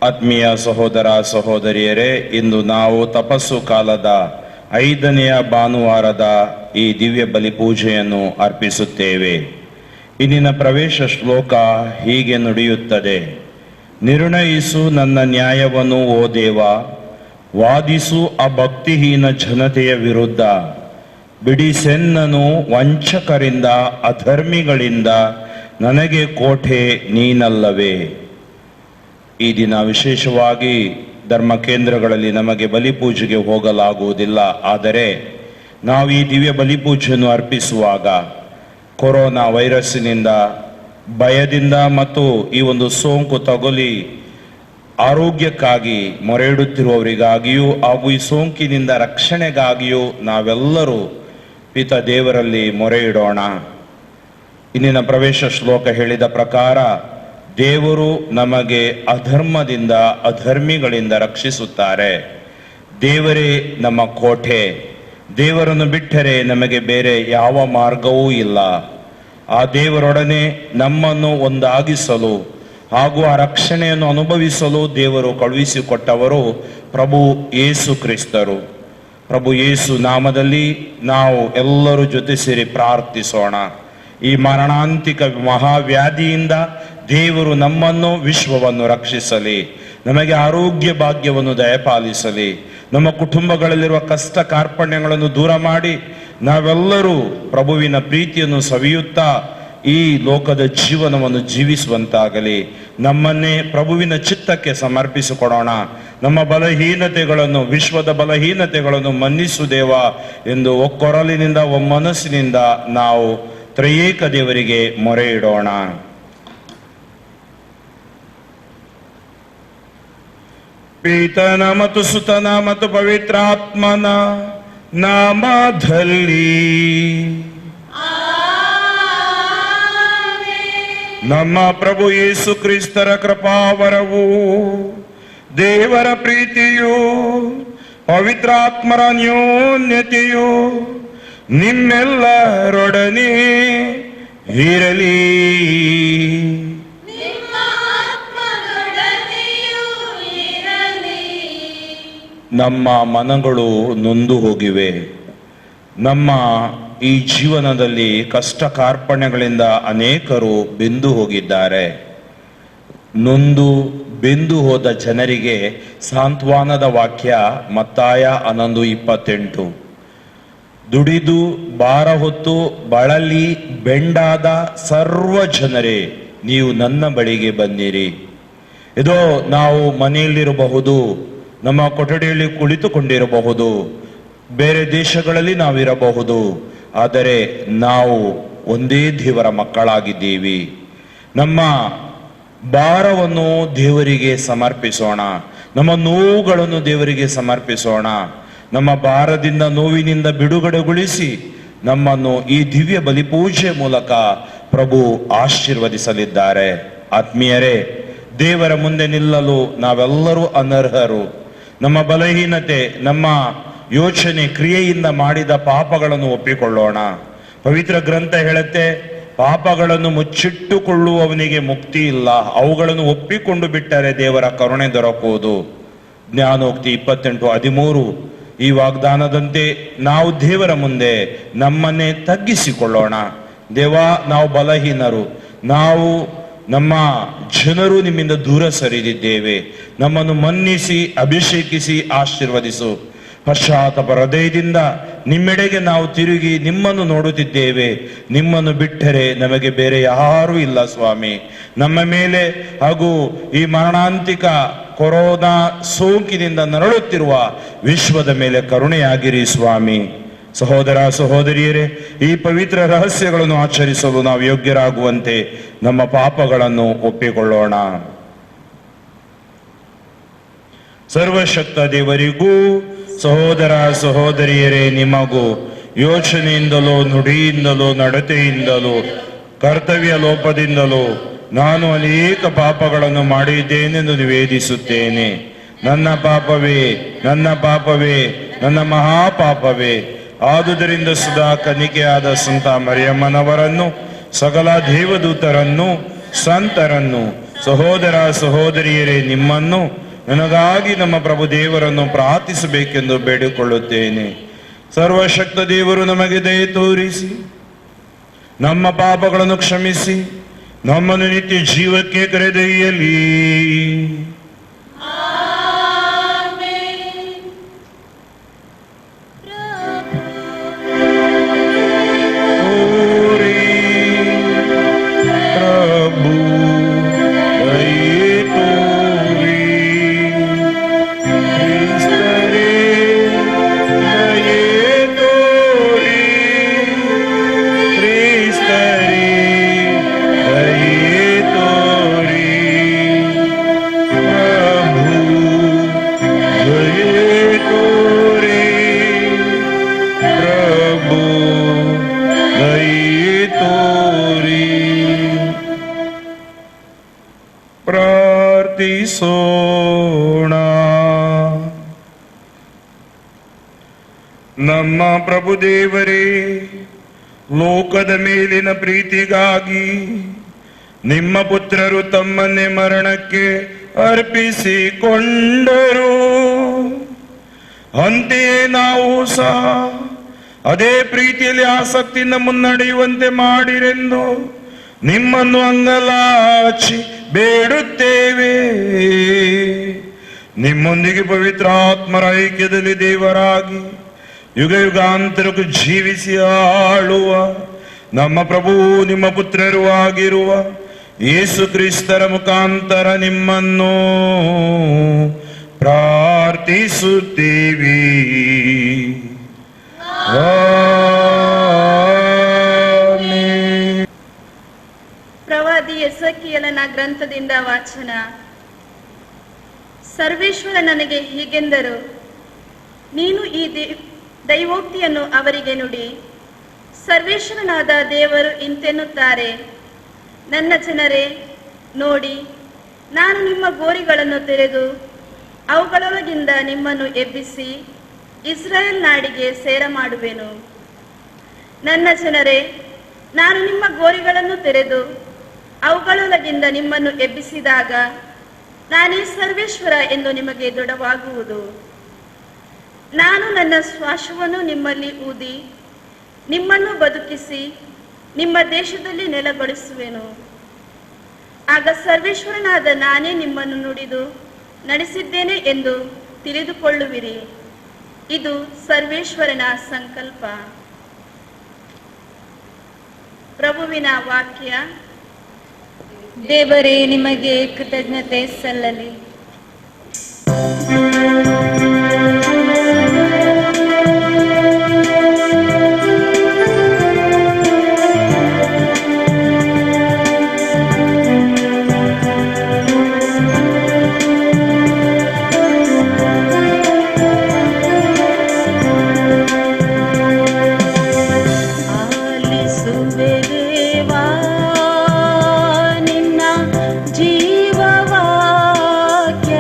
ಆತ್ಮೀಯ ಸಹೋದರ ಸಹೋದರಿಯರೇ, ಇಂದು ನಾವು ತಪಸ್ಸು ಕಾಲದ 5ನೆಯ ಭಾನುವಾರದ ಈ ದಿವ್ಯ ಬಲಿ ಪೂಜೆಯನ್ನು ಅರ್ಪಿಸುತ್ತೇವೆ. ಇಂದಿನ ಪ್ರವೇಶ ಶ್ಲೋಕ ಹೀಗೆ ನುಡಿಯುತ್ತದೆ: ನಿರ್ಣಯಿಸು ನನ್ನ ನ್ಯಾಯವನ್ನು ಓ ದೇವ, ವಾದಿಸು ಆ ಭಕ್ತಿಹೀನ ಜನತೆಯ ವಿರುದ್ಧ, ಬಿಡಿಸೆನ್ನನು ವಂಚಕರಿಂದ ಅಧರ್ಮಿಗಳಿಂದ, ನನಗೆ ಕೋಟೆ ನೀನಲ್ಲವೇ. ಈ ದಿನ ವಿಶೇಷವಾಗಿ ಧರ್ಮ ಕೇಂದ್ರಗಳಲ್ಲಿ ನಮಗೆ ಬಲಿಪೂಜೆಗೆ ಹೋಗಲಾಗುವುದಿಲ್ಲ. ಆದರೆ ನಾವು ಈ ದಿವ್ಯ ಬಲಿಪೂಜೆಯನ್ನು ಅರ್ಪಿಸುವಾಗ ಕೊರೋನಾ ವೈರಸ್ಸಿನಿಂದ, ಭಯದಿಂದ ಮತ್ತು ಈ ಒಂದು ಸೋಂಕು ತಗುಲಿ ಆರೋಗ್ಯಕ್ಕಾಗಿ ಮೊರೆ ಇಡುತ್ತಿರುವವರಿಗಾಗಿಯೂ ಹಾಗೂ ಈ ಸೋಂಕಿನಿಂದ ರಕ್ಷಣೆಗಾಗಿಯೂ ನಾವೆಲ್ಲರೂ ಪಿತ ದೇವರಲ್ಲಿ ಮೊರೆ ಇಡೋಣ. ಇಂದಿನ ಪ್ರವೇಶ ಶ್ಲೋಕ ಹೇಳಿದ ಪ್ರಕಾರ ದೇವರು ನಮಗೆ ಅಧರ್ಮದಿಂದ, ಅಧರ್ಮಿಗಳಿಂದ ರಕ್ಷಿಸುತ್ತಾರೆ. ದೇವರೇ ನಮ್ಮ ಕೋಟೆ. ದೇವರನ್ನು ಬಿಟ್ಟರೆ ನಮಗೆ ಬೇರೆ ಯಾವ ಮಾರ್ಗವೂ ಇಲ್ಲ. ಆ ದೇವರೊಡನೆ ನಮ್ಮನ್ನು ಒಂದಾಗಿಸಲು ಹಾಗೂ ಆ ರಕ್ಷಣೆಯನ್ನು ಅನುಭವಿಸಲು ದೇವರು ಕಳುಹಿಸಿಕೊಟ್ಟವರು ಪ್ರಭು ಯೇಸು ಕ್ರಿಸ್ತರು. ಪ್ರಭು ಯೇಸು ನಾಮದಲ್ಲಿ ನಾವು ಎಲ್ಲರೂ ಜೊತೆ ಸೇರಿ ಪ್ರಾರ್ಥಿಸೋಣ. ಈ ಮರಣಾಂತಿಕ ಮಹಾವ್ಯಾಧಿಯಿಂದ ದೇವರು ನಮ್ಮನ್ನು, ವಿಶ್ವವನ್ನು ರಕ್ಷಿಸಲಿ. ನಮಗೆ ಆರೋಗ್ಯ ಭಾಗ್ಯವನ್ನು ದಯಪಾಲಿಸಲಿ. ನಮ್ಮ ಕುಟುಂಬಗಳಲ್ಲಿರುವ ಕಷ್ಟ ಕಾರ್ಪಣ್ಯಗಳನ್ನು ದೂರ ಮಾಡಿ ನಾವೆಲ್ಲರೂ ಪ್ರಭುವಿನ ಪ್ರೀತಿಯನ್ನು ಸವಿಯುತ್ತಾ ಈ ಲೋಕದ ಜೀವನವನ್ನು ಜೀವಿಸುವಂತಾಗಲಿ. ನಮ್ಮನ್ನೇ ಪ್ರಭುವಿನ ಚಿತ್ತಕ್ಕೆ ಸಮರ್ಪಿಸಿಕೊಡೋಣ. ನಮ್ಮ ಬಲಹೀನತೆಗಳನ್ನು, ವಿಶ್ವದ ಬಲಹೀನತೆಗಳನ್ನು ಮನ್ನಿಸು ದೇವ ಎಂದು ಒಕ್ಕೊರಲಿನಿಂದ, ಒಮ್ಮನಸ್ಸಿನಿಂದ ನಾವು ತ್ರಯೇಕ ದೇವರಿಗೆ ಮೊರೆ ಇಡೋಣ. ಪಿತನ ಮತ್ತು ಸುತನ ಮತ್ತು ಪವಿತ್ರಾತ್ಮನ ನಾಮದಲ್ಲಿ ನಮ್ಮ ಪ್ರಭು ಯೇಸು ಕ್ರಿಸ್ತರ ಕೃಪಾವರವು, ದೇವರ ಪ್ರೀತಿಯು, ಪವಿತ್ರಾತ್ಮರ ಅನ್ಯೋನ್ಯತೆಯು ನಿಮ್ಮೆಲ್ಲರೊಡನೆ ಇರಲಿ. ನಮ್ಮ ಮನಗಳು ನೊಂದು ಹೋಗಿವೆ. ನಮ್ಮ ಈ ಜೀವನದಲ್ಲಿ ಕಷ್ಟ ಕಾರ್ಪಣ್ಯಗಳಿಂದ ಅನೇಕರು ಬೆಂದು ಹೋಗಿದ್ದಾರೆ. ನೊಂದು ಬೆಂದು ಹೋದ ಜನರಿಗೆ ಸಾಂತ್ವನದ ವಾಕ್ಯ ಮತ್ತಾಯ 11:28. ದುಡಿದು ಭಾರ ಹೊತ್ತು ಬಳಲಿ ಬೆಂಡಾದ ಸರ್ವ ಜನರೇ, ನೀವು ನನ್ನ ಬಳಿಗೆ ಬನ್ನಿರಿ. ಇದೋ ನಾವು ಮನೆಯಲ್ಲಿರಬಹುದು, ನಮ್ಮ ಕೊಠಡಿಯಲ್ಲಿ ಕುಳಿತುಕೊಂಡಿರಬಹುದು, ಬೇರೆ ದೇಶಗಳಲ್ಲಿ ನಾವಿರಬಹುದು, ಆದರೆ ನಾವು ಒಂದೇ ದೇವರ ಮಕ್ಕಳಾಗಿದ್ದೀವಿ. ನಮ್ಮ ಭಾರವನ್ನು ದೇವರಿಗೆ ಸಮರ್ಪಿಸೋಣ. ನಮ್ಮ ನೋವುಗಳನ್ನು ದೇವರಿಗೆ ಸಮರ್ಪಿಸೋಣ. ನಮ್ಮ ಭಾರದಿಂದ, ನೋವಿನಿಂದ ಬಿಡುಗಡೆಗೊಳಿಸಿ ನಮ್ಮನ್ನು ಈ ದಿವ್ಯ ಬಲಿಪೂಜೆ ಮೂಲಕ ಪ್ರಭು ಆಶೀರ್ವದಿಸಲಿದ್ದಾರೆ. ಆತ್ಮೀಯರೇ, ದೇವರ ಮುಂದೆ ನಿಲ್ಲಲು ನಾವೆಲ್ಲರೂ ಅನರ್ಹರು. ನಮ್ಮ ಬಲಹೀನತೆ, ನಮ್ಮ ಯೋಚನೆ, ಕ್ರಿಯೆಯಿಂದ ಮಾಡಿದ ಪಾಪಗಳನ್ನು ಒಪ್ಪಿಕೊಳ್ಳೋಣ. ಪವಿತ್ರ ಗ್ರಂಥ ಹೇಳುತ್ತೆ, ಪಾಪಗಳನ್ನು ಮುಚ್ಚಿಟ್ಟುಕೊಳ್ಳುವವನಿಗೆ ಮುಕ್ತಿ ಇಲ್ಲ, ಅವುಗಳನ್ನು ಒಪ್ಪಿಕೊಂಡು ಬಿಟ್ಟರೆ ದೇವರ ಕರುಣೆ ದೊರಕುವುದು. ಜ್ಞಾನೋಕ್ತಿ 28:13. ಈ ವಾಗ್ದಾನದಂತೆ ನಾವು ದೇವರ ಮುಂದೆ ನಮ್ಮನ್ನೇ ತಗ್ಗಿಸಿಕೊಳ್ಳೋಣ. ದೇವ, ನಾವು ಬಲಹೀನರು, ನಾವು ನಮ್ಮ ಜನರು ನಿಮ್ಮಿಂದ ದೂರ ಸರಿದಿದ್ದೇವೆ, ನಮ್ಮನ್ನು ಮನ್ನಿಸಿ ಅಭಿಷೇಕಿಸಿ ಆಶೀರ್ವದಿಸು. ಪಶ್ಚಾತ್ತಾಪ ಹೃದಯದಿಂದ ನಿಮ್ಮೆಡೆಗೆ ನಾವು ತಿರುಗಿ ನಿಮ್ಮನ್ನು ನೋಡುತ್ತಿದ್ದೇವೆ. ನಿಮ್ಮನ್ನು ಬಿಟ್ಟರೆ ನಮಗೆ ಬೇರೆ ಯಾರೂ ಇಲ್ಲ ಸ್ವಾಮಿ. ನಮ್ಮ ಮೇಲೆ ಹಾಗೂ ಈ ಮರಣಾಂತಿಕ ಕೊರೋನಾ ಸೋಂಕಿನಿಂದ ನರಳುತ್ತಿರುವ ವಿಶ್ವದ ಮೇಲೆ ಕರುಣೆಯಾಗಿರಿ ಸ್ವಾಮಿ. ಸಹೋದರ ಸಹೋದರಿಯರೇ, ಈ ಪವಿತ್ರ ರಹಸ್ಯಗಳನ್ನು ಆಚರಿಸಲು ನಾವು ಯೋಗ್ಯರಾಗುವಂತೆ ನಮ್ಮ ಪಾಪಗಳನ್ನು ಒಪ್ಪಿಕೊಳ್ಳೋಣ. ಸರ್ವಶಕ್ತ ದೇವರಿಗೂ ಸಹೋದರ ಸಹೋದರಿಯರೇ ನಿಮಗೂ ಯೋಚನೆಯಿಂದಲೋ ನುಡಿಯಿಂದಲೋ ನಡತೆಯಿಂದಲೋ ಕರ್ತವ್ಯ ಲೋಪದಿಂದಲೋ ನಾನು ಅನೇಕ ಪಾಪಗಳನ್ನು ಮಾಡಿದ್ದೇನೆಂದು ನಿವೇದಿಸುತ್ತೇನೆ. ನನ್ನ ಪಾಪವೇ, ನನ್ನ ಪಾಪವೇ, ನನ್ನ ಮಹಾಪಾಪವೇ. ಆದುದರಿಂದ ಸುಧಾ ಕನ್ನಿಕೆಯಾದ ಸಂತ ಮರಿಯಮ್ಮನವರನ್ನು, ಸಕಲ ದೇವದೂತರನ್ನು, ಸಂತರನ್ನು, ಸಹೋದರ ಸಹೋದರಿಯರೇ ನಿಮ್ಮನ್ನು, ನನಗಾಗಿ ನಮ್ಮ ಪ್ರಭು ದೇವರನ್ನು ಪ್ರಾರ್ಥಿಸಬೇಕೆಂದು ಬೇಡಿಕೊಳ್ಳುತ್ತೇನೆ. ಸರ್ವಶಕ್ತ ದೇವರು ನಮಗೆ ದಯೆ ತೋರಿಸಿ ನಮ್ಮ ಪಾಪಗಳನ್ನು ಕ್ಷಮಿಸಿ ನಮ್ಮನ್ನು ನಿತ್ಯ ಜೀವಕ್ಕೆ ಕರೆದೊಯ್ಯಲಿ. ಪ್ರಾರ್ಥಿಸೋಣ. ನಮ್ಮ ಪ್ರಭು ದೇವರೇ, ಲೋಕದ ಮೇಲಿನ ಪ್ರೀತಿಗಾಗಿ ನಿಮ್ಮ ಪುತ್ರರು ತಮ್ಮನ್ನೇ ಮರಣಕ್ಕೆ ಅರ್ಪಿಸಿಕೊಂಡರು. ಅಂತೆಯೇ ನಾವು ಸಹ ಅದೇ ಪ್ರೀತಿಯಲ್ಲಿ ಆಸಕ್ತಿಯಿಂದ ಮುನ್ನಡೆಯುವಂತೆ ಮಾಡಿರೆಂದು ನಿಮ್ಮನ್ನು ಅಂಗಲಾಚಿ ಬೇಡುತ್ತೇವೆ. ನಿಮ್ಮೊಂದಿಗೆ ಪವಿತ್ರಾತ್ಮರ ಐಕ್ಯದಲ್ಲಿ ದೇವರಾಗಿ ಯುಗ ಯುಗಾಂತರಕ್ಕೂ ಜೀವಿಸಿ ಆಳುವ ನಮ್ಮ ಪ್ರಭು ನಿಮ್ಮ ಪುತ್ರರು ಆಗಿರುವ ಯೇಸು ಕ್ರಿಸ್ತರ ಮುಖಾಂತರ ನಿಮ್ಮನ್ನು ಪ್ರಾರ್ಥಿಸುತ್ತೀವಿ. ಪ್ರವಾದಿ ಎಸೆಕಿಯೇಲನ ಗ್ರಂಥದಿಂದ ವಾಚನ. ಸರ್ವೇಶ್ವರ ನನಗೆ ಹೀಗೆಂದರು, ನೀನು ಈ ದೈವೋಕ್ತಿಯನ್ನು ಅವರಿಗೆ ನುಡಿ. ಸರ್ವೇಶ್ವರನಾದ ದೇವರು ಇಂತೆನ್ನುತ್ತಾರೆ, ನನ್ನ ಜನರೇ ನೋಡಿ, ನಾನು ನಿಮ್ಮ ಗೋರಿಗಳನ್ನು ತೆರೆದು ಅವುಗಳೊಳಗಿಂದ ನಿಮ್ಮನ್ನು ಎಬ್ಬಿಸಿ ಇಸ್ರಾಯೇಲ್ ನಾಡಿಗೆ ಸೇರ ಮಾಡುವೆನು. ನನ್ನ ಜನರೇ, ನಾನು ನಿಮ್ಮ ಗೋರಿಗಳನ್ನು ತೆರೆದು ಅವುಗಳೊಳಗಿಂದ ನಿಮ್ಮನ್ನು ಎಬ್ಬಿಸಿದಾಗ ನಾನೇ ಸರ್ವೇಶ್ವರ ಎಂದು ನಿಮಗೆ ದೃಢವಾಗುವುದು. ನಾನು ನನ್ನ ಶ್ವಾಸವನ್ನು ನಿಮ್ಮಲ್ಲಿ ಊದಿ ನಿಮ್ಮನ್ನು ಬದುಕಿಸಿ ನಿಮ್ಮ ದೇಶದಲ್ಲಿ ನೆಲೆಗೊಳಿಸುವೆನು. ಆಗ ಸರ್ವೇಶ್ವರನಾದ ನಾನೇ ನಿಮ್ಮನ್ನು ನುಡಿದು ನಡೆಸಿದ್ದೇನೆ ಎಂದು ತಿಳಿದುಕೊಳ್ಳುವಿರಿ. ಇದು ಸರ್ವೇಶ್ವರನ ಸಂಕಲ್ಪ. ಪ್ರಭುವಿನ ವಾಕ್ಯ. ದೇವರೇ, ನಿಮಗೆ ಕೃತಜ್ಞತೆ ಸಲ್ಲಲಿ. ಜೀವವಾಕ್ಯ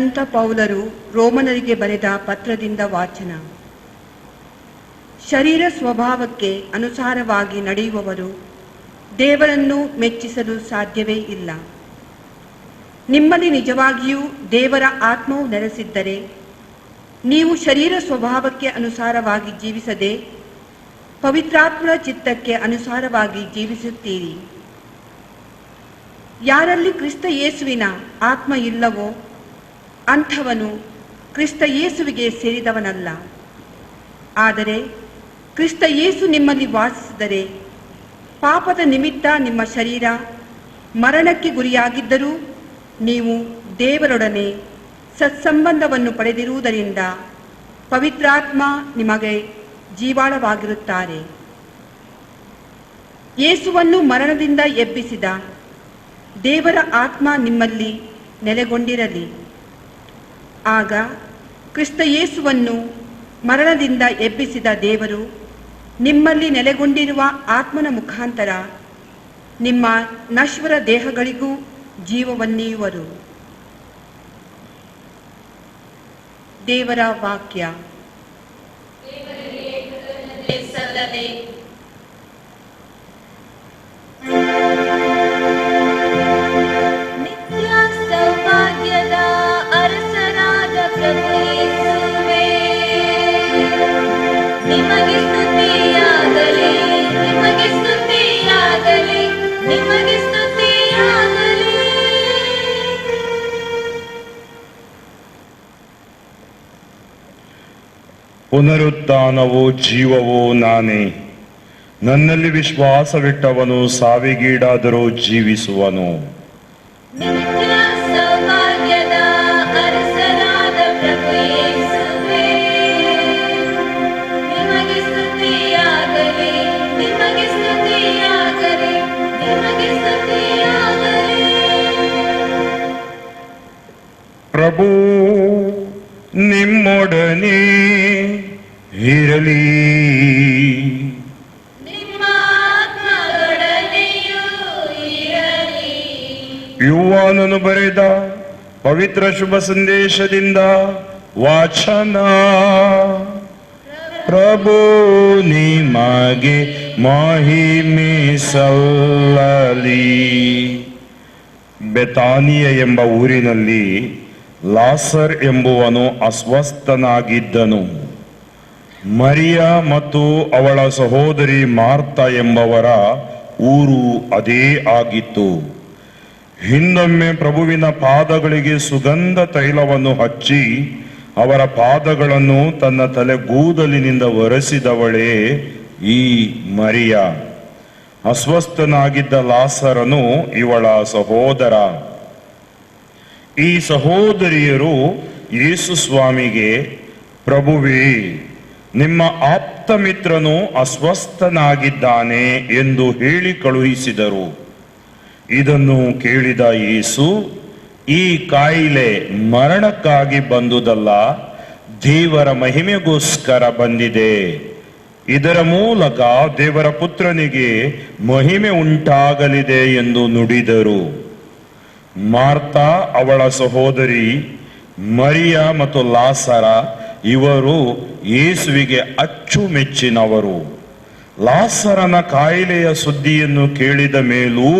ಸಂತ ಪೌಲರು ರೋಮನರಿಗೆ ಬರೆದ ಪತ್ರದಿಂದ ವಾಚನ. ಶರೀರ ಸ್ವಭಾವಕ್ಕೆ ಅನುಸಾರವಾಗಿ ನಡೆಯುವವರು ದೇವರನ್ನು ಮೆಚ್ಚಿಸಲು ಸಾಧ್ಯವೇ ಇಲ್ಲ. ನಿಮ್ಮಲ್ಲಿ ನಿಜವಾಗಿಯೂ ದೇವರ ಆತ್ಮವು ನೆಲೆಸಿದ್ದರೆ ನೀವು ಶರೀರ ಸ್ವಭಾವಕ್ಕೆ ಅನುಸಾರವಾಗಿ ಜೀವಿಸದೆ ಪವಿತ್ರಾತ್ಮರ ಚಿತ್ತಕ್ಕೆ ಅನುಸಾರವಾಗಿ ಜೀವಿಸುತ್ತೀರಿ. ಯಾರಲ್ಲಿ ಕ್ರಿಸ್ತ ಯೇಸುವಿನ ಆತ್ಮ ಇಲ್ಲವೋ ಅಂಥವನು ಕ್ರಿಸ್ತ ಯೇಸುವಿಗೆ ಸೇರಿದವನಲ್ಲ. ಆದರೆ ಕ್ರಿಸ್ತ ಯೇಸು ನಿಮ್ಮಲ್ಲಿ ವಾಸಿಸಿದರೆ ಪಾಪದ ನಿಮಿತ್ತ ನಿಮ್ಮ ಶರೀರ ಮರಣಕ್ಕೆ ಗುರಿಯಾಗಿದ್ದರೂ ನೀವು ದೇವರೊಡನೆ ಸತ್ಸಂಬಂಧವನ್ನು ಪಡೆದಿರುವುದರಿಂದ ಪವಿತ್ರಾತ್ಮ ನಿಮಗೆ ಜೀವಾಳವಾಗಿರುತ್ತಾರೆ. ಯೇಸುವನ್ನು ಮರಣದಿಂದ ಎಬ್ಬಿಸಿದ ದೇವರ ಆತ್ಮ ನಿಮ್ಮಲ್ಲಿ ನೆಲೆಗೊಂಡಿರಲಿ. ಆಗ ಕ್ರಿಸ್ತ ಯೇಸುವನ್ನು ಮರಣದಿಂದ ಎಬ್ಬಿಸಿದ ದೇವರು ನಿಮ್ಮಲ್ಲಿ ನೆಲೆಗೊಂಡಿರುವ ಆತ್ಮನ ಮುಖಾಂತರ ನಿಮ್ಮ ನಶ್ವರ ದೇಹಗಳಿಗೂ ಜೀವವನ್ನೀಯುವರು. ದೇವರ ವಾಕ್ಯ. ಸಲ್ಲಲಿ. ನಿತ್ಯ ಸೌಭಾಗ್ಯದ ಅರಸನಾದ ಪ್ರಭು ಯೇಸುವೇ, ನಿಮಗೆ ಸ್ತುತಿಯಾಗಲಿ, ನಿಮಗೆ ಸ್ತುತಿಯಾಗಲಿ, ನಿಮಗೆ ಸ್ತುತಿಯಾಗಲಿ. ಪುನರುತ್ಥಾನವೂ ಜೀವವೂ ನಾನೇ. ನನ್ನಲ್ಲಿ ವಿಶ್ವಾಸವಿಟ್ಟವನು ಸಾವಿಗೀಡಾದರೂ ಜೀವಿಸುವನು. ನಿತ್ಯ ಸೌಭಾಗ್ಯದ ಅರಸನಾದ ಪ್ರಭು ಯೇಸುವೇ, ನಿಮಗೆ ಸ್ತುತಿಯಾಗಲಿ, ನಿಮಗೆ ಸ್ತುತಿಯಾಗಲಿ, ನಿಮಗೆ ಸ್ತುತಿಯಾಗಲಿ. ಪ್ರಭು ನಿಮ್ಮೊಡನೆ ಇರಲಿ. ನಿಮ್ಮ ಆತ್ಮದೊಡನೆಯೂ ಇರಲಿ. ಯೋಹಾನನು ಬರೆದ ಪವಿತ್ರ ಶುಭ ಸಂದೇಶದಿಂದ ವಾಚನ. ಪ್ರಭು ನಿಮಗೆ ಮಹಿಮೆ ಸಲ್ಲಲಿ. ಬೆತಾನಿಯ ಎಂಬ ಊರಿನಲ್ಲಿ ಲಾಸರ್ ಎಂಬುವನು ಅಸ್ವಸ್ಥನಾಗಿದ್ದನು. ಮರಿಯ ಮತ್ತು ಅವಳ ಸಹೋದರಿ ಮಾರ್ತಾ ಎಂಬವರ ಊರು ಅದೇ ಆಗಿತ್ತು. ಹಿಂದೊಮ್ಮೆ ಪ್ರಭುವಿನ ಪಾದಗಳಿಗೆ ಸುಗಂಧ ತೈಲವನ್ನು ಹಚ್ಚಿ ಅವರ ಪಾದಗಳನ್ನು ತನ್ನ ತಲೆಗೂದಲಿನಿಂದ ಒರೆಸಿದವಳೇ ಈ ಮರಿಯ. ಅಸ್ವಸ್ಥನಾಗಿದ್ದ ಲಾಸರನು ಇವಳ ಸಹೋದರ. ಈ ಸಹೋದರಿಯರು ಯೇಸು ಸ್ವಾಮಿಗೆ, ಪ್ರಭುವೇ, ನಿಮ್ಮ ಆಪ್ತ ಮಿತ್ರನು ಅಸ್ವಸ್ಥನಾಗಿದ್ದಾನೆ ಎಂದು ಹೇಳಿ ಕಳುಹಿಸಿದರು. ಇದನ್ನು ಕೇಳಿದ ಯೇಸು, ಈ ಕಾಯಿಲೆ ಮರಣಕ್ಕಾಗಿ ಬಂದುದಲ್ಲ, ದೇವರ ಮಹಿಮೆಗೋಸ್ಕರ ಬಂದಿದೆ. ಇದರ ಮೂಲಕ ದೇವರ ಪುತ್ರನಿಗೆ ಮಹಿಮೆ ಉಂಟಾಗಲಿದೆ ಎಂದು ನುಡಿದರು. ಮಾರ್ತಾ, ಅವಳ ಸಹೋದರಿ, ಮರಿಯ ಮತ್ತು ಲಾಸರ ಇವರು ಯೇಸುವಿಗೆ ಅಚ್ಚುಮೆಚ್ಚಿನವರು. ಲಾಸರನ ಕಾಯಿಲೆಯ ಸುದ್ದಿಯನ್ನು ಕೇಳಿದ ಮೇಲೂ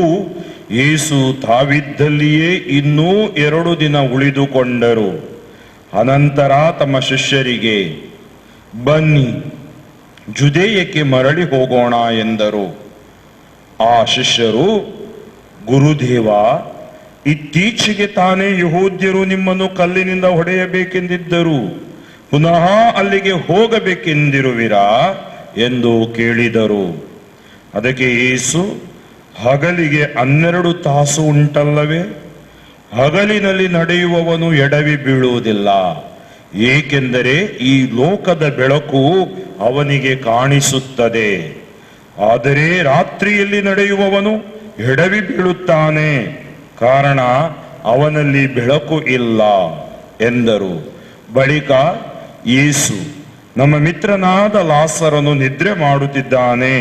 ಯೇಸು ತಾವಿದ್ದಲ್ಲಿಯೇ ಇನ್ನೂ 2 ದಿನ ಉಳಿದುಕೊಂಡರು. ಅನಂತರ ತಮ್ಮ ಶಿಷ್ಯರಿಗೆ, ಬನ್ನಿ, ಜುದೇಯಕ್ಕೆ ಮರಳಿ ಹೋಗೋಣ ಎಂದರು. ಆ ಶಿಷ್ಯರು, ಗುರುದೇವ, ಇತ್ತೀಚೆಗೆ ತಾನೇ ಯಹೂದ್ಯರು ನಿಮ್ಮನ್ನು ಕಲ್ಲಿನಿಂದ ಹೊಡೆಯಬೇಕೆಂದಿದ್ದರು, ಪುನಃ ಅಲ್ಲಿಗೆ ಹೋಗಬೇಕೆಂದಿರುವಿರಾ ಎಂದು ಕೇಳಿದರು. ಅದಕ್ಕೆ ಯೇಸು, ಹಗಲಿಗೆ 12 ತಾಸು ಉಂಟಲ್ಲವೇ? ಹಗಲಿನಲ್ಲಿ ನಡೆಯುವವನು ಎಡವಿ ಬೀಳುವುದಿಲ್ಲ, ಏಕೆಂದರೆ ಈ ಲೋಕದ ಬೆಳಕು ಅವನಿಗೆ ಕಾಣಿಸುತ್ತದೆ. ಆದರೆ ರಾತ್ರಿಯಲ್ಲಿ ನಡೆಯುವವನು ಎಡವಿ ಬೀಳುತ್ತಾನೆ, ಕಾರಣ ಅವನಲ್ಲಿ ಬೆಳಕು ಇಲ್ಲ ಎಂದರು. ಬಳಿಕ ಯೇಸು, ನಮ್ಮ ಮಿತ್ರನಾದ ಲಾಸರನು ನಿದ್ರೆ ಮಾಡುತ್ತಿದ್ದಾನೆ,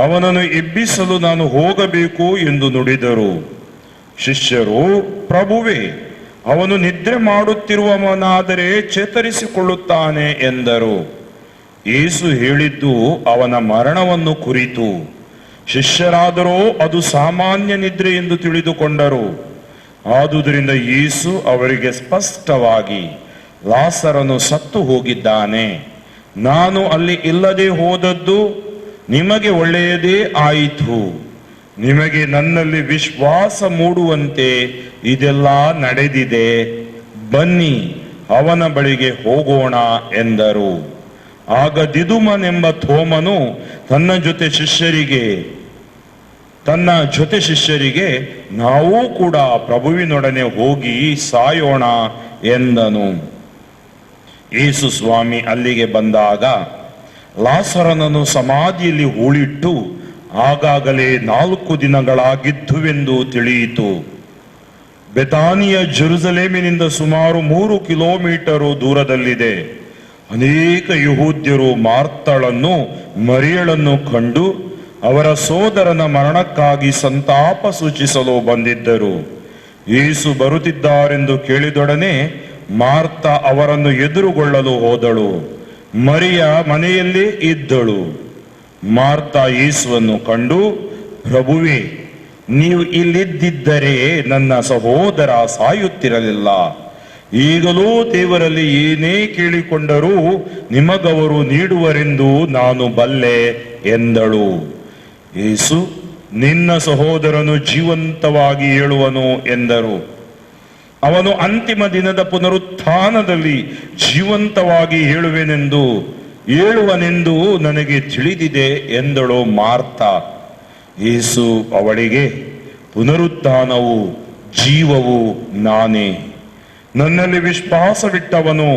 ಅವನನ್ನು ಎಬ್ಬಿಸಲು ನಾನು ಹೋಗಬೇಕು ಎಂದು ನುಡಿದರು. ಶಿಷ್ಯರು, ಪ್ರಭುವೇ, ಅವನು ನಿದ್ರೆ ಮಾಡುತ್ತಿರುವವನಾದರೆ ಚೇತರಿಸಿಕೊಳ್ಳುತ್ತಾನೆ ಎಂದರು. ಯೇಸು ಹೇಳಿದ್ದು ಅವನ ಮರಣವನ್ನು ಕುರಿತು. ಶಿಷ್ಯರಾದರೋ ಅದು ಸಾಮಾನ್ಯ ನಿದ್ರೆ ಎಂದು ತಿಳಿದುಕೊಂಡರು. ಆದುದರಿಂದ ಯೇಸು ಅವರಿಗೆ ಸ್ಪಷ್ಟವಾಗಿ, ಲಾಸರನು ಸತ್ತು ಹೋಗಿದ್ದಾನೆ. ನಾನು ಅಲ್ಲಿ ಇಲ್ಲದೆ ಹೋದದ್ದು ನಿಮಗೆ ಒಳ್ಳೆಯದೇ ಆಯಿತು. ನಿಮಗೆ ನನ್ನಲ್ಲಿ ವಿಶ್ವಾಸ ಮೂಡುವಂತೆ ಇದೆಲ್ಲ ನಡೆದಿದೆ. ಬನ್ನಿ, ಅವನ ಬಳಿಗೆ ಹೋಗೋಣ ಎಂದರು. ಆಗ ದಿದುಮನೆಂಬ ಥೋಮನು ತನ್ನ ಜೊತೆ ಶಿಷ್ಯರಿಗೆ ನಾವೂ ಕೂಡ ಪ್ರಭುವಿನೊಡನೆ ಹೋಗಿ ಸಾಯೋಣ ಎಂದನು. ಯೇಸು ಸ್ವಾಮಿ ಅಲ್ಲಿಗೆ ಬಂದಾಗ ಲಾಸರನನ್ನು ಸಮಾಧಿಯಲ್ಲಿ ಹೂಳಿಟ್ಟು ಆಗಾಗಲೇ 4 ದಿನಗಳಾಗಿದ್ದುವೆಂದು ತಿಳಿಯಿತು. ಬೆತಾನಿಯ ಜೆರುಸಲೇಮಿನಿಂದ ಸುಮಾರು 3 ಕಿಲೋಮೀಟರು ದೂರದಲ್ಲಿದೆ. ಅನೇಕ ಯಹೂದ್ಯರು ಮಾರ್ತಳನ್ನು ಮರಿಯಳನ್ನು ಕಂಡು ಅವರ ಸೋದರನ ಮರಣಕ್ಕಾಗಿ ಸಂತಾಪ ಸೂಚಿಸಲು ಬಂದಿದ್ದರು. ಯೇಸು ಬರುತ್ತಿದ್ದಾರೆಂದು ಕೇಳಿದೊಡನೆ ಮಾರ್ತ ಅವರನ್ನು ಎದುರುಗೊಳ್ಳಲು ಹೋದಳು. ಮರಿಯ ಮನೆಯಲ್ಲೇ ಇದ್ದಳು. ಮಾರ್ತ ಯೇಸುವನ್ನು ಕಂಡು, ಪ್ರಭುವೇ, ನೀವು ಇಲ್ಲಿದ್ದಿದ್ದರೆ ನನ್ನ ಸಹೋದರ ಸಾಯುತ್ತಿರಲಿಲ್ಲ. ಈಗಲೂ ದೇವರಲ್ಲಿ ಏನೇ ಕೇಳಿಕೊಂಡರೂ ನಿಮಗವರು ನೀಡುವರೆಂದು ನಾನು ಬಲ್ಲೆ ಎಂದಳು. ಯೇಸು, ನಿನ್ನ ಸಹೋದರನು ಜೀವಂತವಾಗಿ ಏಳುವನು ಎಂದರು. ಅವನು ಅಂತಿಮ ದಿನದ ಪುನರುತ್ಥಾನದಲ್ಲಿ ಜೀವಂತವಾಗಿ ಏಳುವನೆಂದು ನನಗೆ ತಿಳಿದಿದೆ ಎಂದಳು ಮಾರ್ತ. ಯೇಸು ಅವಳಿಗೆ, ಪುನರುತ್ಥಾನವು ಜೀವವು ನಾನೇ. ನನ್ನಲ್ಲಿ ವಿಶ್ವಾಸವಿಟ್ಟವನು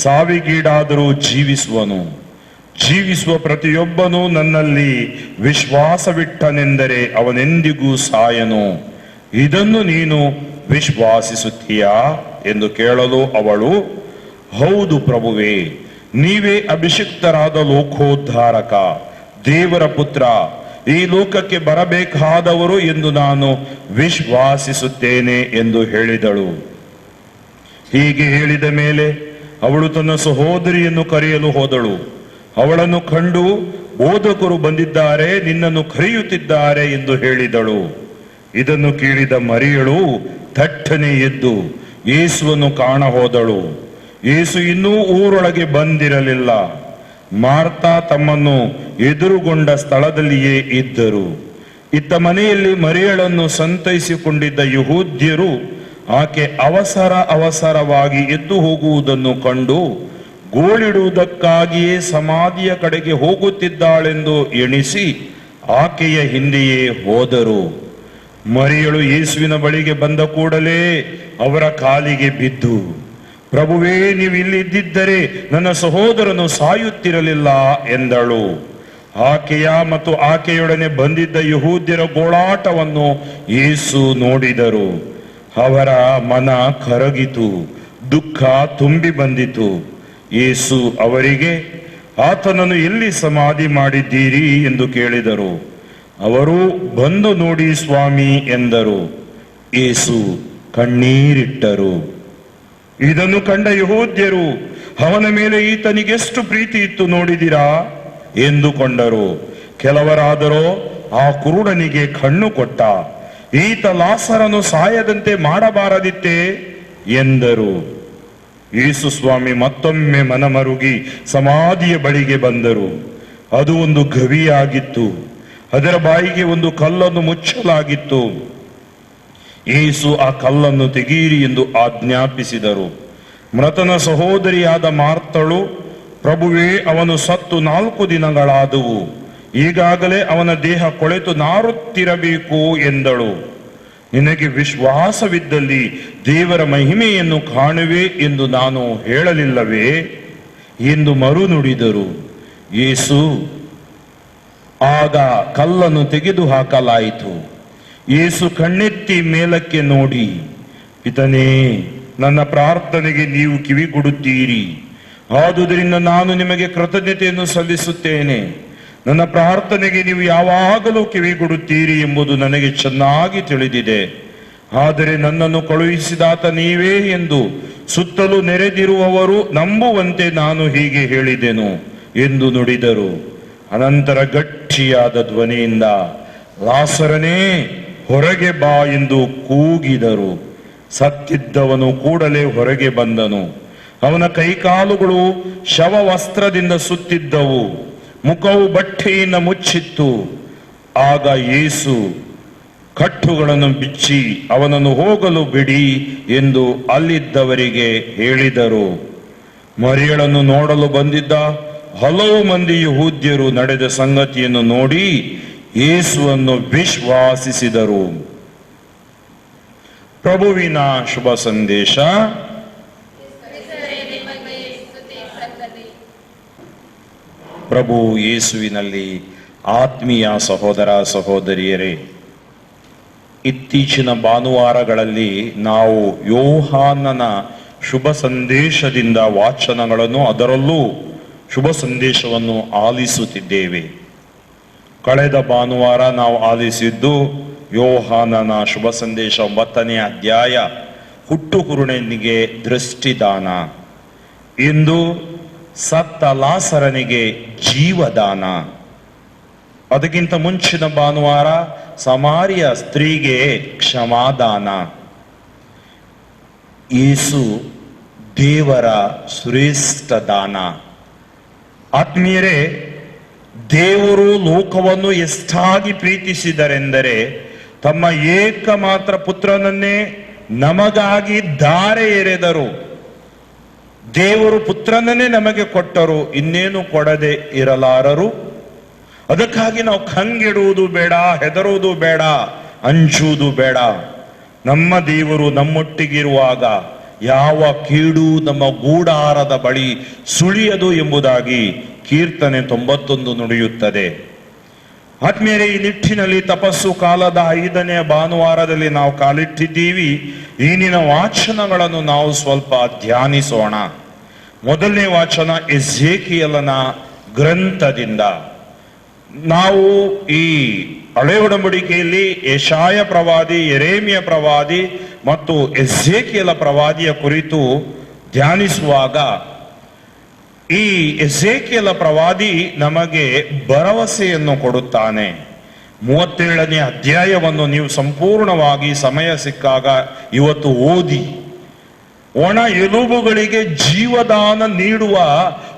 ಸಾವಿಗೀಡಾದರೂ ಜೀವಿಸುವನು. ಜೀವಿಸುವ ಪ್ರತಿಯೊಬ್ಬನೂ ನನ್ನಲ್ಲಿ ವಿಶ್ವಾಸವಿಟ್ಟನೆಂದರೆ ಅವನೆಂದಿಗೂ ಸಾಯನು. ಇದನ್ನು ನೀನು ವಿಶ್ವಾಸಿಸುತ್ತೀಯಾ ಎಂದು ಕೇಳಲು ಅವಳು, ಹೌದು ಪ್ರಭುವೇ, ನೀವೇ ಅಭಿಷಿಕ್ತರಾದ ಲೋಕೋದ್ಧಾರಕ, ದೇವರ ಪುತ್ರ, ಈ ಲೋಕಕ್ಕೆ ಬರಬೇಕಾದವರು ಎಂದು ನಾನು ವಿಶ್ವಾಸಿಸುತ್ತೇನೆ ಎಂದು ಹೇಳಿದಳು. ಹೀಗೆ ಹೇಳಿದ ಮೇಲೆ ಅವಳು ತನ್ನ ಸಹೋದರಿಯನ್ನು ಕರೆಯಲು ಹೋದಳು. ಅವಳನ್ನು ಕಂಡು, ಬೋಧಕರು ಬಂದಿದ್ದಾರೆ, ನಿನ್ನನ್ನು ಕರೆಯುತ್ತಿದ್ದಾರೆ ಎಂದು ಹೇಳಿದಳು. ಇದನ್ನು ಕೇಳಿದ ಮರಿಯಳು ಥಟ್ಟನೆ ಎದ್ದು ಯೇಸುವನ್ನು ಕಾಣ ಹೋದಳು. ಯೇಸು ಇನ್ನೂ ಊರೊಳಗೆ ಬಂದಿರಲಿಲ್ಲ. ಮಾರ್ತಾ ತಮ್ಮನ್ನು ಎದುರುಗೊಂಡ ಸ್ಥಳದಲ್ಲಿಯೇ ಇದ್ದರು. ಇತ್ತ ಮನೆಯಲ್ಲಿ ಮರಿಯಳನ್ನು ಸಂತೈಸಿಕೊಂಡಿದ್ದ ಯಹೂದ್ಯರು ಆಕೆ ಅವಸರವಾಗಿ ಎದ್ದು ಹೋಗುವುದನ್ನು ಕಂಡು ಗೋಳಿಡುವುದಕ್ಕಾಗಿಯೇ ಸಮಾಧಿಯ ಕಡೆಗೆ ಹೋಗುತ್ತಿದ್ದಾಳೆಂದು ಎಣಿಸಿ ಆಕೆಯ ಹಿಂದೆಯೇ ಹೋದರು. ಮರಿಯಳು ಯೇಸುವಿನ ಬಳಿಗೆ ಬಂದ ಕೂಡಲೇ ಅವರ ಕಾಲಿಗೆ ಬಿದ್ದು, ಪ್ರಭುವೇ, ನೀವು ಇಲ್ಲಿದ್ದಿದ್ದರೆ ನನ್ನ ಸಹೋದರನು ಸಾಯುತ್ತಿರಲಿಲ್ಲ ಎಂದಳು. ಆಕೆಯ ಮತ್ತು ಆಕೆಯೊಡನೆ ಬಂದಿದ್ದ ಯಹೂದ್ಯರ ಗೋಳಾಟವನ್ನು ಯೇಸು ನೋಡಿದರು. ಅವರ ಮನ ಕರಗಿತು, ದುಃಖ ತುಂಬಿ ಬಂದಿತು. ಯೇಸು ಅವರಿಗೆ, ಆತನನ್ನು ಎಲ್ಲಿ ಸಮಾಧಿ ಮಾಡಿದ್ದೀರಿ ಎಂದು ಕೇಳಿದರು. ಅವರು, ಬಂದು ನೋಡಿ ಸ್ವಾಮಿ ಎಂದರು. ಯೇಸು ಕಣ್ಣೀರಿಟ್ಟರು. ಇದನ್ನು ಕಂಡ ಯಹೂದ್ಯರು, ಅವನ ಮೇಲೆ ಈತನಿಗೆಷ್ಟು ಪ್ರೀತಿ ಇತ್ತು ನೋಡಿದಿರಾ ಎಂದುಕೊಂಡರು. ಕೆಲವರಾದರೋ, ಆ ಕುರುಡನಿಗೆ ಕಣ್ಣು ಕೊಟ್ಟ, ಈತ ಲಾಸರನು ಸಾಯದಂತೆ ಮಾಡಬಾರದಿತ್ತೇ ಎಂದರು. ಯೇಸು ಸ್ವಾಮಿ ಮತ್ತೊಮ್ಮೆ ಮನಮರುಗಿ ಸಮಾಧಿಯ ಬಳಿಗೆ ಬಂದರು. ಅದು ಒಂದು ಗವಿಯಾಗಿತ್ತು. ಅದರ ಬಾಯಿಗೆ ಒಂದು ಕಲ್ಲನ್ನು ಮುಚ್ಚಲಾಗಿತ್ತು. ಯೇಸು ಆ ಕಲ್ಲನ್ನು ತೆಗೀರಿ ಎಂದು ಆಜ್ಞಾಪಿಸಿದರು. ಮೃತನ ಸಹೋದರಿಯಾದ ಮಾರ್ತಳು, ಪ್ರಭುವೇ, ಅವನು ಸತ್ತು 4 ದಿನಗಳಾದವು. ಈಗಾಗಲೇ ಅವನ ದೇಹ ಕೊಳೆತು ನಾರುತ್ತಿರಬೇಕು ಎಂದಳು. ನಿನಗೆ ವಿಶ್ವಾಸವಿದ್ದಲ್ಲಿ ದೇವರ ಮಹಿಮೆಯನ್ನು ಕಾಣುವೆ ಎಂದು ನಾನು ಹೇಳಲಿಲ್ಲವೇ ಎಂದು ಮರು ನುಡಿದರು. ಯೇಸು, ಆಗ ಕಲ್ಲನ್ನು ತೆಗೆದು ಹಾಕಲಾಯಿತು. ಯೇಸು ಕಣ್ಣೆತ್ತಿ ಮೇಲಕ್ಕೆ ನೋಡಿ, ಪಿತನೇ, ನನ್ನ ಪ್ರಾರ್ಥನೆಗೆ ನೀವು ಕಿವಿಗೊಡುತ್ತೀರಿ. ಆದುದರಿಂದ ನಾನು ನಿಮಗೆ ಕೃತಜ್ಞತೆಯನ್ನು ಸಲ್ಲಿಸುತ್ತೇನೆ. ನನ್ನ ಪ್ರಾರ್ಥನೆಗೆ ನೀವು ಯಾವಾಗಲೂ ಕಿವಿಗೊಡುತ್ತೀರಿ ಎಂಬುದು ನನಗೆ ಚೆನ್ನಾಗಿ ತಿಳಿದಿದೆ. ಆದರೆ ನನ್ನನ್ನು ಕಳುಹಿಸಿದಾತ ನೀವೇ ಎಂದು ಸುತ್ತಲೂ ನೆರೆದಿರುವವರು ನಂಬುವಂತೆ ನಾನು ಹೀಗೆ ಹೇಳಿದೆನು ಎಂದು ನುಡಿದರು. ಅನಂತರ ಗಟ್ಟಿಯಾದ ಧ್ವನಿಯಿಂದ, ಲಾಸರನೇ ಹೊರಗೆ ಬಾ ಎಂದು ಕೂಗಿದರು. ಸತ್ತಿದ್ದವನು ಕೂಡಲೇ ಹೊರಗೆ ಬಂದನು. ಅವನ ಕೈಕಾಲುಗಳು ಶವವಸ್ತ್ರದಿಂದ ಸುತ್ತಿದ್ದವು, ಮುಖವು ಬಟ್ಟೆಯಿಂದ ಮುಚ್ಚಿತ್ತು. ಆಗ ಯೇಸು ಕಟ್ಟುಗಳನ್ನು ಬಿಚ್ಚಿ ಅವನನ್ನು ಹೋಗಲು ಬಿಡಿ ಎಂದು ಅಲ್ಲಿದ್ದವರಿಗೆ ಹೇಳಿದರು. ಮರಿಯಳನ್ನು ನೋಡಲು ಬಂದಿದ್ದ ಹಲವು ಮಂದಿ ಯೆಹೂದ್ಯರು ನಡೆದ ಸಂಗತಿಯನ್ನು ನೋಡಿ ಯೇಸುವನ್ನು ವಿಶ್ವಾಸಿಸಿದರು. ಪ್ರಭುವಿನ ಶುಭ ಸಂದೇಶ. ಕ್ರಿಸ್ತರೇ, ನಿಮಗೆ ಸ್ತುತಿ ಸಲ್ಲಲಿ. ಪ್ರಭು ಯೇಸುವಿನಲ್ಲಿ ಆತ್ಮೀಯ ಸಹೋದರ ಸಹೋದರಿಯರೇ, ಇತ್ತೀಚಿನ ಭಾನುವಾರಗಳಲ್ಲಿ ನಾವು ಯೋಹಾನನ ಶುಭ ಸಂದೇಶದಿಂದ ವಾಚನಗಳನ್ನು, ಅದರಲ್ಲೂ ಶುಭ ಸಂದೇಶವನ್ನು ಆಲಿಸುತ್ತಿದ್ದೇವೆ. ಕಳೆದ ಭಾನುವಾರ ನಾವು ಆಲಿಸಿದ್ದು ಯೋಹಾನನ ಶುಭ ಸಂದೇಶ 9ನೇ ಅಧ್ಯಾಯ, ಹುಟ್ಟುಕುರುಡನಿಗೆ ದೃಷ್ಟಿದಾನ. ಇಂದು ಸತ್ತ ಲಾಸರನಿಗೆ ಜೀವದಾನ. ಅದಕ್ಕಿಂತ ಮುಂಚಿನ ಭಾನುವಾರ ಸಮಾರಿಯ ಸ್ತ್ರೀಗೆ ಕ್ಷಮಾದಾನ. ಯೇಸು ದೇವರ ಶ್ರೇಷ್ಠ ದಾನ. ಆತ್ಮೀಯರೇ, ದೇವರು ಲೋಕವನ್ನು ಎಷ್ಟಾಗಿ ಪ್ರೀತಿಸಿದರೆಂದರೆ ತಮ್ಮ ಏಕಮಾತ್ರ ಪುತ್ರನನ್ನೇ ನಮಗಾಗಿ ಧಾರೆ ಎರೆದರು. ದೇವರು ಪುತ್ರನನ್ನೇ ನಮಗೆ ಕೊಟ್ಟರು, ಇನ್ನೇನು ಕೊಡದೆ ಇರಲಾರರು. ಅದಕ್ಕಾಗಿ ನಾವು ಕಂಗೆಡುವುದು ಬೇಡ, ಹೆದರುವುದು ಬೇಡ, ಅಂಜುವುದು ಬೇಡ. ನಮ್ಮ ದೇವರು ನಮ್ಮೊಟ್ಟಿಗಿರುವಾಗ ಯಾವ ಕೀಡು ನಮ್ಮ ಗೂಡಾರದ ಬಳಿ ಸುಳಿಯದು ಎಂಬುದಾಗಿ ಕೀರ್ತನೆ 91 ನುಡಿಯುತ್ತದೆ. ಆತ್ಮೀಯರೇ, ಈ ನಿಟ್ಟಿನಲ್ಲಿ ತಪಸ್ಸು ಕಾಲದ 5ನೇ ಭಾನುವಾರದಲ್ಲಿ ನಾವು ಕಾಲಿಟ್ಟಿದ್ದೀವಿ. ಈನಿನ ವಾಚನಗಳನ್ನು ನಾವು ಸ್ವಲ್ಪ ಧ್ಯಾನಿಸೋಣ. ಮೊದಲನೇ ವಾಚನ ಎಝೇಕಿಯೇಲನ ಗ್ರಂಥದಿಂದ. ನಾವು ಈ ಹಳೆ ಒಡಂಬಡಿಕೆಯಲ್ಲಿ ಯೆಶಾಯ ಪ್ರವಾದಿ, ಯೆರೆಮೀಯ ಪ್ರವಾದಿ ಮತ್ತು ಎಝೇಕಿಯೇಲ ಪ್ರವಾದಿಯ ಕುರಿತು ಧ್ಯಾನಿಸುವಾಗ ಈ ಎಝೇಕಿಯೇಲ ಪ್ರವಾದಿ ನಮಗೆ ಭರವಸೆಯನ್ನು ಕೊಡುತ್ತಾನೆ. 37ನೇ ಅಧ್ಯಾಯವನ್ನು ನೀವು ಸಂಪೂರ್ಣವಾಗಿ ಸಮಯ ಸಿಕ್ಕಾಗ ಇವತ್ತು ಓದಿ. ಒಣ ಎಲುಬುಗಳಿಗೆ ಜೀವದಾನ ನೀಡುವ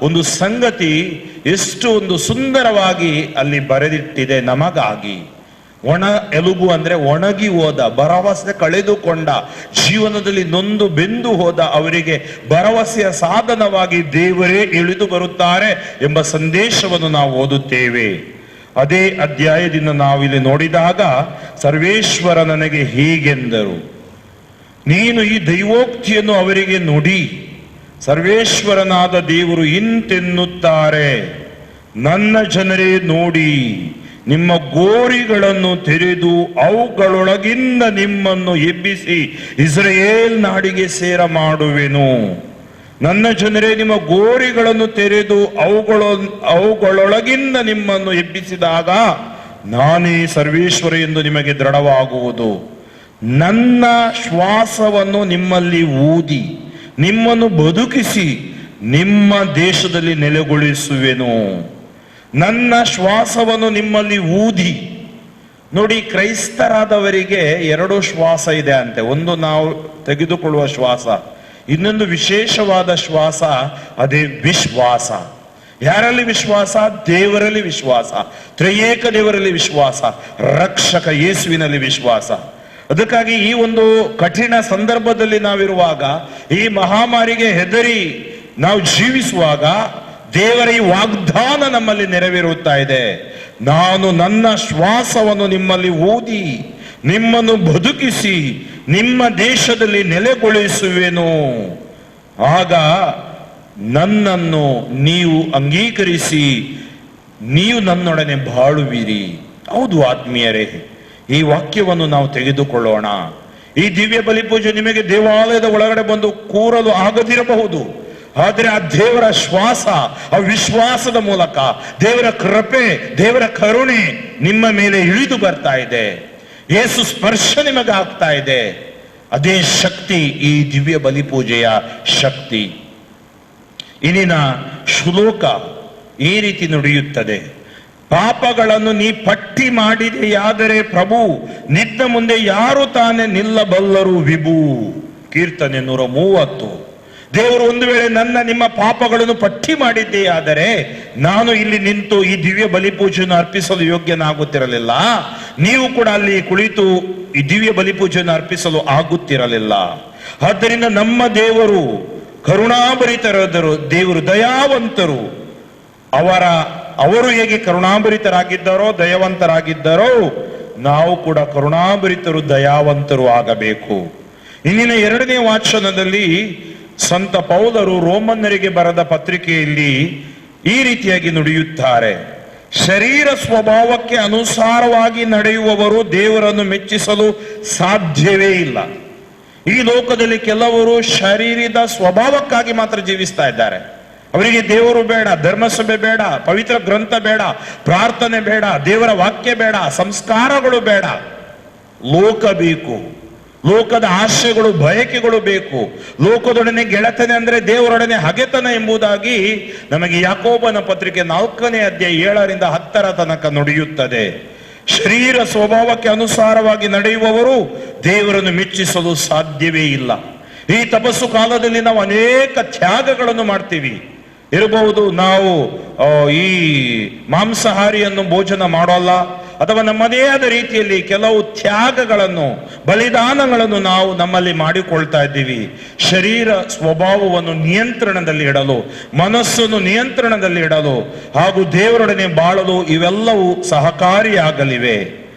ಒಂದು ಸಂಗತಿ ಎಷ್ಟು ಒಂದು ಸುಂದರವಾಗಿ ಅಲ್ಲಿ ಬರೆದಿಟ್ಟಿದೆ ನಮಗಾಗಿ. ಒಣ ಎಲುಬು ಅಂದ್ರೆ ಒಣಗಿ ಹೋದ, ಭರವಸೆ ಕಳೆದುಕೊಂಡ, ಜೀವನದಲ್ಲಿ ನೊಂದು ಬೆಂದು ಹೋದ ಅವರಿಗೆ ಭರವಸೆಯ ಸಾಧನವಾಗಿ ದೇವರೇ ಇಳಿದು ಬರುತ್ತಾರೆ ಎಂಬ ಸಂದೇಶವನ್ನು ನಾವು ಓದುತ್ತೇವೆ. ಅದೇ ಅಧ್ಯಾಯದಿಂದ ನಾವಿಲ್ಲಿ ನೋಡಿದಾಗ, ಸರ್ವೇಶ್ವರ ನನಗೆ ಹೀಗೆಂದರು, ನೀನು ಈ ದೈವೋಕ್ತಿಯನ್ನು ಅವರಿಗೆ ನುಡಿ. ಸರ್ವೇಶ್ವರನಾದ ದೇವರು ಇಂತೆನ್ನುತ್ತಾರೆ, ನನ್ನ ಜನರೇ ನೋಡಿ, ನಿಮ್ಮ ಗೋರಿಗಳನ್ನು ತೆರೆದು ಅವುಗಳೊಳಗಿಂದ ನಿಮ್ಮನ್ನು ಎಬ್ಬಿಸಿ ಇಸ್ರಾಯೇಲ್ ನಾಡಿಗೆ ಸೇರ ಮಾಡುವೆನು. ನನ್ನ ಜನರೇ, ನಿಮ್ಮ ಗೋರಿಗಳನ್ನು ತೆರೆದು ಅವುಗಳೊಳಗಿಂದ ನಿಮ್ಮನ್ನು ಎಬ್ಬಿಸಿದಾಗ ನಾನೇ ಸರ್ವೇಶ್ವರ ಎಂದು ನಿಮಗೆ ದೃಢವಾಗುವುದು. ನನ್ನ ಶ್ವಾಸವನ್ನು ನಿಮ್ಮಲ್ಲಿ ಊದಿ ನಿಮ್ಮನ್ನು ಬದುಕಿಸಿ ನಿಮ್ಮ ದೇಶದಲ್ಲಿ ನೆಲೆಗೊಳಿಸುವೆನು. ನನ್ನ ಶ್ವಾಸವನ್ನು ನಿಮ್ಮಲ್ಲಿ ಊದಿ. ನೋಡಿ, ಕ್ರೈಸ್ತರಾದವರಿಗೆ 2 ಶ್ವಾಸ ಇದೆ ಅಂತೆ. ಒಂದು ನಾವು ತೆಗೆದುಕೊಳ್ಳುವ ಶ್ವಾಸ, ಇನ್ನೊಂದು ವಿಶೇಷವಾದ ಶ್ವಾಸ, ಅದೇ ವಿಶ್ವಾಸ. ಯಾರಲ್ಲಿ ವಿಶ್ವಾಸ? ದೇವರಲ್ಲಿ ವಿಶ್ವಾಸ, ತ್ರಿಯೇಕ ದೇವರಲ್ಲಿ ವಿಶ್ವಾಸ, ರಕ್ಷಕ ಯೇಸುವಿನಲ್ಲಿ ವಿಶ್ವಾಸ. ಅದಕ್ಕಾಗಿ ಈ ಒಂದು ಕಠಿಣ ಸಂದರ್ಭದಲ್ಲಿ ನಾವಿರುವಾಗ, ಈ ಮಹಾಮಾರಿಗೆ ಹೆದರಿ ನಾವು ಜೀವಿಸುವಾಗ ದೇವರ ಈ ವಾಗ್ದಾನ ನಮ್ಮಲ್ಲಿ ನೆರವೇರುತ್ತಾ ಇದೆ. ನಾನು ನನ್ನ ಶ್ವಾಸವನ್ನು ನಿಮ್ಮಲ್ಲಿ ಊದಿ ನಿಮ್ಮನ್ನು ಬದುಕಿಸಿ ನಿಮ್ಮ ದೇಶದಲ್ಲಿ ನೆಲೆಗೊಳಿಸುವೆನು. ಆಗ ನನ್ನನ್ನು ನೀವು ಅಂಗೀಕರಿಸಿ ನೀವು ನನ್ನೊಡನೆ ಬಾಳುವಿರಿ. ಹೌದು ಆತ್ಮೀಯರೇ, ಈ ವಾಕ್ಯವನ್ನು ನಾವು ತೆಗೆದುಕೊಳ್ಳೋಣ. ಈ ದಿವ್ಯ ಬಲಿಪೂಜೆ ನಿಮಗೆ ದೇವಾಲಯದ ಒಳಗಡೆ ಬಂದು ಕೂರಲು ಆಗದಿರಬಹುದು, ಆದರೆ ಆ ದೇವರ ಶ್ವಾಸ, ಆ ವಿಶ್ವಾಸದ ಮೂಲಕ ದೇವರ ಕೃಪೆ, ದೇವರ ಕರುಣೆ ನಿಮ್ಮ ಮೇಲೆ ಇಳಿದು ಬರ್ತಾ ಇದೆ. ಯೇಸು ಸ್ಪರ್ಶ ನಿಮಗೆ ಆಗ್ತಾ ಇದೆ, ಅದೇ ಶಕ್ತಿ ಈ ದಿವ್ಯ ಬಲಿಪೂಜೆಯ ಶಕ್ತಿ. ಇಲ್ಲಿನ ಶ್ಲೋಕ ಈ ರೀತಿ ನುಡಿಯುತ್ತದೆ: ಪಾಪಗಳನ್ನು ನೀ ಪಟ್ಟಿ ಮಾಡಿದೆಯಾದರೆ ಪ್ರಭು ನಿನ್ನ ಮುಂದೆ ಯಾರು ತಾನೇ ನಿಲ್ಲಬಲ್ಲರು ವಿಭು. ಕೀರ್ತನೆ 130. ದೇವರು ಒಂದು ವೇಳೆ ನಿಮ್ಮ ಪಾಪಗಳನ್ನು ಪಟ್ಟಿ ಮಾಡಿದ್ದೆಯಾದರೆ ನಾನು ಇಲ್ಲಿ ನಿಂತು ಈ ದಿವ್ಯ ಬಲಿಪೂಜೆಯನ್ನು ಅರ್ಪಿಸಲು ಯೋಗ್ಯನಾಗುತ್ತಿರಲಿಲ್ಲ, ನೀವು ಕೂಡ ಅಲ್ಲಿ ಕುಳಿತು ಈ ದಿವ್ಯ ಬಲಿಪೂಜೆಯನ್ನು ಅರ್ಪಿಸಲು ಆಗುತ್ತಿರಲಿಲ್ಲ. ಆದ್ದರಿಂದ ನಮ್ಮ ದೇವರು ಕರುಣಾಭರಿತರಾದರು, ದೇವರು ದಯಾವಂತರು. ಅವರು ಹೇಗೆ ಕರುಣಾಭರಿತರಾಗಿದ್ದಾರೋ ದಯವಂತರಾಗಿದ್ದಾರೋ ನಾವು ಕೂಡ ಕರುಣಾಭರಿತರು ದಯಾವಂತರು ಆಗಬೇಕು. ಇಂದಿನ 2ನೇ ವಾಚನದಲ್ಲಿ ಸಂತ ಪೌಲರು ರೋಮನ್ನರಿಗೆ ಬರೆದ ಪತ್ರಿಕೆಯಲ್ಲಿ ಈ ರೀತಿಯಾಗಿ ನುಡಿಯುತ್ತಾರೆ: ಶರೀರ ಸ್ವಭಾವಕ್ಕೆ ಅನುಸಾರವಾಗಿ ನಡೆಯುವವರು ದೇವರನ್ನು ಮೆಚ್ಚಿಸಲು ಸಾಧ್ಯವೇ ಇಲ್ಲ. ಈ ಲೋಕದಲ್ಲಿ ಕೆಲವರು ಶರೀರದ ಸ್ವಭಾವಕ್ಕಾಗಿ ಮಾತ್ರ ಜೀವಿಸ್ತಾ ಇದ್ದಾರೆ. ಅವರಿಗೆ ದೇವರು ಬೇಡ, ಧರ್ಮಸಭೆ ಬೇಡ, ಪವಿತ್ರ ಗ್ರಂಥ ಬೇಡ, ಪ್ರಾರ್ಥನೆ ಬೇಡ, ದೇವರ ವಾಕ್ಯ ಬೇಡ, ಸಂಸ್ಕಾರಗಳು ಬೇಡ. ಲೋಕ ಬೇಕು, ಲೋಕದ ಆಶೆಗಳು ಬಯಕೆಗಳು ಬೇಕು. ಲೋಕದೊಡನೆ ಗೆಳೆತನೆ ಅಂದ್ರೆ ದೇವರೊಡನೆ ಹಗೆತನ ಎಂಬುದಾಗಿ ನಮಗೆ ಯಾಕೋಬನ ಪತ್ರಿಕೆ 4ನೇ ಅಧ್ಯಾಯ 7ರಿಂದ 10 ತನಕ ನುಡಿಯುತ್ತದೆ. ಶರೀರ ಸ್ವಭಾವಕ್ಕೆ ಅನುಸಾರವಾಗಿ ನಡೆಯುವವರು ದೇವರನ್ನು ಮೆಚ್ಚಿಸಲು ಸಾಧ್ಯವೇ ಇಲ್ಲ. ಈ ತಪಸ್ಸು ಕಾಲದಲ್ಲಿ ನಾವು ಅನೇಕ ತ್ಯಾಗಗಳನ್ನು ಮಾಡ್ತೀವಿ. ಇರಬಹುದು ನಾವು ಈ ಮಾಂಸಾಹಾರಿಯನ್ನು ಭೋಜನ ಮಾಡೋಲ್ಲ, ಅಥವಾ ನಮ್ಮದೇ ಆದ ರೀತಿಯಲ್ಲಿ ಕೆಲವು ತ್ಯಾಗಗಳನ್ನು, ಬಲಿದಾನಗಳನ್ನು ನಾವು ನಮ್ಮಲ್ಲಿ ಮಾಡಿಕೊಳ್ತಾ ಇದ್ದೀವಿ. ಶರೀರ ಸ್ವಭಾವವನ್ನು ನಿಯಂತ್ರಣದಲ್ಲಿ ಇಡಲು, ಮನಸ್ಸನ್ನು ನಿಯಂತ್ರಣದಲ್ಲಿ ಇಡಲು ಹಾಗೂ ದೇವರೊಡನೆ ಬಾಳಲು ಇವೆಲ್ಲವೂ ಸಹಕಾರಿಯಾಗಲಿವೆ.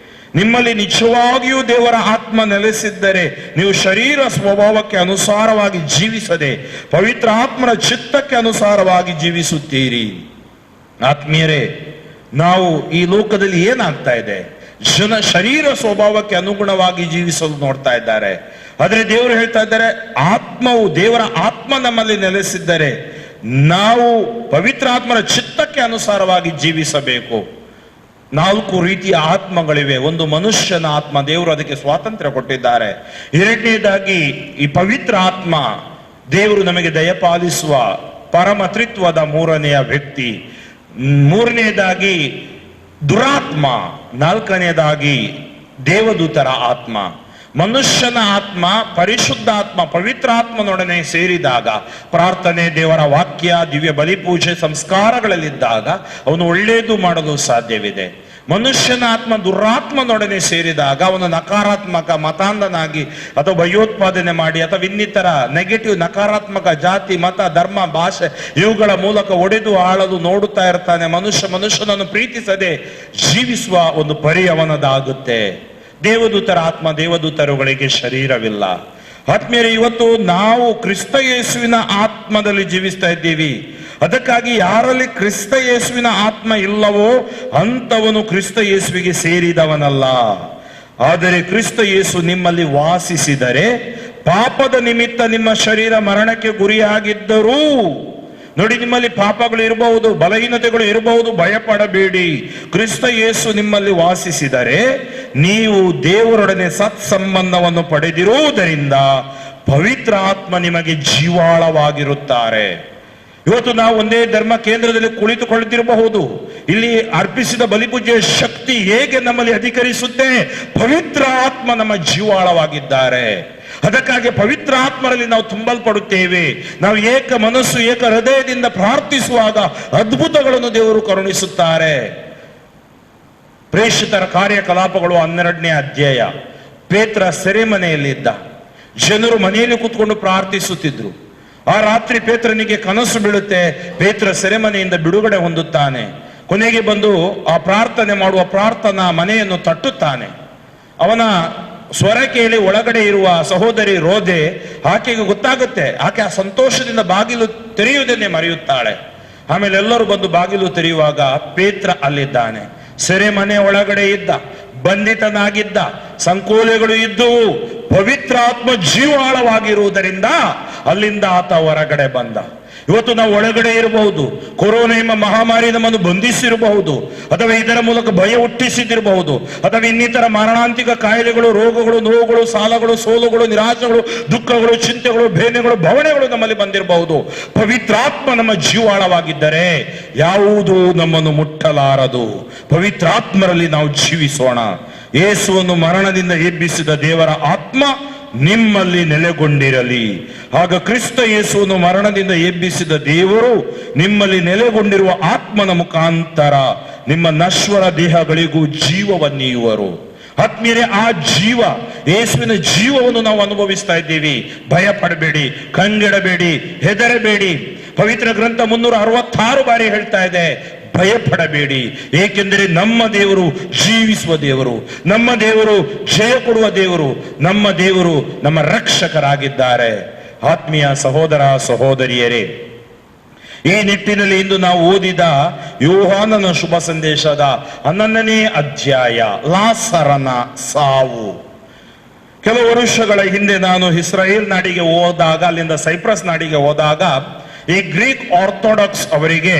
ನಿಮ್ಮಲ್ಲಿ ನಿಜವಾಗಿಯೂ ದೇವರ ಆತ್ಮ ನೆಲೆಸಿದ್ದರೆ ನೀವು ಶರೀರ ಸ್ವಭಾವಕ್ಕೆ ಅನುಸಾರವಾಗಿ ಜೀವಿಸದೆ ಪವಿತ್ರ ಆತ್ಮನ ಚಿತ್ತಕ್ಕೆ ಅನುಸಾರವಾಗಿ ಜೀವಿಸುತ್ತೀರಿ. ಆತ್ಮೀಯರೇ, ನಾವು ಈ ಲೋಕದಲ್ಲಿ ಏನಾಗ್ತಾ ಇದೆ, ಶರೀರ ಸ್ವಭಾವಕ್ಕೆ ಅನುಗುಣವಾಗಿ ಜೀವಿಸಲು ನೋಡ್ತಾ ಇದ್ದಾರೆ. ಆದ್ರೆ ದೇವರು ಹೇಳ್ತಾ ಇದ್ದಾರೆ, ದೇವರ ಆತ್ಮ ನಮ್ಮಲ್ಲಿ ನೆಲೆಸಿದ್ದರೆ ನಾವು ಪವಿತ್ರ ಆತ್ಮನ ಚಿತ್ತಕ್ಕೆ ಅನುಸಾರವಾಗಿ ಜೀವಿಸಬೇಕು. 4 ರೀತಿಯ ಆತ್ಮಗಳಿವೆ. ಒಂದು ಮನುಷ್ಯನ ಆತ್ಮ, ದೇವರು ಅದಕ್ಕೆ ಸ್ವಾತಂತ್ರ್ಯ ಕೊಟ್ಟಿದ್ದಾರೆ. 2ನೇದಾಗಿ ಈ ಪವಿತ್ರ ಆತ್ಮ, ದೇವರು ನಮಗೆ ದಯಪಾಲಿಸುವ ಪರಮತ್ರಿತ್ವದ 3ನೆಯ ವ್ಯಕ್ತಿ. 3ನೇದಾಗಿ ದುರಾತ್ಮ. 4ನೇದಾಗಿ ದೇವದೂತರ ಆತ್ಮ. ಮನುಷ್ಯನ ಆತ್ಮ ಪರಿಶುದ್ಧಾತ್ಮ ಪವಿತ್ರಾತ್ಮನೊಡನೆ ಸೇರಿದಾಗ, ಪ್ರಾರ್ಥನೆ, ದೇವರ ವಾಕ್ಯ, ದಿವ್ಯ ಬಲಿಪೂಜೆ, ಸಂಸ್ಕಾರಗಳಲ್ಲಿದ್ದಾಗ ಅವನು ಒಳ್ಳೆಯದು ಮಾಡಲು ಸಾಧ್ಯವಿದೆ. ಮನುಷ್ಯನ ಆತ್ಮ ದುರಾತ್ಮನೊಡನೆ ಸೇರಿದಾಗ ಅವನು ನಕಾರಾತ್ಮಕ ಮತಾಂಧನಾಗಿ ಅಥವಾ ಭಯೋತ್ಪಾದನೆ ಮಾಡಿ ಅಥವಾ ಇನ್ನಿತರ ನೆಗೆಟಿವ್ ನಕಾರಾತ್ಮಕ ಜಾತಿ, ಮತ, ಧರ್ಮ, ಭಾಷೆ ಇವುಗಳ ಮೂಲಕ ಒಡೆದು ಆಳಲು ನೋಡುತ್ತಾ ಇರ್ತಾನೆ. ಮನುಷ್ಯನನ್ನು ಪ್ರೀತಿಸದೆ ಜೀವಿಸುವ ಒಂದು ಪರಿ ಅವನದಾಗುತ್ತೆ. ದೇವದೂತರ ಆತ್ಮ, ದೇವದೂತರುಗಳಿಗೆ ಶರೀರವಿಲ್ಲ. ಆತ್ಮೀಯರೇ, ಇವತ್ತು ನಾವು ಕ್ರಿಸ್ತ ಯೇಸುವಿನ ಆತ್ಮದಲ್ಲಿ ಜೀವಿಸ್ತಾ ಇದ್ದೀವಿ. ಅದಕ್ಕಾಗಿ ಯಾರಲ್ಲಿ ಕ್ರಿಸ್ತ ಯೇಸುವಿನ ಆತ್ಮ ಇಲ್ಲವೋ ಅಂತವನು ಕ್ರಿಸ್ತ ಯೇಸುವಿಗೆ ಸೇರಿದವನಲ್ಲ. ಆದರೆ ಕ್ರಿಸ್ತ ಯೇಸು ನಿಮ್ಮಲ್ಲಿ ವಾಸಿಸಿದರೆ ಪಾಪದ ನಿಮಿತ್ತ ನಿಮ್ಮ ಶರೀರ ಮರಣಕ್ಕೆ ಗುರಿಯಾಗಿದ್ದರೂ, ನೋಡಿ, ನಿಮ್ಮಲ್ಲಿ ಪಾಪಗಳು ಇರಬಹುದು, ಬಲಹೀನತೆಗಳು ಇರಬಹುದು, ಭಯಪಡಬೇಡಿ. ಕ್ರಿಸ್ತ ಯೇಸು ನಿಮ್ಮಲ್ಲಿ ವಾಸಿಸಿದರೆ ನೀವು ದೇವರೊಡನೆ ಸತ್ಸಂಬಂಧವನ್ನು ಪಡೆದಿರುವುದರಿಂದ ಪವಿತ್ರ ಆತ್ಮ ನಿಮಗೆ ಜೀವಾಳವಾಗಿರುತ್ತಾರೆ. ಇವತ್ತು ನಾವು ಒಂದೇ ಧರ್ಮ ಕೇಂದ್ರದಲ್ಲಿ ಕುಳಿತುಕೊಳ್ಳುತ್ತಿರಬಹುದು. ಇಲ್ಲಿ ಅರ್ಪಿಸಿದ ಬಲಿಪೂಜೆಯ ಶಕ್ತಿ ಹೇಗೆ ನಮ್ಮಲ್ಲಿ ಅಧಿಕರಿಸುತ್ತೆ? ಪವಿತ್ರ ಆತ್ಮ ನಮ್ಮ ಜೀವಾಳವಾಗಿದ್ದಾರೆ. ಅದಕ್ಕಾಗಿ ಪವಿತ್ರ ಆತ್ಮರಲ್ಲಿ ನಾವು ತುಂಬಲ್ಪಡುತ್ತೇವೆ. ನಾವು ಏಕ ಮನಸ್ಸು, ಏಕ ಹೃದಯದಿಂದ ಪ್ರಾರ್ಥಿಸುವಾಗ ಅದ್ಭುತಗಳನ್ನು ದೇವರು ಕರುಣಿಸುತ್ತಾರೆ. ಪ್ರೇಷಿತರ ಕಾರ್ಯಕಲಾಪಗಳು 12ನೇ ಅಧ್ಯಾಯ. ಪೇತ್ರ ಸೆರೆಮನೆಯಲ್ಲಿದ್ದ. ಜನರು ಮನೆಯಲ್ಲಿ ಕೂತ್ಕೊಂಡು ಪ್ರಾರ್ಥಿಸುತ್ತಿದ್ರು. ಆ ರಾತ್ರಿ ಪೇತ್ರನಿಗೆ ಕನಸು ಬೀಳುತ್ತೆ. ಪೇತ್ರ ಸೆರೆಮನೆಯಿಂದ ಬಿಡುಗಡೆ ಹೊಂದುತ್ತಾನೆ. ಕೊನೆಗೆ ಬಂದು ಆ ಪ್ರಾರ್ಥನೆ ಮಾಡುವ ಪ್ರಾರ್ಥನಾ ಮನೆಯನ್ನು ತಟ್ಟುತ್ತಾನೆ. ಅವನ ಸ್ವರ ಕೇಳಿ ಒಳಗಡೆ ಇರುವ ಸಹೋದರಿ ರೋದೆ, ಆಕೆಗೆ ಗೊತ್ತಾಗುತ್ತೆ. ಆಕೆ ಆ ಸಂತೋಷದಿಂದ ಬಾಗಿಲು ತೆರೆಯುವುದನ್ನೇ ಮರೆಯುತ್ತಾಳೆ. ಆಮೇಲೆ ಎಲ್ಲರೂ ಬಂದು ಬಾಗಿಲು ತೆರೆಯುವಾಗ ಪೇತ್ರ ಅಲ್ಲಿದ್ದಾನೆ. ಸೆರೆಮನೆ ಒಳಗಡೆ ಇದ್ದ, ಬಂಧಿತನಾಗಿದ್ದ, ಸಂಕೋಲೆಗಳು ಇದ್ದುವು. ಪವಿತ್ರಾತ್ಮ ಜೀವಾಳವಾಗಿರುವುದರಿಂದ ಅಲ್ಲಿಂದ ಆತ ಹೊರಗಡೆ ಬಂದ. ಇವತ್ತು ನಾವು ಒಳಗಡೆ ಇರಬಹುದು, ಕೊರೋನಾ ಎಂಬ ಮಹಾಮಾರಿ ನಮ್ಮನ್ನು ಬಂಧಿಸಿರಬಹುದು, ಅಥವಾ ಇದರ ಮೂಲಕ ಭಯ ಹುಟ್ಟಿಸಿದಿರಬಹುದು, ಅಥವಾ ಇನ್ನಿತರ ಮಾರಣಾಂತಿಕ ಕಾಯಿಲೆಗಳು, ರೋಗಗಳು, ನೋವುಗಳು, ಸಾಲಗಳು, ಸೋಲುಗಳು, ನಿರಾಶೆಗಳು, ದುಃಖಗಳು, ಚಿಂತೆಗಳು, ಬೇನೆಗಳು, ಭವಣೆಗಳು ನಮ್ಮಲ್ಲಿ ಬಂದಿರಬಹುದು. ಪವಿತ್ರಾತ್ಮ ನಮ್ಮ ಜೀವಾಳವಾಗಿದ್ದರೆ ಯಾವುದೂ ನಮ್ಮನ್ನು ಮುಟ್ಟಲಾರದು. ಪವಿತ್ರಾತ್ಮರಲ್ಲಿ ನಾವು ಜೀವಿಸೋಣ. ಯೇಸುವನ್ನು ಮರಣದಿಂದ ಎಬ್ಬಿಸಿದ ದೇವರ ಆತ್ಮ ನಿಮ್ಮಲ್ಲಿ ನೆಲೆಗೊಂಡಿರಲಿ. ಆಗ ಕ್ರಿಸ್ತ ಯೇಸುವನ್ನು ಮರಣದಿಂದ ಎಬ್ಬಿಸಿದ ದೇವರು ನಿಮ್ಮಲ್ಲಿ ನೆಲೆಗೊಂಡಿರುವ ಆತ್ಮನ ಮುಖಾಂತರ ನಿಮ್ಮ ನಶ್ವರ ದೇಹಗಳಿಗೂ ಜೀವವನ್ನೀಯುವರು. ಆತ್ಮೀಯರೇ, ಆ ಜೀವ, ಯೇಸುವಿನ ಜೀವವನ್ನು ನಾವು ಅನುಭವಿಸ್ತಾ ಇದ್ದೀವಿ. ಭಯ ಪಡಬೇಡಿ, ಕಂಗೆಡಬೇಡಿ, ಹೆದರಬೇಡಿ. ಪವಿತ್ರ ಗ್ರಂಥ 366 ಬಾರಿ ಹೇಳ್ತಾ ಇದೆ, ಭಯ ಪಡಬೇಡಿ. ಏಕೆಂದರೆ ನಮ್ಮ ದೇವರು ಜೀವಿಸುವ ದೇವರು, ನಮ್ಮ ದೇವರು ಜಯ ಕೊಡುವ ದೇವರು, ನಮ್ಮ ದೇವರು ನಮ್ಮ ರಕ್ಷಕರಾಗಿದ್ದಾರೆ. ಆತ್ಮೀಯ ಸಹೋದರ ಸಹೋದರಿಯರೇ, ಈ ನಿಟ್ಟಿನಲ್ಲಿ ಇಂದು ನಾವು ಓದಿದ ಯೋಹಾನನ ಶುಭ ಸಂದೇಶದ 11ನೇ ಅಧ್ಯಾಯ, ಲಾಸರನ ಸಾವು. ಕೆಲವು ವರ್ಷಗಳ ಹಿಂದೆ ನಾನು ಇಸ್ರಾಯೇಲ್ ನಾಡಿಗೆ ಹೋದಾಗ, ಅಲ್ಲಿಂದ ಸೈಪ್ರಸ್ ನಾಡಿಗೆ ಹೋದಾಗ, ಈ ಗ್ರೀಕ್ ಆರ್ಥೋಡಾಕ್ಸ್ ಅವರಿಗೆ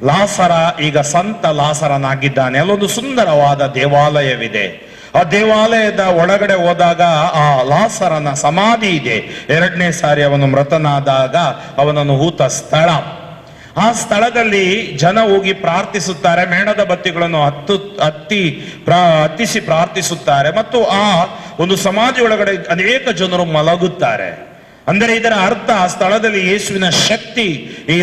ಲಾಸರ ಈಗ ಸಂತ ಲಾಸರನಾಗಿದ್ದಾನೆ. ಅಲ್ಲೊಂದು ಸುಂದರವಾದ ದೇವಾಲಯವಿದೆ. ಆ ದೇವಾಲಯದ ಒಳಗಡೆ ಹೋದಾಗ ಆ ಲಾಸರನ ಸಮಾಧಿ ಇದೆ. 2ನೇ ಸಾರಿ ಅವನು ಮೃತನಾದಾಗ ಅವನನ್ನು ಹೂತ ಸ್ಥಳ. ಆ ಸ್ಥಳದಲ್ಲಿ ಜನ ಹೋಗಿ ಪ್ರಾರ್ಥಿಸುತ್ತಾರೆ, ಮೇಣದ ಬತ್ತಿಗಳನ್ನು ಹತ್ತಿಸಿ ಪ್ರಾರ್ಥಿಸುತ್ತಾರೆ, ಮತ್ತು ಆ ಒಂದು ಸಮಾಧಿ ಒಳಗಡೆ ಅನೇಕ ಜನರು ಮಲಗುತ್ತಾರೆ. ಅಂದರೆ ಇದರ ಅರ್ಥ, ಆ ಸ್ಥಳದಲ್ಲಿ ಯೇಸುವಿನ ಶಕ್ತಿ ಈ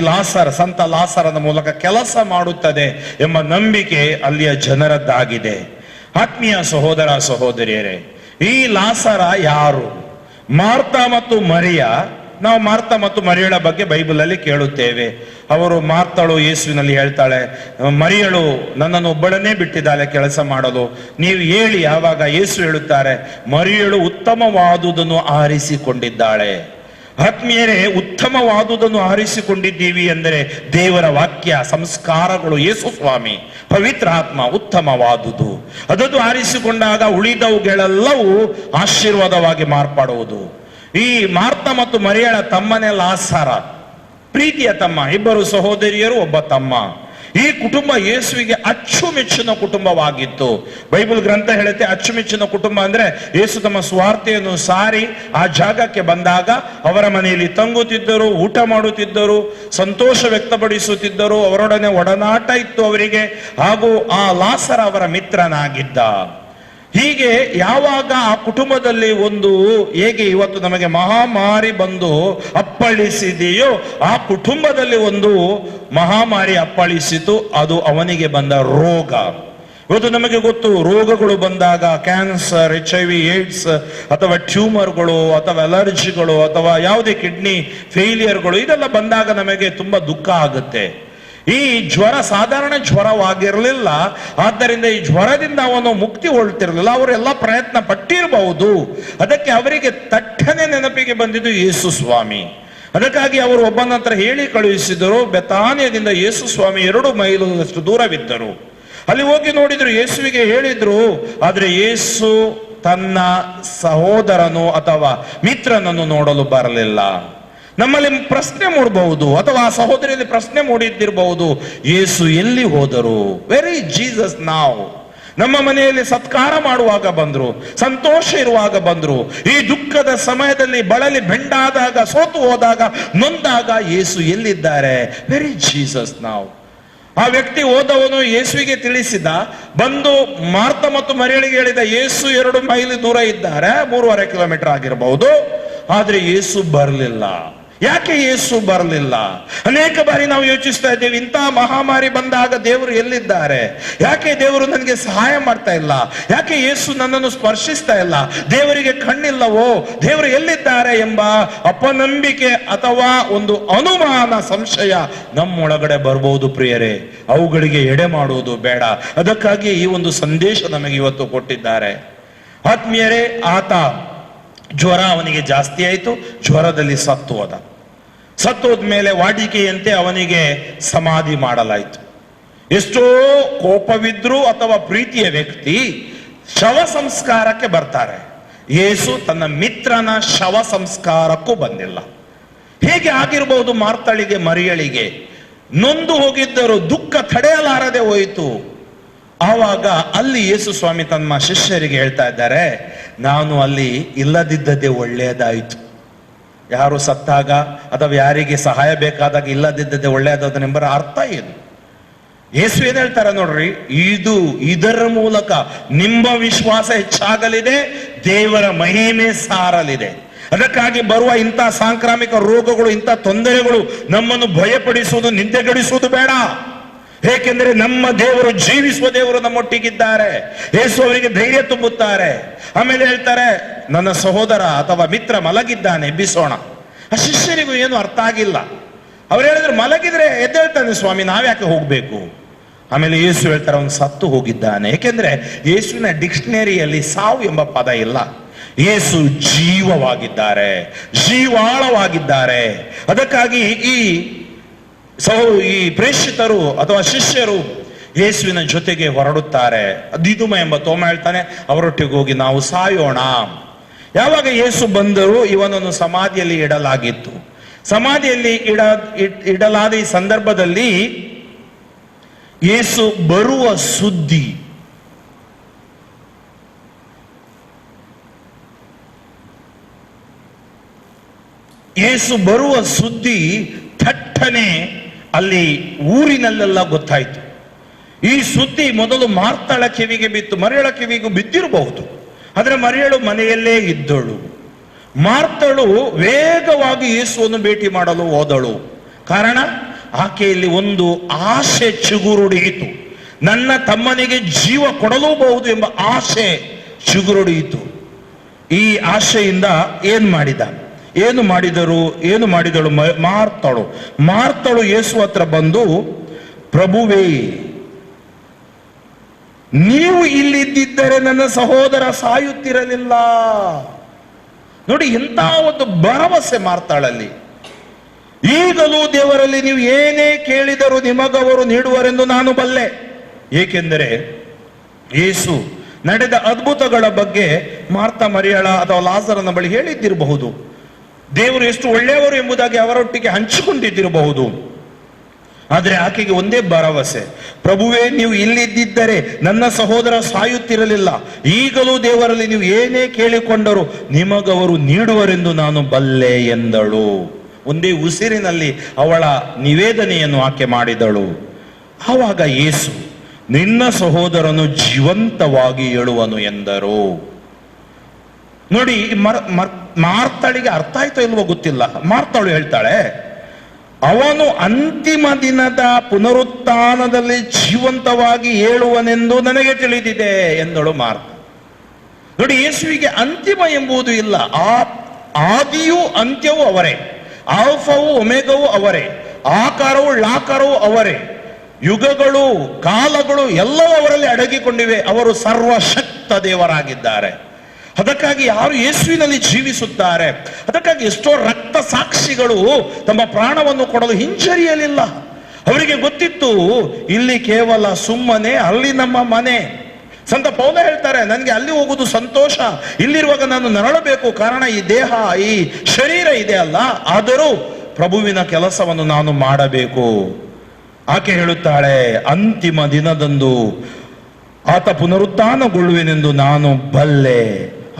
ಸಂತ ಲಾಸರನ ಮೂಲಕ ಕೆಲಸ ಮಾಡುತ್ತದೆ ಎಂಬ ನಂಬಿಕೆ ಅಲ್ಲಿಯ ಜನರದ್ದಾಗಿದೆ. ಆತ್ಮೀಯ ಸಹೋದರ ಸಹೋದರಿಯರೇ, ಈ ಲಾಸರ ಯಾರು? ಮಾರ್ತಾ ಮತ್ತು ಮರಿಯ. ನಾವು ಮಾರ್ತಾ ಮತ್ತು ಮರಿಯಳ ಬಗ್ಗೆ ಬೈಬಲ್ ಅಲ್ಲಿ ಕೇಳುತ್ತೇವೆ. ಅವರು, ಮಾರ್ತಳು ಯೇಸುವಿನಲ್ಲಿ ಹೇಳ್ತಾಳೆ, ಮರಿಯಳು ನನ್ನನ್ನು ಒಬ್ಬಳನ್ನೇ ಬಿಟ್ಟಿದ್ದಾಳೆ ಕೆಲಸ ಮಾಡಲು, ನೀವು ಹೇಳಿ. ಯಾವಾಗ ಯೇಸು ಹೇಳುತ್ತಾರೆ, ಮರಿಯಳು ಉತ್ತಮವಾದುದನ್ನು ಆರಿಸಿಕೊಂಡಿದ್ದಾಳೆ. ಆತ್ಮೀಯರೇ, ಉತ್ತಮವಾದುದನ್ನು ಆರಿಸಿಕೊಂಡಿದ್ದೀವಿ ಎಂದರೆ ದೇವರ ವಾಕ್ಯ, ಸಂಸ್ಕಾರಗಳು, ಯೇಸು ಸ್ವಾಮಿ, ಪವಿತ್ರಾತ್ಮ ಉತ್ತಮವಾದುದು. ಅದನ್ನು ಆರಿಸಿಕೊಂಡಾಗ ಉಳಿದವುಗಳೆಲ್ಲವೂ ಆಶೀರ್ವಾದವಾಗಿ ಮಾರ್ಪಡುವುದು. ಈ ಮಾರ್ತಾ ಮತ್ತು ಮರಿಯಳ ತಮ್ಮನೇ ಲಾಸರ, ಪ್ರೀತಿಯ ತಮ್ಮ. ಇಬ್ಬರು ಸಹೋದರಿಯರು, ಒಬ್ಬ ತಮ್ಮ. ಈ ಕುಟುಂಬ ಯೇಸುವಿಗೆ ಅಚ್ಚುಮೆಚ್ಚಿನ ಕುಟುಂಬವಾಗಿತ್ತು. ಬೈಬಲ್ ಗ್ರಂಥ ಹೇಳುತ್ತೆ, ಅಚ್ಚುಮೆಚ್ಚಿನ ಕುಟುಂಬ ಅಂದ್ರೆ ಯೇಸು ತಮ್ಮ ಸ್ವಾರ್ಥೆಯನ್ನು ಸಾರಿ ಆ ಜಾಗಕ್ಕೆ ಬಂದಾಗ ಅವರ ಮನೆಯಲ್ಲಿ ತಂಗುತ್ತಿದ್ದರು, ಊಟ ಮಾಡುತ್ತಿದ್ದರು, ಸಂತೋಷ ವ್ಯಕ್ತಪಡಿಸುತ್ತಿದ್ದರು, ಅವರೊಡನೆ ಒಡನಾಟ ಇತ್ತು ಅವರಿಗೆ. ಹಾಗೂ ಆ ಲಾಸರ ಅವರ ಮಿತ್ರನಾಗಿದ್ದ. ಹೀಗೆ ಯಾವಾಗ ಆ ಕುಟುಂಬದಲ್ಲಿ ಒಂದು, ಹೇಗೆ ಇವತ್ತು ನಮಗೆ ಮಹಾಮಾರಿ ಬಂದು ಅಪ್ಪಳಿಸಿದೆಯೋ, ಆ ಕುಟುಂಬದಲ್ಲಿ ಒಂದು ಮಹಾಮಾರಿ ಅಪ್ಪಳಿಸಿತು. ಅದು ಅವನಿಗೆ ಬಂದ ರೋಗ. ಇವತ್ತು ನಮಗೆ ಗೊತ್ತು, ರೋಗಗಳು ಬಂದಾಗ ಕ್ಯಾನ್ಸರ್, HIV, ಏಡ್ಸ್, ಅಥವಾ ಟ್ಯೂಮರ್ಗಳು, ಅಥವಾ ಅಲರ್ಜಿಗಳು, ಅಥವಾ ಯಾವುದೇ ಕಿಡ್ನಿ ಫೇಲಿಯರ್ಗಳು, ಇದೆಲ್ಲ ಬಂದಾಗ ನಮಗೆ ತುಂಬಾ ದುಃಖ ಆಗುತ್ತೆ. ಈ ಜ್ವರ ಸಾಧಾರಣ ಜ್ವರವಾಗಿರಲಿಲ್ಲ. ಆದ್ದರಿಂದ ಈ ಜ್ವರದಿಂದ ಅವನು ಮುಕ್ತಿ ಹೊಳ್ತಿರ್ಲಿಲ್ಲ. ಅವರೆಲ್ಲ ಪ್ರಯತ್ನ ಪಟ್ಟಿರಬಹುದು. ಅದಕ್ಕೆ ಅವರಿಗೆ ತಟ್ಟನೆ ನೆನಪಿಗೆ ಬಂದಿದ್ದು ಯೇಸು ಸ್ವಾಮಿ. ಅದಕ್ಕಾಗಿ ಅವರು ಒಬ್ಬನ ಹತ್ರ ಹೇಳಿ ಕಳುಹಿಸಿದರು. ಬೆತಾನಿಯದಿಂದ ಯೇಸು ಸ್ವಾಮಿ 2 ಮೈಲುಗಳಷ್ಟು ದೂರವಿದ್ದರು. ಅಲ್ಲಿ ಹೋಗಿ ನೋಡಿದ್ರು, ಯೇಸುವಿಗೆ ಹೇಳಿದ್ರು. ಆದ್ರೆ ಯೇಸು ತನ್ನ ಸಹೋದರನು ಅಥವಾ ಮಿತ್ರನನ್ನು ನೋಡಲು ಬರಲಿಲ್ಲ. ನಮ್ಮಲ್ಲಿ ಪ್ರಶ್ನೆ ಮೂಡಬಹುದು, ಅಥವಾ ಆ ಸಹೋದರಿಯಲ್ಲಿ ಪ್ರಶ್ನೆ ಮೂಡಿದ್ದಿರಬಹುದು, ಯೇಸು ಎಲ್ಲಿ ಹೋದರು? ವೇರ್ ಈಸ್ ಜೀಸಸ್ ನಾವ್? ನಮ್ಮ ಮನೆಯಲ್ಲಿ ಸತ್ಕಾರ ಮಾಡುವಾಗ ಬಂದ್ರು, ಸಂತೋಷ ಇರುವಾಗ ಬಂದ್ರು, ಈ ದುಃಖದ ಸಮಯದಲ್ಲಿ ಬಳಲಿ ಬೆಂಡಾದಾಗ, ಸೋತು ಹೋದಾಗ, ನೊಂದಾಗ ಯೇಸು ಎಲ್ಲಿದ್ದಾರೆ? ವೇರ್ ಈಸ್ ಜೀಸಸ್ ನಾವ್? ಆ ವ್ಯಕ್ತಿ ಹೋದವನು ಯೇಸುವಿಗೆ ತಿಳಿಸಿದ, ಬಂದು ಮಾರ್ತಾ ಮತ್ತು ಮರಿಯಳಿಗೆ ಹೇಳಿದ, ಯೇಸು 2 ಮೈಲಿ ದೂರ ಇದ್ದಾರೆ, 3.5 ಕಿಲೋಮೀಟರ್ ಆಗಿರಬಹುದು. ಆದ್ರೆ ಯೇಸು ಬರಲಿಲ್ಲ. ಯಾಕೆ ಯೇಸು ಬರಲಿಲ್ಲ? ಅನೇಕ ಬಾರಿ ನಾವು ಯೋಚಿಸ್ತಾ ಇದ್ದೇವೆ, ಇಂತಹ ಮಹಾಮಾರಿ ಬಂದಾಗ ದೇವರು ಎಲ್ಲಿದ್ದಾರೆ? ಯಾಕೆ ದೇವರು ನನಗೆ ಸಹಾಯ ಮಾಡ್ತಾ ಇಲ್ಲ? ಯಾಕೆ ಯೇಸು ನನ್ನನ್ನು ಸ್ಪರ್ಶಿಸ್ತಾ ಇಲ್ಲ? ದೇವರಿಗೆ ಕಣ್ಣಿಲ್ಲವೋ? ದೇವರು ಎಲ್ಲಿದ್ದಾರೆ ಎಂಬ ಅಪನಂಬಿಕೆ ಅಥವಾ ಒಂದು ಅನುಮಾನ, ಸಂಶಯ ನಮ್ಮೊಳಗಡೆ ಬರ್ಬೋದು ಪ್ರಿಯರೇ. ಅವುಗಳಿಗೆ ಎಡೆ ಮಾಡುವುದು ಬೇಡ. ಅದಕ್ಕಾಗಿ ಈ ಒಂದು ಸಂದೇಶ ನಮಗೆ ಇವತ್ತು ಕೊಟ್ಟಿದ್ದಾರೆ. ಆತ್ಮೀಯರೇ, ಆತ ಜ್ವರ ಅವನಿಗೆ ಜಾಸ್ತಿ ಆಯಿತು. ಜ್ವರದಲ್ಲಿ ಸತ್ತು ಹೋದ್ಮೇಲೆ ವಾಡಿಕೆಯಂತೆ ಅವನಿಗೆ ಸಮಾಧಿ ಮಾಡಲಾಯಿತು. ಎಷ್ಟೋ ಕೋಪವಿದ್ರು ಅಥವಾ ಪ್ರೀತಿಯ ವ್ಯಕ್ತಿ ಶವ ಸಂಸ್ಕಾರಕ್ಕೆ ಬರ್ತಾರೆ. ಯೇಸು ತನ್ನ ಮಿತ್ರನ ಶವ ಸಂಸ್ಕಾರಕ್ಕೂ ಬಂದಿಲ್ಲ. ಹೇಗೆ ಆಗಿರಬಹುದು ಮಾರ್ತಳಿಗೆ ಮರಿಯಳಿಗೆ? ನೊಂದು ಹೋಗಿದ್ದರು, ದುಃಖ ತಡೆಯಲಾರದೆ ಹೋಯಿತು. ಆವಾಗ ಅಲ್ಲಿ ಯೇಸು ಸ್ವಾಮಿ ತಮ್ಮ ಶಿಷ್ಯರಿಗೆ ಹೇಳ್ತಾ ಇದ್ದಾರೆ, ನಾನು ಅಲ್ಲಿ ಇಲ್ಲದಿದ್ದದ್ದೇ ಒಳ್ಳೆಯದಾಯಿತು. ಯಾರು ಸತ್ತಾಗ ಅಥವಾ ಯಾರಿಗೆ ಸಹಾಯ ಬೇಕಾದಾಗ ಇಲ್ಲದಿದ್ದದ್ದೇ ಒಳ್ಳೆಯದಾದನೆಂಬರ ಅರ್ಥ ಏನು? ಯೇಸು ಏನ್ ಹೇಳ್ತಾರೆ ನೋಡ್ರಿ, ಇದರ ಮೂಲಕ ನಿಮ್ಮ ವಿಶ್ವಾಸ ಹೆಚ್ಚಾಗಲಿದೆ, ದೇವರ ಮಹಿಮೆ ಸಾರಲಿದೆ. ಅದಕ್ಕಾಗಿ ಬರುವ ಇಂಥ ಸಾಂಕ್ರಾಮಿಕ ರೋಗಗಳು, ಇಂಥ ತೊಂದರೆಗಳು ನಮ್ಮನ್ನು ಭಯಪಡಿಸುವುದು, ನಿದ್ದೆಗಡಿಸುವುದು ಬೇಡ. ಏಕೆಂದರೆ ನಮ್ಮ ದೇವರು, ಜೀವಿಸುವ ದೇವರು ನಮ್ಮೊಟ್ಟಿಗಿದ್ದಾರೆ. ಯೇಸು ಅವರಿಗೆ ಧೈರ್ಯ ತುಂಬುತ್ತಾರೆ. ಆಮೇಲೆ ಹೇಳ್ತಾರೆ, ನನ್ನ ಸಹೋದರ ಅಥವಾ ಮಿತ್ರ ಮಲಗಿದ್ದಾನೆ, ಎಬ್ಬಿಸೋಣ. ಆ ಶಿಷ್ಯರಿಗೂ ಏನು ಅರ್ಥ ಆಗಿಲ್ಲ. ಅವ್ರು ಹೇಳಿದ್ರು, ಮಲಗಿದ್ರೆ ಎದ್ದೇಳ್ತಾನೆ ಸ್ವಾಮಿ, ನಾವ್ಯಾಕೆ ಹೋಗ್ಬೇಕು? ಆಮೇಲೆ ಯೇಸು ಹೇಳ್ತಾರೆ, ಅವನು ಸತ್ತು ಹೋಗಿದ್ದಾನೆ. ಏಕೆಂದ್ರೆ ಯೇಸುವಿನ ಡಿಕ್ಷನರಿಯಲ್ಲಿ ಸಾವು ಎಂಬ ಪದ ಇಲ್ಲ. ಯೇಸು ಜೀವವಾಗಿದ್ದಾರೆ, ಜೀವಾಳವಾಗಿದ್ದಾರೆ. ಅದಕ್ಕಾಗಿ ಈ ಪ್ರೇಷಿತರು ಅಥವಾ ಶಿಷ್ಯರು ಯೇಸುವಿನ ಜೊತೆಗೆ ಹೊರಡುತ್ತಾರೆ. ದಿದುಮ ಎಂಬ ತೋಮ ಹೇಳ್ತಾನೆ, ಅವರೊಟ್ಟಿಗೆ ಹೋಗಿ ನಾವು ಸಾಯೋಣ. ಯಾವಾಗ ಯೇಸು ಬಂದರು, ಇವನನ್ನು ಸಮಾಧಿಯಲ್ಲಿ ಇಡಲಾಗಿತ್ತು. ಸಮಾಧಿಯಲ್ಲಿ ಇಡಲಾದ ಈ ಸಂದರ್ಭದಲ್ಲಿ ಯೇಸು ಬರುವ ಸುದ್ದಿ, ಯೇಸು ಬರುವ ಸುದ್ದಿ ಥಟ್ಟನೆ ಅಲ್ಲಿ ಊರಿನಲ್ಲೆಲ್ಲ ಗೊತ್ತಾಯ್ತು. ಈ ಸುದ್ದಿ ಮೊದಲು ಮಾರ್ತಳ ಕಿವಿಗೆ ಬಿತ್ತು, ಮರಿಯಳ ಕಿವಿಗೂ ಬಿದ್ದಿರಬಹುದು. ಆದ್ರೆ ಮರಿಯಳು ಮನೆಯಲ್ಲೇ ಇದ್ದಳು. ಮಾರ್ತಳು ವೇಗವಾಗಿ ಯೇಸುವನ್ನು ಭೇಟಿ ಮಾಡಲು ಹೋದಳು. ಕಾರಣ, ಆಕೆಯಲ್ಲಿ ಒಂದು ಆಸೆ ಚಿಗುರುಡಿಯಿತು. ನನ್ನ ತಮ್ಮನಿಗೆ ಜೀವ ಕೊಡಲೂಬಹುದು ಎಂಬ ಆಸೆ ಚಿಗುರುಡಿಯಿತು. ಈ ಆಶೆಯಿಂದ ಏನು ಮಾಡಿದಳು ಮಾರ್ತಳು ಯೇಸು ಹತ್ರ ಬಂದು, ಪ್ರಭುವೇ, ನೀವು ಇಲ್ಲಿದ್ದಿದ್ದರೆ ನನ್ನ ಸಹೋದರ ಸಾಯುತ್ತಿರಲಿಲ್ಲ. ನೋಡಿ, ಎಂತ ಒಂದು ಭರವಸೆ ಮಾರ್ತಾಳಲ್ಲಿ. ಈಗಲೂ ದೇವರಲ್ಲಿ ನೀವು ಏನೇ ಕೇಳಿದರೂ ನಿಮಗವರು ನೀಡುವರೆಂದು ನಾನು ಬಲ್ಲೆ. ಏಕೆಂದರೆ ಯೇಸು ನಡೆದ ಅದ್ಭುತಗಳ ಬಗ್ಗೆ ಮಾರ್ತಾ, ಮರಿಯಳ ಅಥವಾ ಲಾಜರನ ಬಳಿ ಹೇಳಿದ್ದಿರಬಹುದು. ದೇವರು ಎಷ್ಟು ಒಳ್ಳೆಯವರು ಎಂಬುದಾಗಿ ಅವರೊಟ್ಟಿಗೆ ಹಂಚಿಕೊಂಡಿದ್ದಿರಬಹುದು. ಆದರೆ ಆಕೆಗೆ ಒಂದೇ ಭರವಸೆ, ಪ್ರಭುವೇ, ನೀವು ಇಲ್ಲಿದ್ದಿದ್ದರೆ ನನ್ನ ಸಹೋದರ ಸಾಯುತ್ತಿರಲಿಲ್ಲ. ಈಗಲೂ ದೇವರಲ್ಲಿ ನೀವು ಏನೇ ಕೇಳಿಕೊಂಡರೂ ನಿಮಗವರು ನೀಡುವರೆಂದು ನಾನು ಬಲ್ಲೆ ಎಂದಳು. ಒಂದೇ ಉಸಿರಿನಲ್ಲಿ ಅವಳ ನಿವೇದನೆಯನ್ನು ಆಕೆ ಮಾಡಿದಳು. ಆವಾಗ ಯೇಸು, ನಿನ್ನ ಸಹೋದರನು ಜೀವಂತವಾಗಿ ಏಳುವನು ಎಂದರು. ನೋಡಿ, ಮಾರ್ತಳಿಗೆ ಅರ್ಥ ಆಯ್ತೋ ಇಲ್ವೋ ಗೊತ್ತಿಲ್ಲ. ಮಾರ್ತಳು ಹೇಳ್ತಾಳೆ, ಅವನು ಅಂತಿಮ ದಿನದ ಪುನರುತ್ಥಾನದಲ್ಲಿ ಜೀವಂತವಾಗಿ ಏಳುವನೆಂದು ನನಗೆ ತಿಳಿದಿದೆ ಎಂದಳು ಮಾರ್ತ. ನೋಡಿ, ಯೇಸುವಿಗೆ ಅಂತಿಮ ಎಂಬುದು ಇಲ್ಲ. ಆದಿಯೂ ಅಂತ್ಯವೂ ಅವರೇ, ಆಲ್ಫವೂ ಒಮೆಗವೂ ಅವರೇ, ಆಕಾರವೂ ಲಾಕಾರವೂ ಅವರೇ. ಯುಗಗಳು, ಕಾಲಗಳು ಎಲ್ಲವೂ ಅವರಲ್ಲಿ ಅಡಗಿಕೊಂಡಿವೆ. ಅವರು ಸರ್ವಶಕ್ತ ದೇವರಾಗಿದ್ದಾರೆ. ಅದಕ್ಕಾಗಿ ಯಾರು ಯೇಸುವಿನಲ್ಲಿ ಜೀವಿಸುತ್ತಾರೆ, ಅದಕ್ಕಾಗಿ ಎಷ್ಟೋ ರಕ್ತ ಸಾಕ್ಷಿಗಳು ತಮ್ಮ ಪ್ರಾಣವನ್ನು ಕೊಡಲು ಹಿಂಜರಿಯಲಿಲ್ಲ. ಅವರಿಗೆ ಗೊತ್ತಿತ್ತು, ಇಲ್ಲಿ ಕೇವಲ ಸುಮ್ಮನೆ, ಅಲ್ಲಿ ನಮ್ಮ ಮನೆ. ಸಂತ ಪೌಲ ಹೇಳ್ತಾರೆ, ನನಗೆ ಅಲ್ಲಿ ಹೋಗುವುದು ಸಂತೋಷ, ಇಲ್ಲಿರುವಾಗ ನಾನು ನರಳಬೇಕು. ಕಾರಣ ಈ ದೇಹ, ಈ ಶರೀರ ಇದೆ ಅಲ್ಲ, ಆದರೂ ಪ್ರಭುವಿನ ಕೆಲಸವನ್ನು ನಾನು ಮಾಡಬೇಕು. ಆಕೆ ಹೇಳುತ್ತಾಳೆ, ಅಂತಿಮ ದಿನದಂದು ಆತ ಪುನರುತ್ಥಾನಗೊಳ್ಳುವೆನೆಂದು ನಾನು ಬಲ್ಲೆ.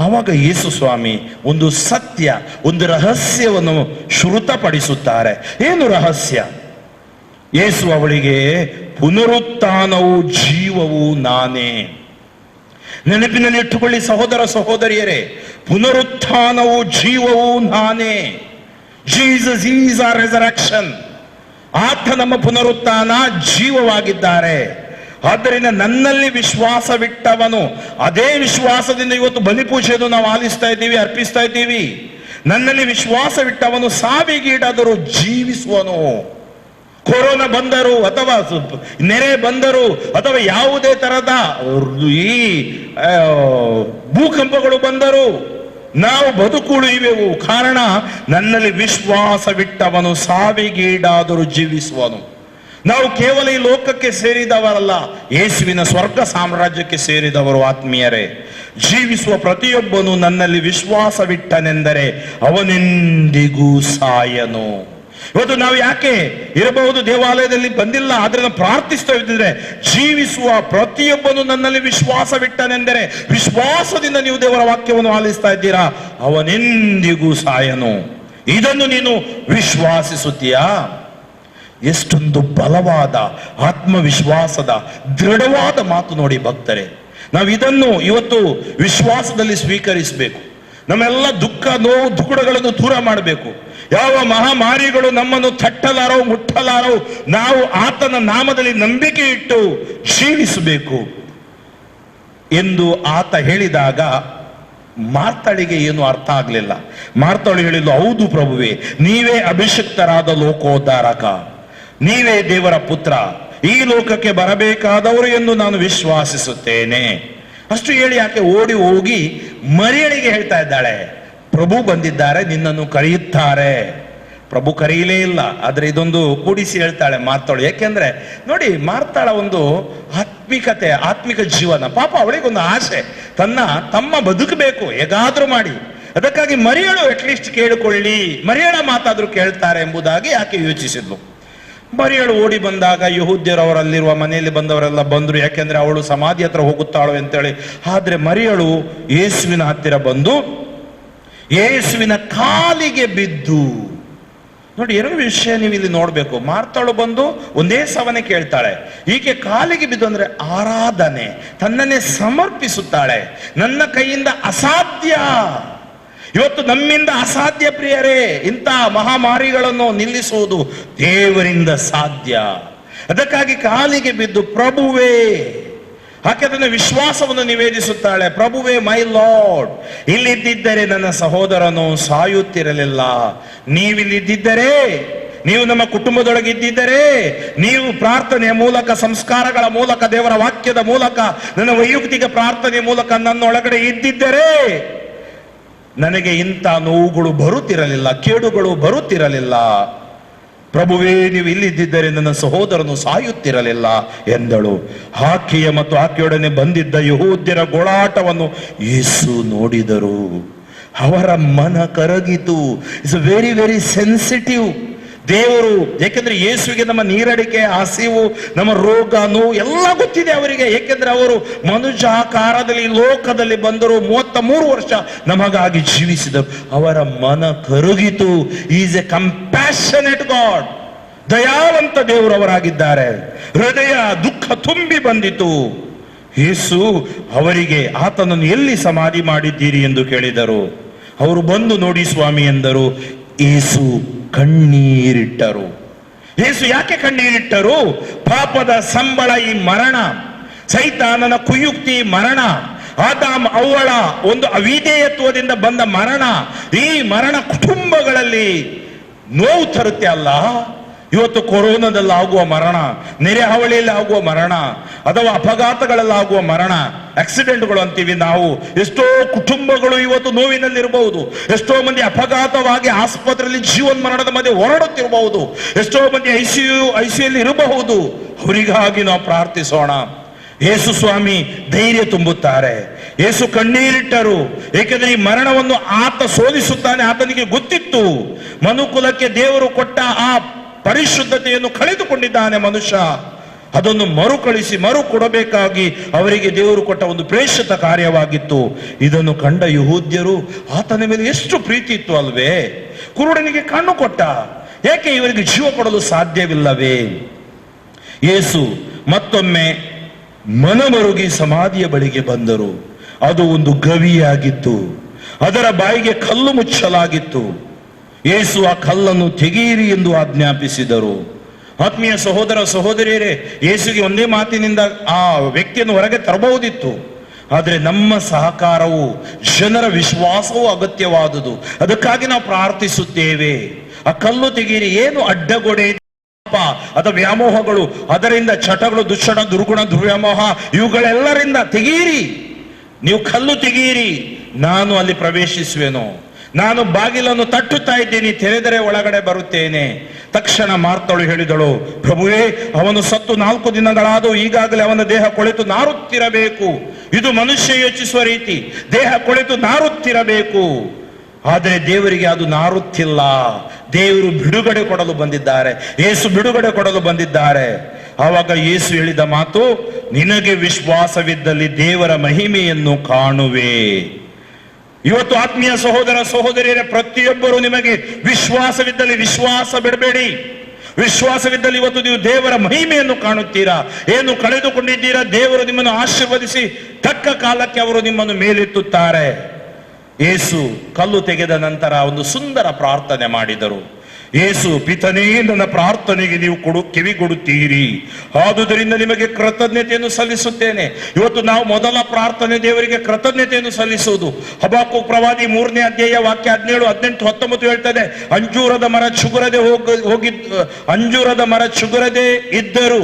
ಆವಾಗ ಯೇಸು ಸ್ವಾಮಿ ಒಂದು ಸತ್ಯ, ಒಂದು ರಹಸ್ಯವನ್ನು ಶ್ರುತಪಡಿಸುತ್ತಾರೆ. ಏನು ರಹಸ್ಯ? ಯೇಸು ಅವಳಿಗೆ, ಪುನರುತ್ಥಾನವು ಜೀವವು ನಾನೇ. ನೆನಪಿನಲ್ಲಿ ಇಟ್ಟುಕೊಳ್ಳಿ ಸಹೋದರ ಸಹೋದರಿಯರೇ, ಪುನರುತ್ಥಾನವು ಜೀವವು ನಾನೇ. Jesus is our resurrection. ಆತ ನಮ್ಮ ಪುನರುತ್ಥಾನ, ಜೀವವಾಗಿದ್ದಾರೆ. ಆದ್ದರಿಂದ ನನ್ನಲ್ಲಿ ವಿಶ್ವಾಸವಿಟ್ಟವನು, ಅದೇ ವಿಶ್ವಾಸದಿಂದ ಇವತ್ತು ಬಲಿಪೂಜೆಯನ್ನು ನಾವು ಆಲಿಸ್ತಾ ಇದ್ದೀವಿ, ಅರ್ಪಿಸ್ತಾ ಇದ್ದೀವಿ. ನನ್ನಲ್ಲಿ ವಿಶ್ವಾಸವಿಟ್ಟವನು ಸಾವಿಗೀಡಾದರೂ ಜೀವಿಸುವನು. ಕೊರೋನಾ ಬಂದರು ಅಥವಾ ನೆರೆ ಬಂದರು ಅಥವಾ ಯಾವುದೇ ತರದ ಈ ಭೂಕಂಪಗಳು ಬಂದರು, ನಾವು ಬದುಕುಳಿಯುವೆವು. ಕಾರಣ, ನನ್ನಲ್ಲಿ ವಿಶ್ವಾಸವಿಟ್ಟವನು ಸಾವಿಗೀಡಾದರೂ ಜೀವಿಸುವನು. ನಾವು ಕೇವಲ ಈ ಲೋಕಕ್ಕೆ ಸೇರಿದವರಲ್ಲ, ಯೇಸುವಿನ ಸ್ವರ್ಗ ಸಾಮ್ರಾಜ್ಯಕ್ಕೆ ಸೇರಿದವರು. ಆತ್ಮೀಯರೇ, ಜೀವಿಸುವ ಪ್ರತಿಯೊಬ್ಬನು ನನ್ನಲ್ಲಿ ವಿಶ್ವಾಸವಿಟ್ಟನೆಂದರೆ ಅವನೆಂದಿಗೂ ಸಾಯನು. ಇವತ್ತು ನಾವು ಯಾಕೆ ಇರಬಹುದು ದೇವಾಲಯದಲ್ಲಿ ಬಂದಿಲ್ಲ, ಆದ್ರೆ ನಾವು ಪ್ರಾರ್ಥಿಸ್ತಾ ಇದ್ದಿದ್ರೆ, ಜೀವಿಸುವ ಪ್ರತಿಯೊಬ್ಬನು ನನ್ನಲ್ಲಿ ವಿಶ್ವಾಸವಿಟ್ಟನೆಂದರೆ, ವಿಶ್ವಾಸದಿಂದ ನೀವು ದೇವರ ವಾಕ್ಯವನ್ನು ಆಲಿಸ್ತಾ ಇದ್ದೀರಾ, ಅವನೆಂದಿಗೂ ಸಾಯನು. ಇದನ್ನು ನೀನು ವಿಶ್ವಾಸಿಸುತ್ತೀಯಾ? ಎಷ್ಟೊಂದು ಬಲವಾದ ಆತ್ಮವಿಶ್ವಾಸದ ದೃಢವಾದ ಮಾತು ನೋಡಿ ಭಕ್ತರೇ. ನಾವು ಇದನ್ನು ಇವತ್ತು ವಿಶ್ವಾಸದಲ್ಲಿ ಸ್ವೀಕರಿಸಬೇಕು. ನಮ್ಮೆಲ್ಲ ದುಃಖ, ನೋವು, ದುಗುಡಗಳನ್ನು ದೂರ ಮಾಡಬೇಕು. ಯಾವ ಮಹಾಮಾರಿಗಳು ನಮ್ಮನ್ನು ತಟ್ಟಲಾರೋ, ಮುಟ್ಟಲಾರೋ, ನಾವು ಆತನ ನಾಮದಲ್ಲಿ ನಂಬಿಕೆ ಇಟ್ಟು ಜೀವಿಸಬೇಕು ಎಂದು ಆತ ಹೇಳಿದಾಗ ಮಾರ್ತಾಳಿಗೆ ಏನು ಅರ್ಥ ಆಗಲಿಲ್ಲ. ಮಾರ್ತಾಳು ಹೇಳಿದ್ಲು, ಹೌದು ಪ್ರಭುವೇ, ನೀವೇ ಅಭಿಷಿಕ್ತರಾದ ಲೋಕೋದ್ಧಾರಕ, ನೀವೇ ದೇವರ ಪುತ್ರ, ಈ ಲೋಕಕ್ಕೆ ಬರಬೇಕಾದವರು ಎಂದು ನಾನು ವಿಶ್ವಾಸಿಸುತ್ತೇನೆ. ಅಷ್ಟು ಹೇಳಿ ಆಕೆ ಓಡಿ ಹೋಗಿ ಮರಿಯಳಿಗೆ ಹೇಳ್ತಾ ಇದ್ದಾಳೆ, ಪ್ರಭು ಬಂದಿದ್ದಾರೆ, ನಿನ್ನನ್ನು ಕರೆಯುತ್ತಾರೆ. ಪ್ರಭು ಕರೆಯಲೇ ಇಲ್ಲ, ಆದ್ರೆ ಇದೊಂದು ಕೂಡಿಸಿ ಹೇಳ್ತಾಳೆ ಮಾರ್ತಾಳು. ಯಾಕೆಂದ್ರೆ ನೋಡಿ, ಮಾರ್ತಾಳ ಒಂದು ಆತ್ಮಿಕ ಜೀವನ. ಪಾಪ ಅವಳಿಗೊಂದು ಆಸೆ, ತಮ್ಮ ಬದುಕಬೇಕು ಹೇಗಾದ್ರೂ ಮಾಡಿ. ಅದಕ್ಕಾಗಿ ಮರಿಯಳು ಅಟ್ಲೀಸ್ಟ್ ಕೇಳಿಕೊಳ್ಳಿ, ಮರಿಯಳ ಮಾತಾದ್ರೂ ಕೇಳ್ತಾರೆ ಎಂಬುದಾಗಿ ಆಕೆ ಯೋಚಿಸಿದ್ಲು. ಮರಿಯಳು ಓಡಿ ಬಂದಾಗ ಯಹೂದ್ಯರವರಲ್ಲಿರುವ ಮನೆಯಲ್ಲಿ ಬಂದವರೆಲ್ಲ ಬಂದ್ರು, ಯಾಕೆಂದ್ರೆ ಅವಳು ಸಮಾಧಿ ಹತ್ರ ಹೋಗುತ್ತಾಳು ಅಂತೇಳಿ. ಆದ್ರೆ ಮರಿಯಳು ಯೇಸುವಿನ ಹತ್ತಿರ ಬಂದು ಯೇಸುವಿನ ಕಾಲಿಗೆ ಬಿದ್ದು, ನೋಡಿ ಎರಡು ವಿಷಯ ನೀವು ಇಲ್ಲಿ ನೋಡ್ಬೇಕು. ಮಾರ್ತಾಳು ಬಂದು ಒಂದೇ ಸವನೆ ಕೇಳ್ತಾಳೆ, ಈಕೆ ಕಾಲಿಗೆ ಬಿದ್ದು ಅಂದ್ರೆ ಆರಾಧನೆ, ತನ್ನನ್ನೇ ಸಮರ್ಪಿಸುತ್ತಾಳೆ. ನನ್ನ ಕೈಯಿಂದ ಅಸಾಧ್ಯ, ಇವತ್ತು ನಮ್ಮಿಂದ ಅಸಾಧ್ಯ ಪ್ರಿಯರೇ. ಇಂಥ ಮಹಾಮಾರಿಗಳನ್ನು ನಿಲ್ಲಿಸುವುದು ದೇವರಿಂದ ಸಾಧ್ಯ. ಅದಕ್ಕಾಗಿ ಕಾಲಿಗೆ ಬಿದ್ದು ಪ್ರಭುವೇ, ಆಕೆ ಅದನ್ನು ವಿಶ್ವಾಸವನ್ನು ನಿವೇದಿಸುತ್ತಾಳೆ. ಪ್ರಭುವೇ, ಮೈ ಲಾರ್ಡ್, ಇಲ್ಲಿದ್ದಿದ್ದರೆ ನನ್ನ ಸಹೋದರನು ಸಾಯುತ್ತಿರಲಿಲ್ಲ. ನೀವಿಲ್ಲಿದ್ದಿದ್ದರೆ, ನೀವು ನಮ್ಮ ಕುಟುಂಬದೊಳಗಿದ್ದಿದ್ದರೆ, ನೀವು ಪ್ರಾರ್ಥನೆಯ ಮೂಲಕ, ಸಂಸ್ಕಾರಗಳ ಮೂಲಕ, ದೇವರ ವಾಕ್ಯದ ಮೂಲಕ, ನನ್ನ ವೈಯಕ್ತಿಕ ಪ್ರಾರ್ಥನೆಯ ಮೂಲಕ ನನ್ನೊಳಗಡೆ ಇದ್ದಿದ್ದರೆ ನನಗೆ ಇಂಥ ನೋವುಗಳು ಬರುತ್ತಿರಲಿಲ್ಲ, ಕೇಡುಗಳು ಬರುತ್ತಿರಲಿಲ್ಲ. ಪ್ರಭುವೇ, ನೀವು ಇಲ್ಲಿದ್ದಿದ್ದರೆ ನನ್ನ ಸಹೋದರನು ಸಾಯುತ್ತಿರಲಿಲ್ಲ ಎಂದಳು. ಆಕೆಯ ಮತ್ತು ಆಕೆಯೊಡನೆ ಬಂದಿದ್ದ ಯಹೂದ್ಯರ ಗೋಳಾಟವನ್ನು ಯೇಸು ನೋಡಿದರು. ಅವರ ಮನ ಕರಗಿತು. It's very very sensitive. ದೇವರು, ಯಾಕೆಂದ್ರೆ ಯೇಸುವಿಗೆ ನಮ್ಮ ನೀರಡಿಕೆ, ಹಸಿವು, ನಮ್ಮ ರೋಗ, ನೋವು ಎಲ್ಲ ಗೊತ್ತಿದೆ ಅವರಿಗೆ. ಏಕೆಂದ್ರೆ ಅವರು ಮನುಜಾಕಾರದಲ್ಲಿ ಲೋಕದಲ್ಲಿ ಬಂದರು, 33 ವರ್ಷ ನಮಗಾಗಿ ಜೀವಿಸಿದರು. ಅವರ ಮನ ಕರಗಿತು. ಈಸ್ ಎ ಕಂಪ್ಯಾಷನೇಟ್ ಗಾಡ್, ದಯಾವಂತ ದೇವರು ಅವರಾಗಿದ್ದಾರೆ. ಹೃದಯ ದುಃಖ ತುಂಬಿ ಬಂದಿತು. ಯೇಸು ಅವರಿಗೆ, ಆತನನ್ನು ಎಲ್ಲಿ ಸಮಾಧಿ ಮಾಡಿದ್ದೀರಿ ಎಂದು ಕೇಳಿದರು. ಅವರು ಬಂದು ನೋಡಿ ಸ್ವಾಮಿ ಎಂದರು. ಯೇಸು ಕಣ್ಣೀರಿಟ್ಟರು. ಯೇಸು ಯಾಕೆ ಕಣ್ಣೀರಿಟ್ಟರು? ಪಾಪದ ಸಂಬಳ ಈ ಮರಣ, ಸೈತಾನನ ಕುಯುಕ್ತಿ ಮರಣ, ಆದಾಮ್ ಅವ್ವಳ ಒಂದು ಅವಿಧೇಯತ್ವದಿಂದ ಬಂದ ಮರಣ. ಈ ಮರಣ ಕುಟುಂಬಗಳಲ್ಲಿ ನೋವು ತರುತ್ತೆ ಅಲ್ಲ. ಇವತ್ತು ಕೊರೋನಾದಲ್ಲಿ ಆಗುವ ಮರಣ, ನೆರೆ ಹಾವಳಿಯಲ್ಲಿ ಆಗುವ ಮರಣ, ಅಥವಾ ಅಪಘಾತಗಳಲ್ಲಿ ಆಗುವ ಮರಣ, ಆಕ್ಸಿಡೆಂಟ್ಗಳು ಅಂತೀವಿ ನಾವು. ಎಷ್ಟೋ ಕುಟುಂಬಗಳು ಇವತ್ತು ನೋವಿನಲ್ಲಿರಬಹುದು. ಎಷ್ಟೋ ಮಂದಿ ಅಪಘಾತವಾಗಿ ಆಸ್ಪತ್ರೆಯಲ್ಲಿ ಜೀವನ್ಮರಣದ ಮಧ್ಯೆ ಹೊರಡುತ್ತಿರಬಹುದು. ಎಷ್ಟೋ ಮಂದಿ ಐಸಿಯಲ್ಲಿ ಇರಬಹುದು. ಅವರಿಗಾಗಿ ನಾವು ಪ್ರಾರ್ಥಿಸೋಣ. ಯೇಸು ಸ್ವಾಮಿ ಧೈರ್ಯ ತುಂಬುತ್ತಾರೆ. ಯೇಸು ಕಣ್ಣೀರಿಟ್ಟರು. ಏಕೆಂದರೆ ಈ ಮರಣವನ್ನು ಆತ ಸೋಲಿಸುತ್ತಾನೆ. ಆತನಿಗೆ ಗೊತ್ತಿತ್ತು, ಮನುಕುಲಕ್ಕೆ ದೇವರು ಕೊಟ್ಟ ಆ ಪರಿಶುದ್ಧತೆಯನ್ನು ಕಳೆದುಕೊಂಡಿದ್ದಾನೆ ಮನುಷ್ಯ. ಅದನ್ನು ಮರು ಕೊಡಬೇಕಾಗಿ ಅವರಿಗೆ ದೇವರು ಕೊಟ್ಟ ಒಂದು ಪ್ರೇಷಿತ ಕಾರ್ಯವಾಗಿತ್ತು. ಇದನ್ನು ಕಂಡ ಯಹೂದ್ಯರು, ಆತನ ಮೇಲೆ ಎಷ್ಟು ಪ್ರೀತಿ ಇತ್ತು ಅಲ್ವೇ. ಕುರುಡನಿಗೆ ಕಣ್ಣು ಕೊಟ್ಟ, ಏಕೆ ಇವರಿಗೆ ಜೀವ ಕೊಡಲು ಸಾಧ್ಯವಿಲ್ಲವೇ? ಯೇಸು ಮತ್ತೊಮ್ಮೆ ಮನಮರುಗಿ ಸಮಾಧಿಯ ಬಳಿಗೆ ಬಂದರು. ಅದು ಒಂದು ಗವಿಯಾಗಿತ್ತು. ಅದರ ಬಾಯಿಗೆ ಕಲ್ಲು ಮುಚ್ಚಲಾಗಿತ್ತು. ಯೇಸು ಆ ಕಲ್ಲನ್ನು ತೆಗೆಯಿರಿ ಎಂದು ಆಜ್ಞಾಪಿಸಿದರು. ಆತ್ಮೀಯ ಸಹೋದರ ಸಹೋದರಿಯರೇ, ಯೇಸುಗೆ ಒಂದೇ ಮಾತಿನಿಂದ ಆ ವ್ಯಕ್ತಿಯನ್ನು ಹೊರಗೆ ತರಬಹುದಿತ್ತು. ಆದರೆ ನಮ್ಮ ಸಹಕಾರವು, ಜನರ ವಿಶ್ವಾಸವೂ ಅಗತ್ಯವಾದುದು. ಅದಕ್ಕಾಗಿ ನಾವು ಪ್ರಾರ್ಥಿಸುತ್ತೇವೆ. ಆ ಕಲ್ಲು ತೆಗೀರಿ. ಏನು ಅಡ್ಡಗೋಡೆ, ಅಥವಾ ವ್ಯಾಮೋಹಗಳು, ಅದರಿಂದ ಚಟಗಳು, ದುಶ್ಚಟ, ದುರ್ಗುಣ, ದುರ್ವ್ಯಾಮೋಹ, ಇವುಗಳೆಲ್ಲರಿಂದ ತೆಗೀರಿ. ನೀವು ಕಲ್ಲು ತೆಗೀರಿ, ನಾನು ಅಲ್ಲಿ ಪ್ರವೇಶಿಸುವೆನು. ನಾನು ಬಾಗಿಲನ್ನು ತಟ್ಟುತ್ತಾ ಇದ್ದೀನಿ, ತೆರೆದರೆ ಒಳಗಡೆ ಬರುತ್ತೇನೆ. ತಕ್ಷಣ ಮಾರ್ತಳು ಹೇಳಿದಳು, ಪ್ರಭುವೇ, ಅವನು ಸತ್ತು 4 ದಿನಗಳಾದವು, ಈಗಾಗಲೇ ಅವನ ದೇಹ ಕೊಳೆತು ನಾರುತ್ತಿರಬೇಕು. ಇದು ಮನುಷ್ಯ ಯೋಚಿಸುವ ರೀತಿ, ದೇಹ ಕೊಳೆತು ನಾರುತ್ತಿರಬೇಕು. ಆದರೆ ದೇವರಿಗೆ ಅದು ನಾರುತ್ತಿಲ್ಲ. ದೇವರು ಬಿಡುಗಡೆ ಕೊಡಲು ಬಂದಿದ್ದಾರೆ, ಯೇಸು ಬಿಡುಗಡೆ ಕೊಡಲು ಬಂದಿದ್ದಾರೆ. ಆವಾಗ ಯೇಸು ಹೇಳಿದ ಮಾತು, ನಿನಗೆ ವಿಶ್ವಾಸವಿದ್ದಲ್ಲಿ ದೇವರ ಮಹಿಮೆಯನ್ನು ಕಾಣುವೆ. ಇವತ್ತು ಆತ್ಮೀಯ ಸಹೋದರ ಸಹೋದರಿಯರೇ, ಪ್ರತಿಯೊಬ್ಬರು ನಿಮಗೆ ವಿಶ್ವಾಸವಿದ್ದಲ್ಲಿ ವಿಶ್ವಾಸ ಬಿಡಬೇಡಿ. ವಿಶ್ವಾಸವಿದ್ದಲ್ಲಿ ಇವತ್ತು ನೀವು ದೇವರ ಮಹಿಮೆಯನ್ನು ಕಾಣುತ್ತೀರಾ. ಏನು ಕಳೆದುಕೊಂಡಿದ್ದೀರಾ, ದೇವರು ನಿಮ್ಮನ್ನು ಆಶೀರ್ವದಿಸಿ ತಕ್ಕ ಕಾಲಕ್ಕೆ ಅವರು ನಿಮ್ಮನ್ನು ಮೇಲೆತ್ತುತ್ತಾರೆ. ಯೇಸು ಕಲ್ಲು ತೆಗೆದ ನಂತರ ಒಂದು ಸುಂದರ ಪ್ರಾರ್ಥನೆ ಮಾಡಿದರು. ಯೇಸು, ಪಿತನೇ, ನನ್ನ ಪ್ರಾರ್ಥನೆಗೆ ನೀವು ಕಿವಿಗೊಡುತ್ತೀರಿ, ಆದುದರಿಂದ ನಿಮಗೆ ಕೃತಜ್ಞತೆಯನ್ನು ಸಲ್ಲಿಸುತ್ತೇನೆ. ಇವತ್ತು ನಾವು ಮೊದಲ ಪ್ರಾರ್ಥನೆ ದೇವರಿಗೆ ಕೃತಜ್ಞತೆಯನ್ನು ಸಲ್ಲಿಸುವುದು. ಹಬಾಕೂಕ್ ಪ್ರವಾದಿ 3ನೇ ಅಧ್ಯಾಯ ವಾಕ್ಯ 17, 18, 19 ಹೇಳ್ತದೆ, ಅಂಜೂರದ ಮರ ಚುಗುರದೆ ಇದ್ದರು,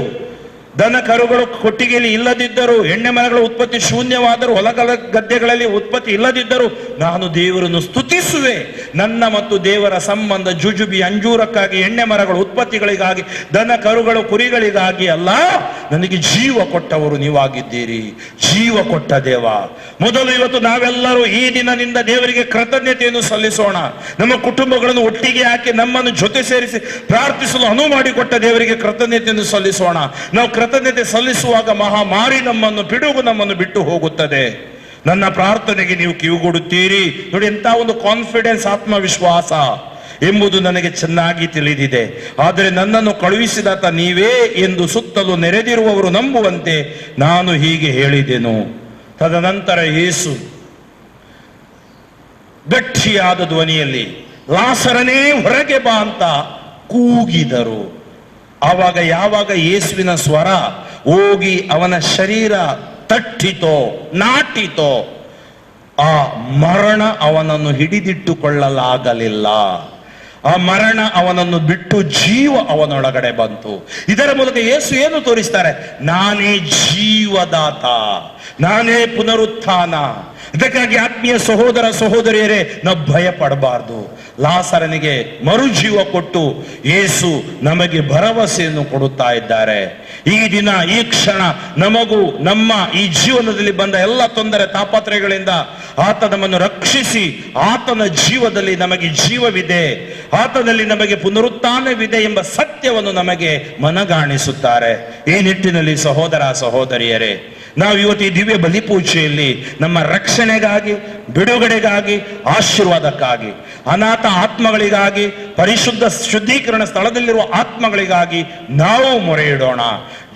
ದನ ಕರುಗಳು ಕೊಟ್ಟಿಗೆಯಲ್ಲಿ ಇಲ್ಲದಿದ್ದರು, ಎಣ್ಣೆ ಮರಗಳ ಉತ್ಪತ್ತಿ ಶೂನ್ಯವಾದರೂ, ಹೊಲಗಳ ಗದ್ದೆಗಳಲ್ಲಿ ಉತ್ಪತ್ತಿ ಇಲ್ಲದಿದ್ದರು, ನಾನು ದೇವರನ್ನು ಸ್ತುತಿಸುವೆ. ನನ್ನ ಮತ್ತು ದೇವರ ಸಂಬಂಧ ಜುಜುಬಿ ಅಂಜೂರಕ್ಕಾಗಿ, ಎಣ್ಣೆ ಮರಗಳ ಉತ್ಪತ್ತಿಗಳಿಗಾಗಿ, ದನ ಕರುಗಳು ಕುರಿಗಳಿಗಾಗಿ ಅಲ್ಲ, ನನಗೆ ಜೀವ ಕೊಟ್ಟವರು ನೀವಾಗಿದ್ದೀರಿ. ಜೀವ ಕೊಟ್ಟ ದೇವ. ಮೊದಲು ಇವತ್ತು ನಾವೆಲ್ಲರೂ ಈ ದಿನದಿಂದ ದೇವರಿಗೆ ಕೃತಜ್ಞತೆಯನ್ನು ಸಲ್ಲಿಸೋಣ. ನಮ್ಮ ಕುಟುಂಬಗಳನ್ನು ಒಟ್ಟಿಗೆ ಹಾಕಿ ನಮ್ಮನ್ನು ಜೊತೆ ಸೇರಿಸಿ ಪ್ರಾರ್ಥಿಸಲು ಅನುವು ಮಾಡಿಕೊಟ್ಟ ದೇವರಿಗೆ ಕೃತಜ್ಞತೆಯನ್ನು ಸಲ್ಲಿಸೋಣ. ನಾವು ಕೃತಜ್ಞತೆ ಸಲ್ಲಿಸುವಾಗ ಮಹಾಮಾರಿ ನಮ್ಮನ್ನು ಬಿಟ್ಟು ಹೋಗುತ್ತದೆ. ನನ್ನ ಪ್ರಾರ್ಥನೆಗೆ ನೀವು ಕಿವಿಗೊಡುತ್ತೀರಿ. ನೋಡಿ, ಎಂತ ಒಂದು ಕಾನ್ಫಿಡೆನ್ಸ್, ಆತ್ಮವಿಶ್ವಾಸ ಎಂಬುದು ನನಗೆ ಚೆನ್ನಾಗಿ ತಿಳಿದಿದೆ. ಆದರೆ ನನ್ನನ್ನು ಕಳುಹಿಸಿದಾತ ನೀವೇ ಎಂದು ಸುತ್ತಲೂ ನೆರೆದಿರುವವರು ನಂಬುವಂತೆ ನಾನು ಹೀಗೆ ಹೇಳಿದೆನು. ತದನಂತರ ಯೇಸು ಗಟ್ಟಿಯಾದ ಧ್ವನಿಯಲ್ಲಿ, ಲಾಸರನೇ ಹೊರಗೆ ಬಾ ಅಂತ ಕೂಗಿದರು. ಆವಾಗ ಯಾವಾಗ ಯೇಸುವಿನ ಸ್ವರ ಹೋಗಿ ಅವನ ಶರೀರ ತಟ್ಟಿತೋ, ನಾಟಿತೋ, ಆ ಮರಣ ಅವನನ್ನು ಹಿಡಿದಿಟ್ಟುಕೊಳ್ಳಲಾಗಲಿಲ್ಲ. ಆ ಮರಣ ಅವನನ್ನು ಬಿಟ್ಟು ಜೀವ ಅವನೊಳಗಡೆ ಬಂತು. ಇದರ ಮೂಲಕ ಯೇಸು ಏನು ತೋರಿಸ್ತಾರೆ? ನಾನೇ ಜೀವದಾತ, ನಾನೇ ಪುನರುತ್ಥಾನ. ಇದಕ್ಕಾಗಿ ಆತ್ಮೀಯ ಸಹೋದರ ಸಹೋದರಿಯರೇ, ನಾವು ಭಯ ಪಡಬಾರ್ದು. ಲಾಸರನಿಗೆ ಮರುಜೀವ ಕೊಟ್ಟು ಯೇಸು ನಮಗೆ ಭರವಸೆಯನ್ನು ಕೊಡುತ್ತಾ ಇದ್ದಾರೆ. ಈ ದಿನ, ಈ ಕ್ಷಣ ನಮಗೂ ನಮ್ಮ ಈ ಜೀವನದಲ್ಲಿ ಬಂದ ಎಲ್ಲ ತೊಂದರೆ ತಾಪತ್ರಯಗಳಿಂದ ಆತ ನಮ್ಮನ್ನು ರಕ್ಷಿಸಿ, ಆತನ ಜೀವದಲ್ಲಿ ನಮಗೆ ಜೀವವಿದೆ, ಆತನಲ್ಲಿ ನಮಗೆ ಪುನರುತ್ಥಾನವಿದೆ ಎಂಬ ಸತ್ಯವನ್ನು ನಮಗೆ ಮನಗಾಣಿಸುತ್ತಾರೆ. ಈ ನಿಟ್ಟಿನಲ್ಲಿ ಸಹೋದರ ಸಹೋದರಿಯರೇ, ನಾವು ಇವತ್ತು ಈ ದಿವ್ಯ ಬಲಿಪೂಜೆಯಲ್ಲಿ ನಮ್ಮ ರಕ್ಷಣೆಗಾಗಿ, ಬಿಡುಗಡೆಗಾಗಿ, ಆಶೀರ್ವಾದಕ್ಕಾಗಿ, ಅನಾಥ ಆತ್ಮಗಳಿಗಾಗಿ, ಪರಿಶುದ್ಧ ಶುದ್ಧೀಕರಣ ಸ್ಥಳದಲ್ಲಿರುವ ಆತ್ಮಗಳಿಗಾಗಿ ನಾವು ಮೊರೆ ಇಡೋಣ.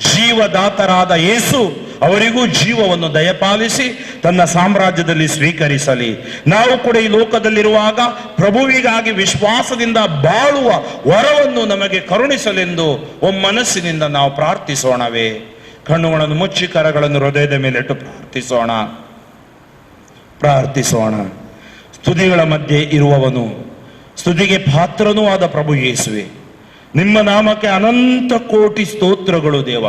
ಜೀವದಾತರಾದ ಯೇಸು ಅವರಿಗೂ ಜೀವವನ್ನು ದಯಪಾಲಿಸಿ ತನ್ನ ಸಾಮ್ರಾಜ್ಯದಲ್ಲಿ ಸ್ವೀಕರಿಸಲಿ. ನಾವು ಕೂಡ ಈ ಲೋಕದಲ್ಲಿರುವಾಗ ಪ್ರಭುವಿಗಾಗಿ ವಿಶ್ವಾಸದಿಂದ ಬಾಳುವ ವರವನ್ನು ನಮಗೆ ಕರುಣಿಸಲೆಂದು ಮನಸ್ಸಿನಿಂದ ನಾವು ಪ್ರಾರ್ಥಿಸೋಣವೇ. ಕಣ್ಣುಗಳನ್ನು ಮುಚ್ಚಿ ಕರಗಳನ್ನು ಹೃದಯದ ಮೇಲಿಟ್ಟು ಪ್ರಾರ್ಥಿಸೋಣ. ಸ್ತುತಿಗಳ ಮಧ್ಯೆ ಇರುವವನು, ಸ್ತುತಿಗೆ ಪಾತ್ರನೂ ಆದ ಪ್ರಭು ಯೇಸುವೆ, ನಿಮ್ಮ ನಾಮಕ್ಕೆ ಅನಂತ ಕೋಟಿ ಸ್ತೋತ್ರಗಳು ದೇವ.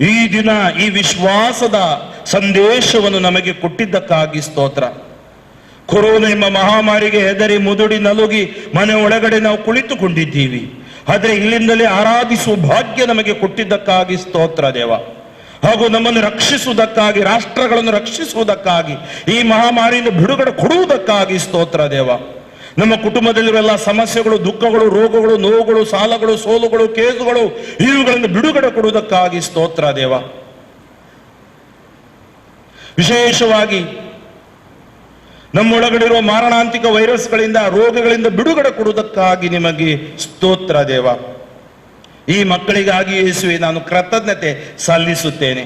ಈ ದಿನ ಈ ವಿಶ್ವಾಸದ ಸಂದೇಶವನ್ನು ನಮಗೆ ಕೊಟ್ಟಿದ್ದಕ್ಕಾಗಿ ಸ್ತೋತ್ರ. ಕೊರೋನಾ ಎಂಬ ಮಹಾಮಾರಿಗೆ ಹೆದರಿ ಮುದುಡಿ ನಲುಗಿ ಮನೆ ಒಳಗಡೆ ನಾವು ಕುಳಿತುಕೊಂಡಿದ್ದೀವಿ. ಆದರೆ ಇಲ್ಲಿಂದಲೇ ಆರಾಧಿಸುವ ಭಾಗ್ಯ ನಮಗೆ ಕೊಟ್ಟಿದ್ದಕ್ಕಾಗಿ ಸ್ತೋತ್ರ ದೇವ. ಹಾಗೂ ನಮ್ಮನ್ನು ರಕ್ಷಿಸುವುದಕ್ಕಾಗಿ, ರಾಷ್ಟ್ರಗಳನ್ನು ರಕ್ಷಿಸುವುದಕ್ಕಾಗಿ, ಈ ಮಹಾಮಾರಿಯಿಂದ ಬಿಡುಗಡೆ ಕೊಡುವುದಕ್ಕಾಗಿ ಸ್ತೋತ್ರ ದೇವ. ನಮ್ಮ ಕುಟುಂಬದಲ್ಲಿರುವ ಎಲ್ಲ ಸಮಸ್ಯೆಗಳು, ದುಃಖಗಳು, ರೋಗಗಳು, ನೋವುಗಳು, ಸಾಲಗಳು, ಸೋಲುಗಳು, ಕೇಸುಗಳು, ಇವುಗಳನ್ನು ಬಿಡುಗಡೆ ಕೊಡುವುದಕ್ಕಾಗಿ ಸ್ತೋತ್ರ ದೇವ. ವಿಶೇಷವಾಗಿ ನಮ್ಮೊಳಗಡಿರುವ ಮಾರಣಾಂತಿಕ ವೈರಸ್ಗಳಿಂದ, ರೋಗಗಳಿಂದ ಬಿಡುಗಡೆ ಕೊಡುವುದಕ್ಕಾಗಿ ನಿಮಗೆ ಸ್ತೋತ್ರ ದೇವ. ಈ ಮಕ್ಕಳಿಗಾಗಿ ಯೇಸುವೆ ನಾನು ಕೃತಜ್ಞತೆ ಸಲ್ಲಿಸುತ್ತೇನೆ.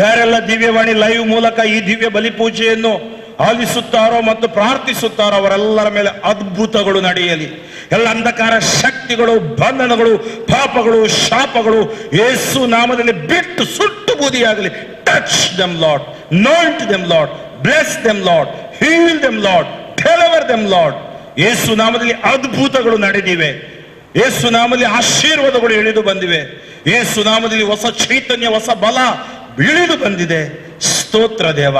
ಯಾರೆಲ್ಲ ದಿವ್ಯವಾಣಿ ಲೈವ್ ಮೂಲಕ ಈ ದಿವ್ಯ ಬಲಿಪೂಜೆಯನ್ನು ಆಲಿಸುತ್ತಾರೋ ಮತ್ತು ಪ್ರಾರ್ಥಿಸುತ್ತಾರೋ ಅವರೆಲ್ಲರ ಮೇಲೆ ಅದ್ಭುತಗಳು ನಡೆಯಲಿ. ಎಲ್ಲ ಅಂಧಕಾರ ಶಕ್ತಿಗಳು, ಬಂಧನಗಳು, ಪಾಪಗಳು, ಶಾಪಗಳು ಯೇಸು ನಾಮದಲ್ಲಿ ಬಿಟ್ಟು ಸುಟ್ಟು ಬೂದಿಯಾಗಲಿ. Touch them Lord, anoint them Lord, bless them Lord, heal them Lord, deliver them Lord. Yesu ನಾಮದಲ್ಲಿ ಅದ್ಭುತಗಳು ನಡೆದಿವೆ. ಯೇಸು ನಾಮದಲ್ಲಿ ಆಶೀರ್ವಾದಗಳು ಇಳಿದು ಬಂದಿವೆ. ಯೇಸು ನಾಮದಲ್ಲಿ ಹೊಸ ಚೈತನ್ಯ, ಹೊಸ ಬಲ ಇಳಿದು ಬಂದಿದೆ. ಸ್ತೋತ್ರ ದೇವ.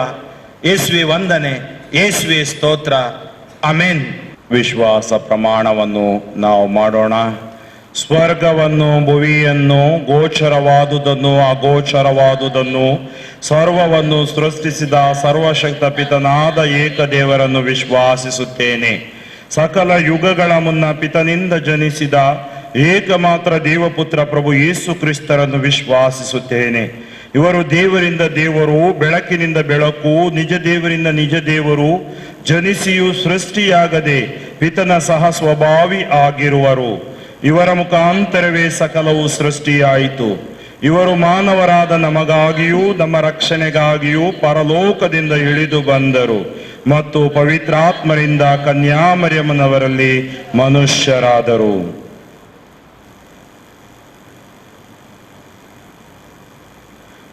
ಯೇಸುವೆ ವಂದನೆ, ಯೇಸುವೆ ಸ್ತೋತ್ರ. ಆಮೆನ್. ವಿಶ್ವಾಸ ಪ್ರಮಾಣವನ್ನು ನಾವು ಮಾಡೋಣ. ಸ್ವರ್ಗವನ್ನು ಭುವಿಯನ್ನು ಗೋಚರವಾದುದನ್ನು ಅಗೋಚರವಾದುದನ್ನು ಸರ್ವವನ್ನು ಸೃಷ್ಟಿಸಿದ ಸರ್ವಶಕ್ತ ಪಿತನಾದ ಏಕದೇವರನ್ನು ವಿಶ್ವಾಸಿಸುತ್ತೇನೆ. ಸಕಲ ಯುಗಗಳ ಮುನ್ನ ಪಿತನಿಂದ ಜನಿಸಿದ ಏಕಮಾತ್ರ ದೇವಪುತ್ರ ಪ್ರಭು ಯೇಸು ಕ್ರಿಸ್ತರನ್ನು ವಿಶ್ವಾಸಿಸುತ್ತೇನೆ. ಇವರು ದೇವರಿಂದ ದೇವರು, ಬೆಳಕಿನಿಂದ ಬೆಳಕು, ನಿಜ ದೇವರಿಂದ ನಿಜ ದೇವರು, ಜನಿಸಿಯೂ ಸೃಷ್ಟಿಯಾಗದೆ ಪಿತನ ಸಹ ಸ್ವಭಾವಿ ಆಗಿರುವರು. ಇವರ ಮುಖಾಂತರವೇ ಸಕಲವು ಸೃಷ್ಟಿಯಾಯಿತು. ಇವರು ಮಾನವರಾದ ನಮಗಾಗಿಯೂ ನಮ್ಮ ರಕ್ಷಣೆಗಾಗಿಯೂ ಪರಲೋಕದಿಂದ ಇಳಿದು ಬಂದರು ಮತ್ತು ಪವಿತ್ರಾತ್ಮರಿಂದ ಕನ್ಯಾಮರಿಯಮ್ಮನವರಲ್ಲಿ ಮನುಷ್ಯರಾದರು.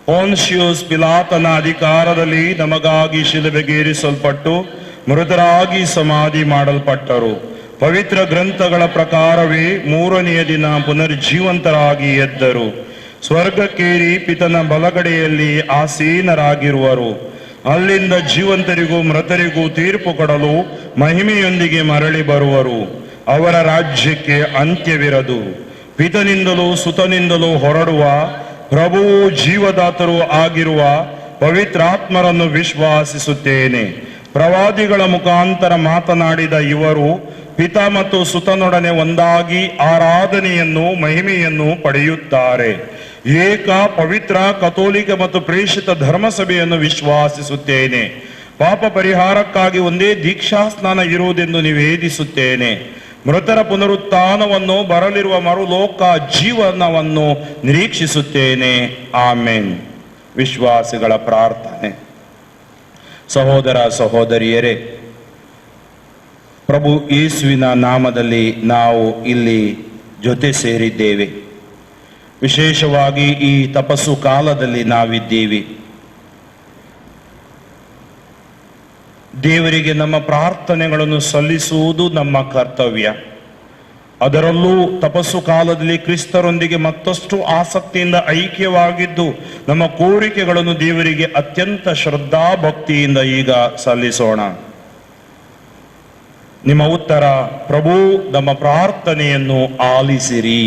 ಪೋನ್ಷಿಯೋಸ್ ಪಿಲಾತನ ಅಧಿಕಾರದಲ್ಲಿ ನಮಗಾಗಿ ಶಿಲುಬೆಗೇರಿಸಲ್ಪಟ್ಟು ಮೃತರಾಗಿ ಸಮಾಧಿ ಮಾಡಲ್ಪಟ್ಟರು. ಪವಿತ್ರ ಗ್ರಂಥಗಳ ಪ್ರಕಾರವೇ ಮೂರನೆಯ ದಿನ ಪುನರ್ಜೀವಂತರಾಗಿ ಎದ್ದರು. ಸ್ವರ್ಗಕ್ಕೇರಿ ಪಿತನ ಬಲಗಡೆಯಲ್ಲಿ ಆಸೀನರಾಗಿರುವರು. ಅಲ್ಲಿಂದ ಜೀವಂತರಿಗೂ ಮೃತರಿಗೂ ತೀರ್ಪು ಕೊಡಲು ಮಹಿಮೆಯೊಂದಿಗೆ ಮರಳಿ ಬರುವರು. ಅವರ ರಾಜ್ಯಕ್ಕೆ ಅಂತ್ಯವಿರದು. ಪಿತನಿಂದಲೂ ಸುತನಿಂದಲೂ ಹೊರಡುವ ಪ್ರಭುವು ಜೀವದಾತರೂ ಆಗಿರುವ ಪವಿತ್ರಾತ್ಮರನ್ನು ವಿಶ್ವಾಸಿಸುತ್ತೇನೆ. ಪ್ರವಾದಿಗಳ ಮುಖಾಂತರ ಮಾತನಾಡಿದ ಇವರು ಪಿತ ಮತ್ತು ಸುತನೊಡನೆ ಒಂದಾಗಿ ಆರಾಧನೆಯನ್ನು ಮಹಿಮೆಯನ್ನು ಪಡೆಯುತ್ತಾರೆ. ಏಕ ಪವಿತ್ರ ಕಥೋಲಿಕ ಮತ್ತು ಪ್ರೇಷಿತ ಧರ್ಮಸಭೆಯನ್ನು ವಿಶ್ವಾಸಿಸುತ್ತೇನೆ. ಪಾಪ ಪರಿಹಾರಕ್ಕಾಗಿ ಒಂದೇ ದೀಕ್ಷಾ ಸ್ನಾನ ಇರುವುದೆಂದು ನಿವೇದಿಸುತ್ತೇನೆ. ಮೃತರ ಪುನರುತ್ಥಾನವನ್ನು, ಬರಲಿರುವ ಮರುಲೋಕ ಜೀವನವನ್ನು ನಿರೀಕ್ಷಿಸುತ್ತೇನೆ. ಆಮೇನ್. ವಿಶ್ವಾಸಿಗಳ ಪ್ರಾರ್ಥನೆ. ಸಹೋದರ ಸಹೋದರಿಯರೇ, ಪ್ರಭು ಯೇಸುವಿನ ನಾಮದಲ್ಲಿ ನಾವು ಇಲ್ಲಿ ಜೊತೆ ಸೇರಿದ್ದೇವೆ. ವಿಶೇಷವಾಗಿ ಈ ತಪಸ್ಸು ಕಾಲದಲ್ಲಿ ನಾವಿದ್ದೀವಿ. ದೇವರಿಗೆ ನಮ್ಮ ಪ್ರಾರ್ಥನೆಗಳನ್ನು ಸಲ್ಲಿಸುವುದು ನಮ್ಮ ಕರ್ತವ್ಯ. ಅದರಲ್ಲೂ ತಪಸ್ಸು ಕಾಲದಲ್ಲಿ ಕ್ರಿಸ್ತರೊಂದಿಗೆ ಮತ್ತಷ್ಟು ಆಸಕ್ತಿಯಿಂದ ಐಕ್ಯವಾಗಿದ್ದು ನಮ್ಮ ಕೋರಿಕೆಗಳನ್ನು ದೇವರಿಗೆ ಅತ್ಯಂತ ಶ್ರದ್ಧಾ ಭಕ್ತಿಯಿಂದ ಈಗ ಸಲ್ಲಿಸೋಣ. ನಿಮ್ಮ ಉತ್ತರ: ಪ್ರಭು ನಮ್ಮ ಪ್ರಾರ್ಥನೆಯನ್ನು ಆಲಿಸಿರಿ.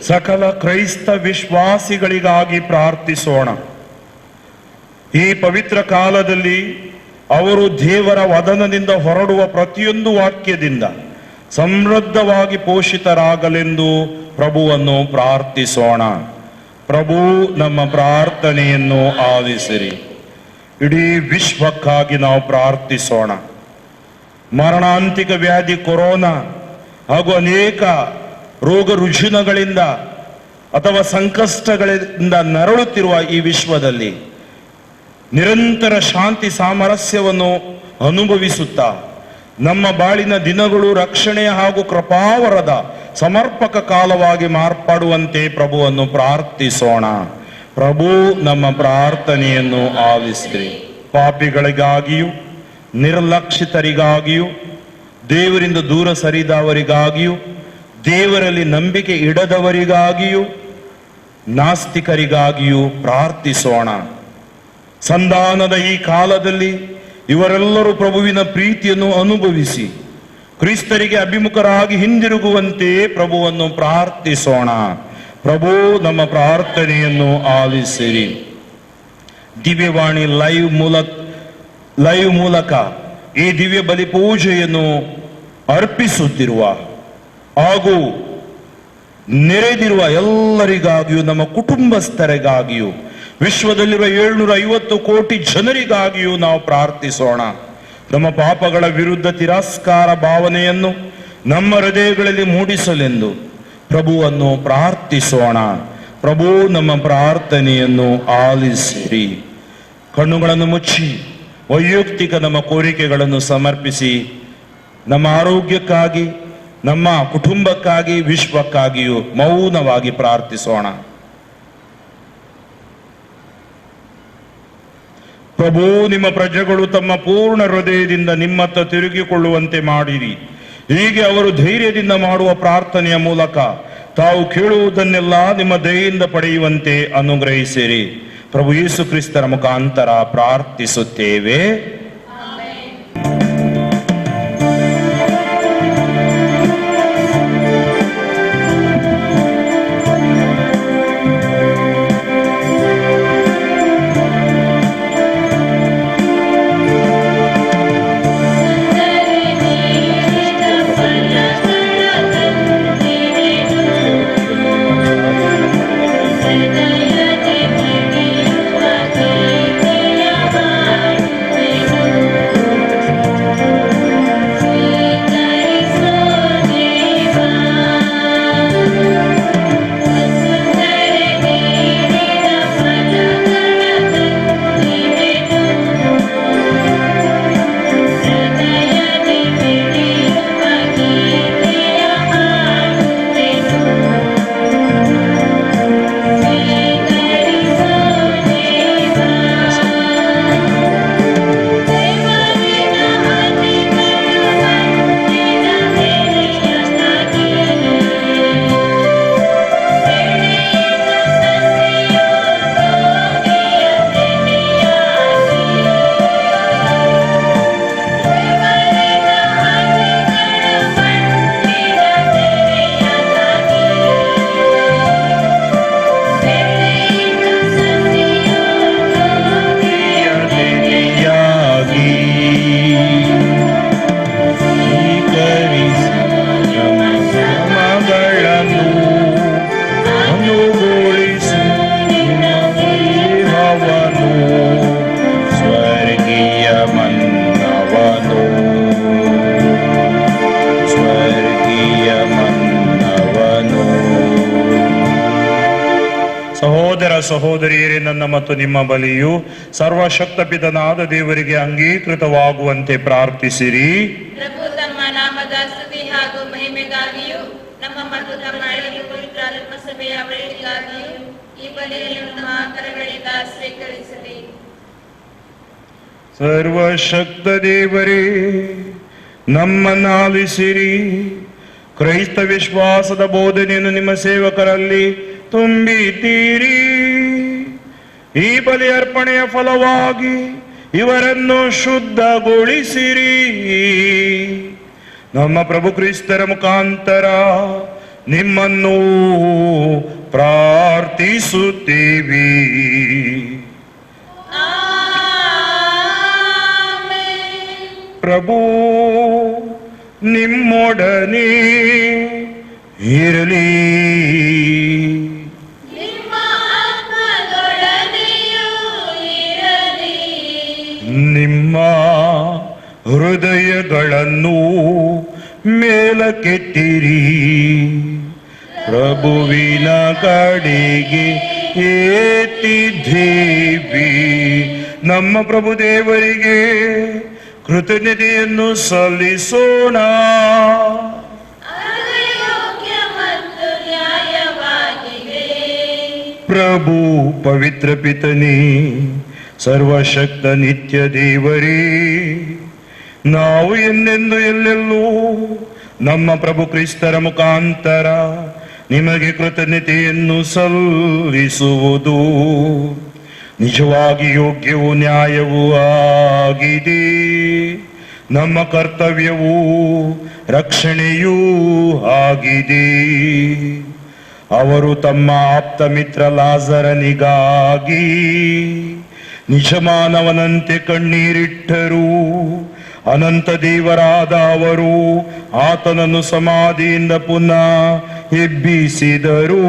ಸಕಲ ಕ್ರೈಸ್ತ ವಿಶ್ವಾಸಿಗಳಿಗಾಗಿ ಪ್ರಾರ್ಥಿಸೋಣ. ಈ ಪವಿತ್ರ ಕಾಲದಲ್ಲಿ ಅವರು ದೇವರ ವದನದಿಂದ ಹೊರಡುವ ಪ್ರತಿಯೊಂದು ವಾಕ್ಯದಿಂದ ಸಮೃದ್ಧವಾಗಿ ಪೋಷಿತರಾಗಲೆಂದು ಪ್ರಭುವನ್ನು ಪ್ರಾರ್ಥಿಸೋಣ. ಪ್ರಭು ನಮ್ಮ ಪ್ರಾರ್ಥನೆಯನ್ನು ಆಲಿಸಿರಿ. ಇಡೀ ವಿಶ್ವಕ್ಕಾಗಿ ನಾವು ಪ್ರಾರ್ಥಿಸೋಣ. ಮರಣಾಂತಿಕ ವ್ಯಾಧಿ ಕೊರೋನಾ ಹಾಗೂ ಅನೇಕ ರೋಗ ರುಜಿನಗಳಿಂದ ಅಥವಾ ಸಂಕಷ್ಟಗಳಿಂದ ನರಳುತ್ತಿರುವ ಈ ವಿಶ್ವದಲ್ಲಿ ನಿರಂತರ ಶಾಂತಿ ಸಾಮರಸ್ಯವನ್ನು ಅನುಭವಿಸುತ್ತಾ ನಮ್ಮ ಬಾಳಿನ ದಿನಗಳು ರಕ್ಷಣೆಯ ಹಾಗೂ ಕೃಪಾವರದ ಸಮರ್ಪಕ ಕಾಲವಾಗಿ ಮಾರ್ಪಾಡುವಂತೆ ಪ್ರಭುವನ್ನು ಪ್ರಾರ್ಥಿಸೋಣ. ಪ್ರಭು ನಮ್ಮ ಪ್ರಾರ್ಥನೆಯನ್ನು ಆಲಿಸಿರಿ. ಪಾಪಿಗಳಿಗಾಗಿಯೂ ನಿರ್ಲಕ್ಷಿತರಿಗಾಗಿಯೂ ದೇವರಿಂದ ದೂರ ಸರಿದವರಿಗಾಗಿಯೂ ದೇವರಲ್ಲಿ ನಂಬಿಕೆ ಇಡದವರಿಗಾಗಿಯೂ ನಾಸ್ತಿಕರಿಗಾಗಿಯೂ ಪ್ರಾರ್ಥಿಸೋಣ. ಸಂಧಾನದ ಈ ಕಾಲದಲ್ಲಿ ಇವರೆಲ್ಲರೂ ಪ್ರಭುವಿನ ಪ್ರೀತಿಯನ್ನು ಅನುಭವಿಸಿ ಕ್ರಿಸ್ತರಿಗೆ ಅಭಿಮುಖರಾಗಿ ಹಿಂದಿರುಗುವಂತೆ ಪ್ರಭುವನ್ನು ಪ್ರಾರ್ಥಿಸೋಣ. ಪ್ರಭು ನಮ್ಮ ಪ್ರಾರ್ಥನೆಯನ್ನು ಆಲಿಸಿರಿ. ದಿವ್ಯವಾಣಿ ಲೈವ್ ಮೂಲಕ ಈ ದಿವ್ಯ ಬಲಿ ಪೂಜೆಯನ್ನು ಅರ್ಪಿಸುತ್ತಿರುವ ಹಾಗೂ ನೆರೆದಿರುವ ಎಲ್ಲರಿಗಾಗಿಯೂ, ನಮ್ಮ ಕುಟುಂಬಸ್ಥರಿಗಾಗಿಯೂ, ವಿಶ್ವದಲ್ಲಿರುವ 750 ಕೋಟಿ ಜನರಿಗಾಗಿಯೂ ನಾವು ಪ್ರಾರ್ಥಿಸೋಣ. ನಮ್ಮ ಪಾಪಗಳ ವಿರುದ್ಧ ತಿರಸ್ಕಾರ ಭಾವನೆಯನ್ನು ನಮ್ಮ ಹೃದಯಗಳಲ್ಲಿ ಮೂಡಿಸಲೆಂದು ಪ್ರಭುವನ್ನು ಪ್ರಾರ್ಥಿಸೋಣ. ಪ್ರಭು ನಮ್ಮ ಪ್ರಾರ್ಥನೆಯನ್ನು ಆಲಿಸಿರಿ. ಕಣ್ಣುಗಳನ್ನು ಮುಚ್ಚಿ ವೈಯಕ್ತಿಕ ನಮ್ಮ ಕೋರಿಕೆಗಳನ್ನು ಸಮರ್ಪಿಸಿ ನಮ್ಮ ಆರೋಗ್ಯಕ್ಕಾಗಿ, ನಮ್ಮ ಕುಟುಂಬಕ್ಕಾಗಿ, ವಿಶ್ವಕ್ಕಾಗಿಯೂ ಮೌನವಾಗಿ ಪ್ರಾರ್ಥಿಸೋಣ. ಪ್ರಭು, ನಿಮ್ಮ ಪ್ರಜೆಗಳು ತಮ್ಮ ಪೂರ್ಣ ಹೃದಯದಿಂದ ನಿಮ್ಮತ್ತ ತಿರುಗಿಕೊಳ್ಳುವಂತೆ ಮಾಡಿರಿ. ಹೀಗೆ ಅವರು ಧೈರ್ಯದಿಂದ ಮಾಡುವ ಪ್ರಾರ್ಥನೆಯ ಮೂಲಕ ತಾವು ಕೇಳುವುದನ್ನೆಲ್ಲ ನಿಮ್ಮ ದಯೆಯಿಂದ ಪಡೆಯುವಂತೆ ಅನುಗ್ರಹಿಸಿರಿ. ಪ್ರಭು ಯೇಸು ಕ್ರಿಸ್ತರ ಮುಖಾಂತರ ಪ್ರಾರ್ಥಿಸುತ್ತೇವೆ. ಸಹೋದರಿಯರೇ, ನನ್ನ ಮತ್ತು ನಿಮ್ಮ ಬಲಿಯು ಸರ್ವಶಕ್ತ ಪಿತನಾದ ದೇವರಿಗೆ ಅಂಗೀಕೃತವಾಗುವಂತೆ ಪ್ರಾರ್ಥಿಸಿರಿ. ಪ್ರಭು ತಮ್ಮ ನಾಮದ ಸ್ತುತಿ ಹಾಗೂ ಮಹಿಮೆಗಾಗಿಯೂ ನಮ್ಮ ಮತ್ತು ನಮ್ಮ ಅಳಿಲು ಪವಿತ್ರಾತ್ಮ ಸಭೆಯ ಬೆಳಕಿಗಾಗಿಯೂ ಈ ಬಲಿಯನ್ನು ನಮ್ಮ ಕರಗಳಿಂದ ಸ್ವೀಕರಿಸಿರಿ. ಸರ್ವಶಕ್ತ ದೇವರೇ, ನಮ್ಮನ್ನಾಲಿಸಿರಿ. ಕ್ರೈಸ್ತ ವಿಶ್ವಾಸದ ಬೋಧನೆಯನ್ನು ನಿಮ್ಮ ಸೇವಕರಲ್ಲಿ ತುಂಬಿದ್ದೀರಿ. ಈ ಬಲಿ ಅರ್ಪಣೆಯ ಫಲವಾಗಿ ಇವರನ್ನು ಶುದ್ಧಗೊಳಿಸಿರಿ. ನಮ್ಮ ಪ್ರಭು ಕ್ರಿಸ್ತರ ಮುಖಾಂತರ ನಿಮ್ಮನ್ನು ಪ್ರಾರ್ಥಿಸುತ್ತೀವಿ. ಪ್ರಭು ನಿಮ್ಮೊಡನೆ ಇರಲಿ. ನಿಮ್ಮ ಆತ್ಮದೊಡನೆಯೂ ಇರಲಿ. ನಿಮ್ಮ ಹೃದಯಗಳನ್ನು ಮೇಲಕ್ಕೆತ್ತಿರಿ. ಪ್ರಭುವಿನ ಕಡೆಗೆ ಎತ್ತಿದ್ದೇವಿ. ನಮ್ಮ ಪ್ರಭು ದೇವರಿಗೆ ಕೃತಜ್ಞತೆಯನ್ನು ಸಲ್ಲಿಸೋಣ. ಅದು ಯೋಗ್ಯ ಮತ್ತು ನ್ಯಾಯವಾಗಿದೆ. ಪ್ರಭು ಪವಿತ್ರ ಪಿತನೇ, ಸರ್ವಶಕ್ತ ನಿತ್ಯ ದೇವರೇ, ನಾವು ಎಂದೆಂದು ಎಲ್ಲೆಲ್ಲೂ ನಮ್ಮ ಪ್ರಭು ಕ್ರಿಸ್ತರ ಮುಖಾಂತರ ನಿಮಗೆ ಕೃತಜ್ಞತೆಯನ್ನು ಸಲ್ಲಿಸುವುದು ನಿಜವಾಗಿ ಯೋಗ್ಯವೂ ನ್ಯಾಯವೂ ಆಗಿದೆ. ನಮ್ಮ ಕರ್ತವ್ಯವೂ ರಕ್ಷಣೆಯೂ ಆಗಿದೆ. ಅವರು ತಮ್ಮ ಆಪ್ತ ಮಿತ್ರ ಲಾಜರನಿಗಾಗಿ ನಿಜಮಾನವನಂತೆ ಕಣ್ಣೀರಿಟ್ಟರು. ಅನಂತ ದೇವರಾದ ಅವರು ಆತನನ್ನು ಸಮಾಧಿಯಿಂದ ಪುನಃ ಎಬ್ಬಿಸಿದರು.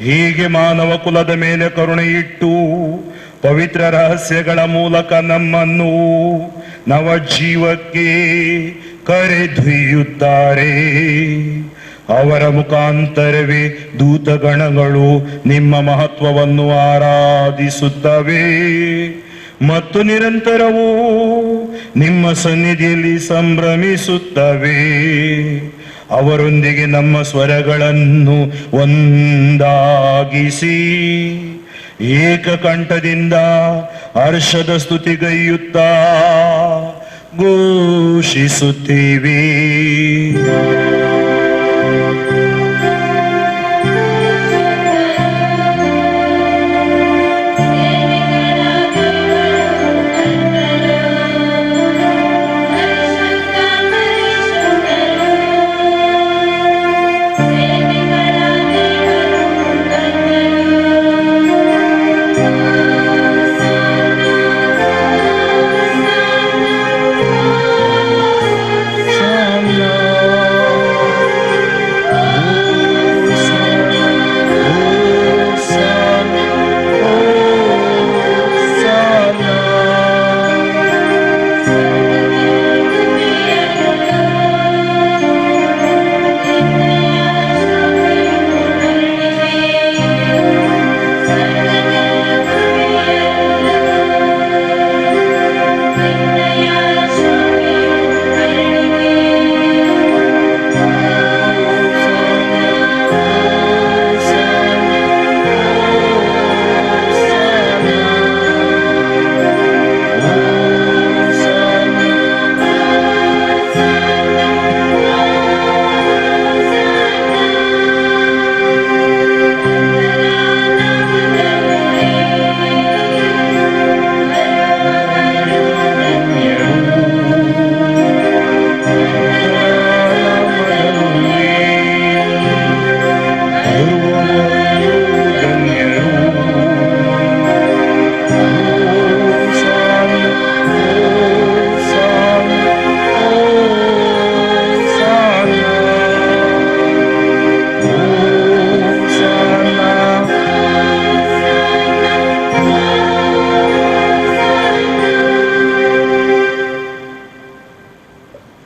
ಹೀಗೆ ಮಾನವ ಕುಲದ ಮೇಲೆ ಕರುಣೆ ಇಟ್ಟು ಪವಿತ್ರ ರಹಸ್ಯಗಳ ಮೂಲಕ ನಮ್ಮನ್ನು ನವಜೀವಕ್ಕೆ ಕರೆದೊಯ್ಯುತ್ತಾರೆ. ಅವರ ಮುಖಾಂತರವೇ ದೂತಗಣಗಳು ನಿಮ್ಮ ಮಹತ್ವವನ್ನು ಆರಾಧಿಸುತ್ತವೆ ಮತ್ತು ನಿರಂತರವೂ ನಿಮ್ಮ ಸನ್ನಿಧಿಯಲ್ಲಿ ಸಂಭ್ರಮಿಸುತ್ತವೆ. ಅವರೊಂದಿಗೆ ನಮ್ಮ ಸ್ವರಗಳನ್ನು ಒಂದಾಗಿಸಿ ಏಕಕಂಠದಿಂದ ಹರ್ಷದ ಸ್ತುತಿಗೈಯುತ್ತಾ ಘೋಷಿಸುತ್ತೇವೆ.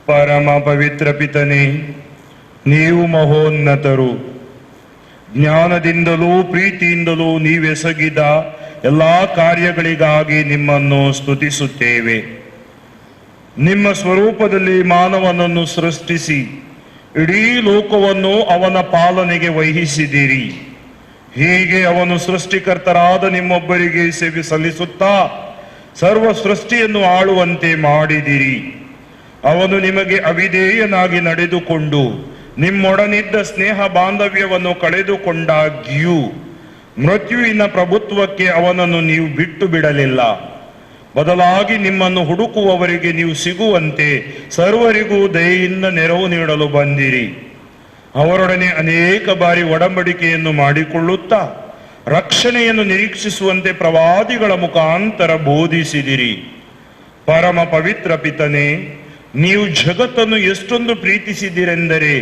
ಪರಮ ಪವಿತ್ರ ಪಿತನೇ, ನೀವು ಮಹೋನ್ನತರು. ಜ್ಞಾನದಿಂದಲೂ ಪ್ರೀತಿಯಿಂದಲೂ ನೀವೆಸಗಿದ ಎಲ್ಲಾ ಕಾರ್ಯಗಳಿಗಾಗಿ ನಿಮ್ಮನ್ನು ಸ್ತುತಿಸುತ್ತೇವೆ. ನಿಮ್ಮ ಸ್ವರೂಪದಲ್ಲಿ ಮಾನವನನ್ನು ಸೃಷ್ಟಿಸಿ ಇಡೀ ಲೋಕವನ್ನು ಅವನ ಪಾಲನೆಗೆ ವಹಿಸಿದಿರಿ. ಹೀಗೆ ಅವನು ಸೃಷ್ಟಿಕರ್ತರಾದ ನಿಮ್ಮೊಬ್ಬರಿಗೆ ಸೇವೆ ಸಲ್ಲಿಸುತ್ತಾ ಸರ್ವ ಸೃಷ್ಟಿಯನ್ನು ಆಳುವಂತೆ ಮಾಡಿದಿರಿ. ಅವನು ನಿಮಗೆ ಅವಿಧೇಯನಾಗಿ ನಡೆದುಕೊಂಡು ನಿಮ್ಮೊಡನಿದ್ದ ಸ್ನೇಹ ಬಾಂಧವ್ಯವನ್ನು ಕಳೆದುಕೊಂಡಾಗ್ಯೂ ಮೃತ್ಯುವಿನ ಪ್ರಭುತ್ವಕ್ಕೆ ಅವನನ್ನು ನೀವು ಬಿಟ್ಟು ಬಿಡಲಿಲ್ಲ. ಬದಲಾಗಿ ನಿಮ್ಮನ್ನು ಹುಡುಕುವವರಿಗೆ ನೀವು ಸಿಗುವಂತೆ ಸರ್ವರಿಗೂ ದಯೆಯಿಂದ ನೆರವು ನೀಡಲು ಬಂದಿರಿ. ಅವರೊಡನೆ ಅನೇಕ ಬಾರಿ ಒಡಂಬಡಿಕೆಯನ್ನು ಮಾಡಿಕೊಳ್ಳುತ್ತಾ ರಕ್ಷಣೆಯನ್ನು ನಿರೀಕ್ಷಿಸುವಂತೆ ಪ್ರವಾದಿಗಳ ಮುಖಾಂತರ ಬೋಧಿಸಿದಿರಿ. ಪರಮ ಪವಿತ್ರ ಪಿತನೇ, ನೀವು ಜಗತ್ತನ್ನು ಎಷ್ಟೊಂದು ಪ್ರೀತಿಸಿದಿರೆಂದರೆ